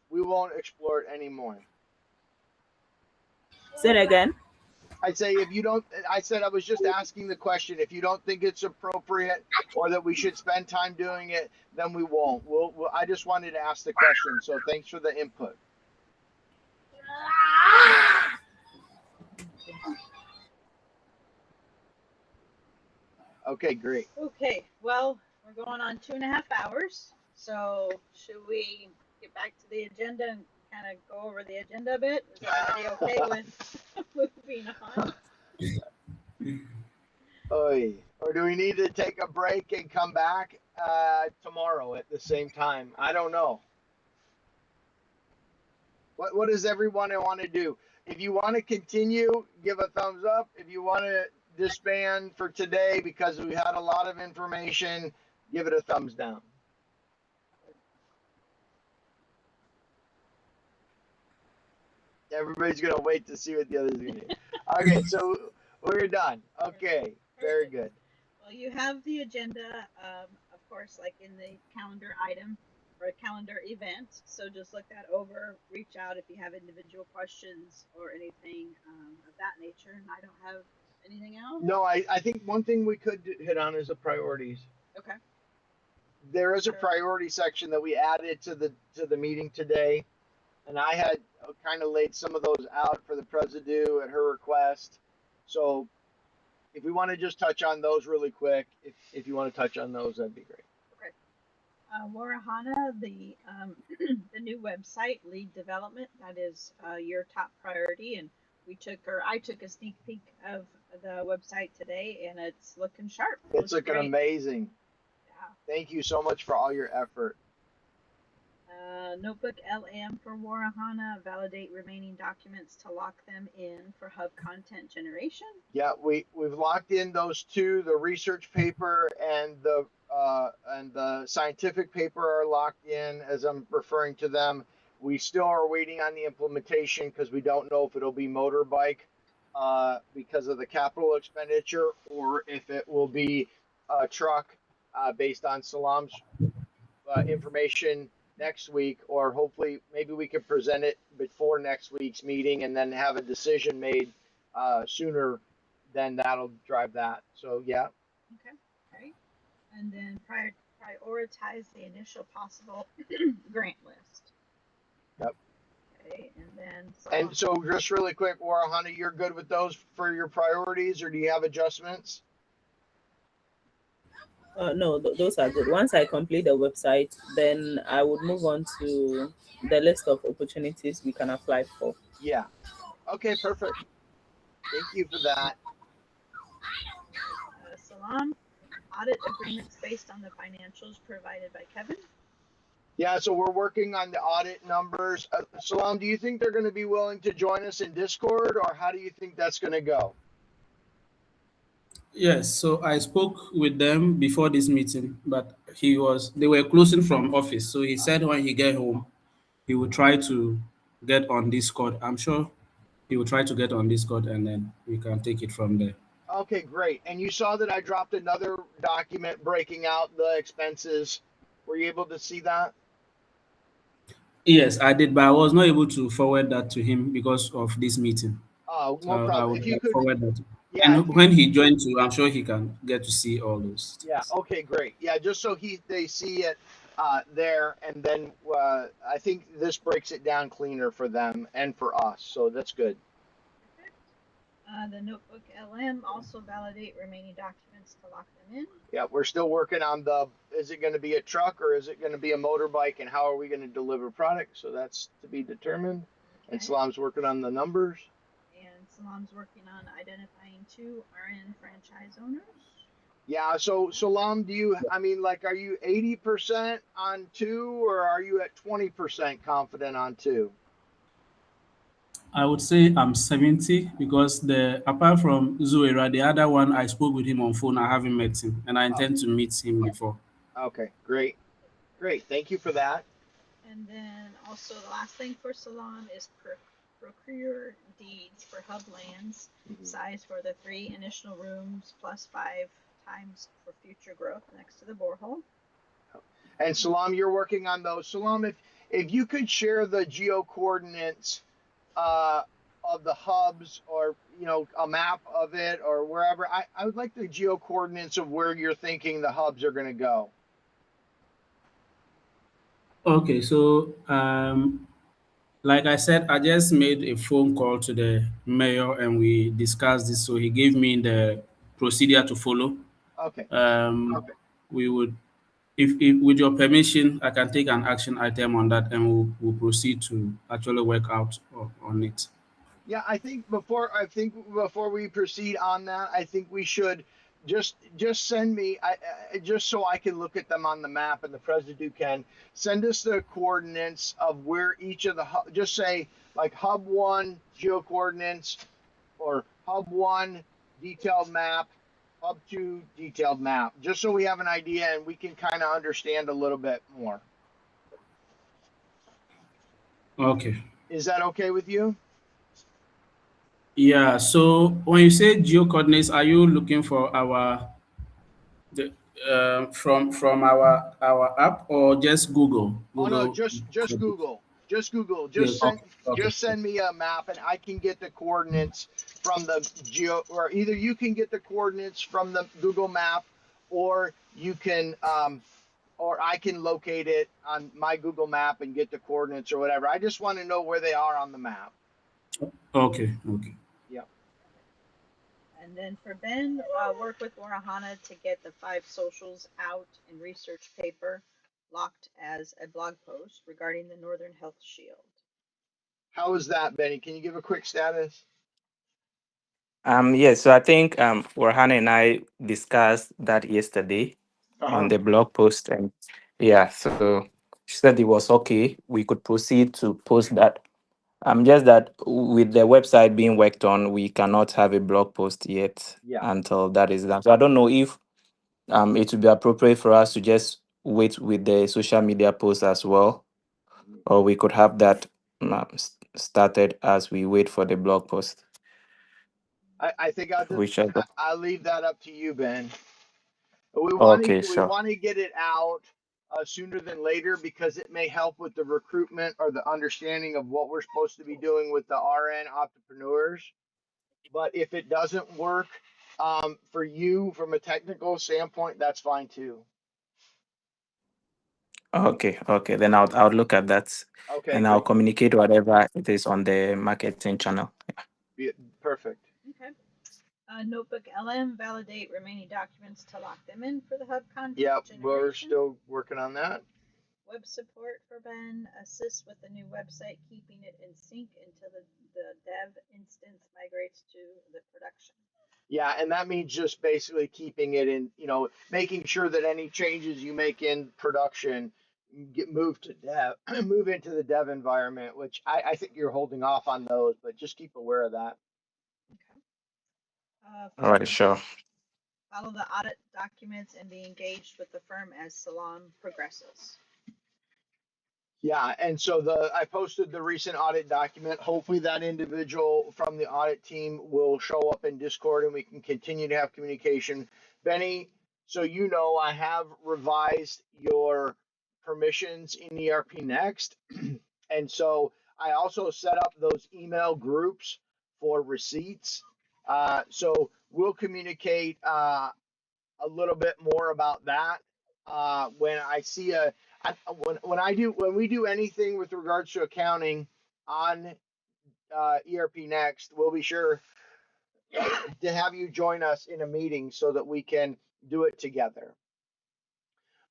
we won't explore it anymore. Say it again. I'd say if you don't, I said I was just asking the question. If you don't think it's appropriate or that we should spend time doing it, then we won't. I just wanted to ask the question. So thanks for the input. Okay, great. Okay, well, we're going on 2.5 hours. So should we get back to the agenda and kind of go over the agenda a bit? Is everybody okay with moving on? Oy. Or do we need to take a break and come back tomorrow at the same time? I don't know. What does everyone want to do? If you want to continue, give a thumbs up. If you want to disband for today because we had a lot of information, give it a thumbs down. Everybody's going to wait to see what the others are going to do. Okay, so we're done. Okay, very good. Well, you have the agenda, of course, like in the calendar item or calendar event. So just look that over, reach out if you have individual questions or anything of that nature. And I don't have anything else. No, I think one thing we could hit on is the priorities. Okay. There is a priority section that we added to the meeting today, and I had kind of laid some of those out for the Presidio at her request. So if we want to just touch on those really quick, if you want to touch on those, that'd be great. Okay. Warihana, the the new website, lead development, that is your top priority, and I took a sneak peek of the website today, and it's looking sharp. It's looking great. Amazing. Yeah. Thank you so much for all your effort. Notebook LM for Warihana, validate remaining documents to lock them in for hub content generation. Yeah, we've locked in those two. The research paper and the scientific paper are locked in, as I'm referring to them. We still are waiting on the implementation because we don't know if it'll be motorbike because of the capital expenditure or if it will be a truck based on Salam's information next week, or hopefully maybe we can present it before next week's meeting and then have a decision made sooner. Then that'll drive that. So yeah. Okay, great. And then prioritize the initial possible grant list. Yep. Okay, and so just really quick, Warihana, you're good with those for your priorities, or do you have adjustments? No, those are good. Once I complete the website, then I would move on to the list of opportunities we can apply for. Yeah. Okay, perfect. Thank you for that. Salam, audit agreements based on the financials provided by Kevin. Yeah, so we're working on the audit numbers. Salam, do you think they're going to be willing to join us in Discord, or how do you think that's going to go? Yes, so I spoke with them before this meeting, but they were closing from office. So he said when he get home, he will try to get on Discord. I'm sure he will try to get on Discord, and then we can take it from there. Okay, great. And you saw that I dropped another document breaking out the expenses. Were you able to see that? Yes, I did, but I was not able to forward that to him because of this meeting. Oh, no I problem. would If you could forward that. Yeah. And when he joins you, I'm sure he can get to see all those. Yeah. Okay, great. Yeah, just so they see it there, and then I think this breaks it down cleaner for them and for us. So that's good. The notebook LM, also validate remaining documents to lock them in. Yeah, we're still working on is it going to be a truck or is it going to be a motorbike, and how are we going to deliver product? So that's to be determined. Okay. And Salam's working on the numbers. And Salam's working on identifying 2 RN franchise owners. Yeah, so Salam, are you 80% on 2, or are you at 20% confident on 2? I would say I'm 70 because apart from Zuera, the other one I spoke with him on phone. I haven't met him, and I intend to meet him before. Okay, great. Thank you for that. And then also the last thing for Salam is procure deeds for hub lands, size for the 3 initial rooms plus 5 times for future growth next to the borehole. And Salam, you're working on those. Salam, if you could share the geo coordinates of the hubs, or a map of it, or wherever, I would like the geo coordinates of where you're thinking the hubs are going to go. Okay, so like I said, I just made a phone call to the mayor and we discussed this. So he gave me the procedure to follow. Okay. Okay. We would, if with your permission, I can take an action item on that and we'll proceed to actually work out on it. Yeah, I think before we proceed on that, I think we should just send me, just so I can look at them on the map, and the president can send us the coordinates of where each of the just say like hub 1 geo coordinates, or hub 1 detailed map, hub 2 detailed map, just so we have an idea and we can kind of understand a little bit more. Okay. Is that okay with you? Yeah, so when you say geo coordinates, are you looking for the from our app or just Google? Oh no, Google. just Google. Just Google. Yeah, okay. Just send me a map and I can get the coordinates from the geo, or either you can get the coordinates from the Google map, or you can or I can locate it on my Google map and get the coordinates or whatever. I just want to know where they are on the map. Okay. Okay. Yeah. And then for Ben, work with Warihana to get the 5 socials out in research paper, locked as a blog post regarding the Northern Health Shield. How is that, Benny? Can you give a quick status? Yes, so I think Warhana and I discussed that yesterday on the blog post, and yeah, so she said it was okay. We could proceed to post that. Just that with the website being worked on, we cannot have a blog post yet Yeah. until that is done. So I don't know if it would be appropriate for us to just wait with the social media post as well, or we could have that started as we wait for the blog post. I think Whichever. I'll leave that up to you, Ben. Okay, We sure. want to get it out sooner than later, because it may help with the recruitment or the understanding of what we're supposed to be doing with the RN entrepreneurs. But if it doesn't work for you from a technical standpoint, that's fine too. Okay, okay. Then I'll look at that Okay, and I'll great. communicate whatever it is on the marketing channel. Perfect. Okay. Notebook LM, validate remaining documents to lock them in for the hub content Yeah, generation. we're still working on that. Web support for Ben, assist with the new website, keeping it in sync until the dev instance migrates to the production. Yeah, and that means just basically keeping it in, making sure that any changes you make in production get moved to dev, move into the dev environment, which I think you're holding off on those, but just keep aware of that. Okay. All right, sure. Follow the audit documents and be engaged with the firm as Salam progresses. Yeah, and so I posted the recent audit document. Hopefully that individual from the audit team will show up in Discord and we can continue to have communication. Benny, so I have revised your permissions in ERP Next. And so I also set up those email groups for receipts. So we'll communicate a little bit more about that when I see when we do anything with regards to accounting on ERP Next, we'll be sure to have you join us in a meeting so that we can do it together.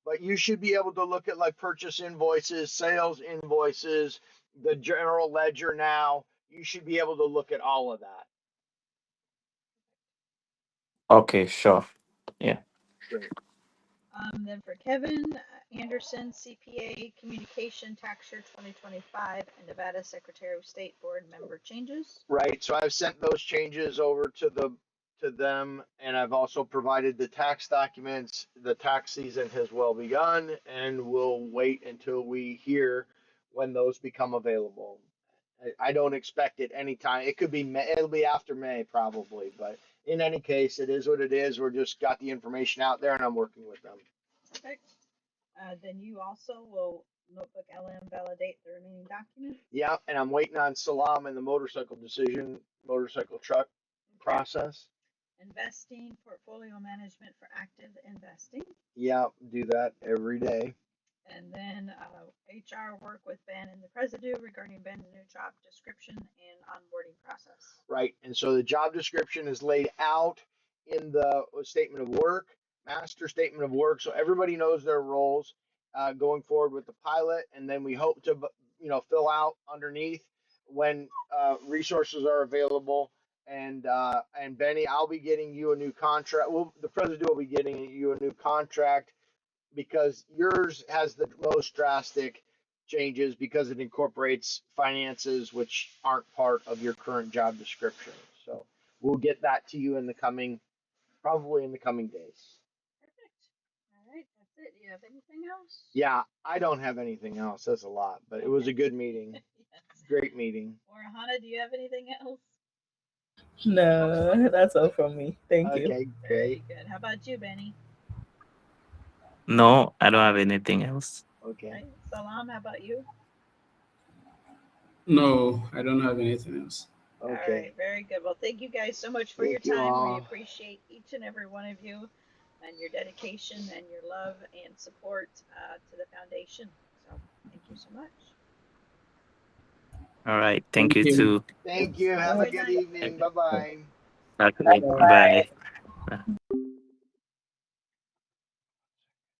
But you should be able to look at like purchase invoices, sales invoices, the general ledger now. You should be able to look at all of that. Okay, sure. Yeah. Great. Then for Kevin Anderson, CPA, Communication Tax Year 2025, and Nevada Secretary of State Board member changes. Right. So I've sent those changes over to them, and I've also provided the tax documents. The tax season has well begun, and we'll wait until we hear when those become available. I don't expect it anytime. It could be May, it'll be after May probably, but in any case, it is what it is. We're just got the information out there, and I'm working with them. Perfect. Then you also will notebook LM validate the remaining documents. Yeah, and I'm waiting on Salam and the motorcycle truck process. Investing, portfolio management for active investing. Yeah, do that every day. And then HR work with Ben and the president regarding Ben's new job description and onboarding process. Right, and so the job description is laid out in the statement of work, master statement of work, so everybody knows their roles going forward with the pilot, and then we hope to, fill out underneath when resources are available. And Benny, I'll be getting you a new contract. Well, the president will be getting you a new contract because yours has the most drastic changes because it incorporates finances which aren't part of your current job description. So we'll get that to you probably in the coming days. Perfect. All right, that's it. Do you have anything else? Yeah, I don't have anything else. That's a lot, but it was a good meeting. Yes. Great meeting. Warihana, do you have anything else? No, that's all from me. Thank you. Okay, Very great. good. How about you, Benny? No, I don't have anything else. Okay. Right. Salam, how about you? No, I don't have anything else. All Okay. right, very good. Well, thank you guys so much for Thank your you time. We all. appreciate each and every one of you and your dedication and your love and support to the foundation. So thank you so much. All right. Thank you you. too. Thank you. Have a good evening. Bye-bye. Okay. Bye.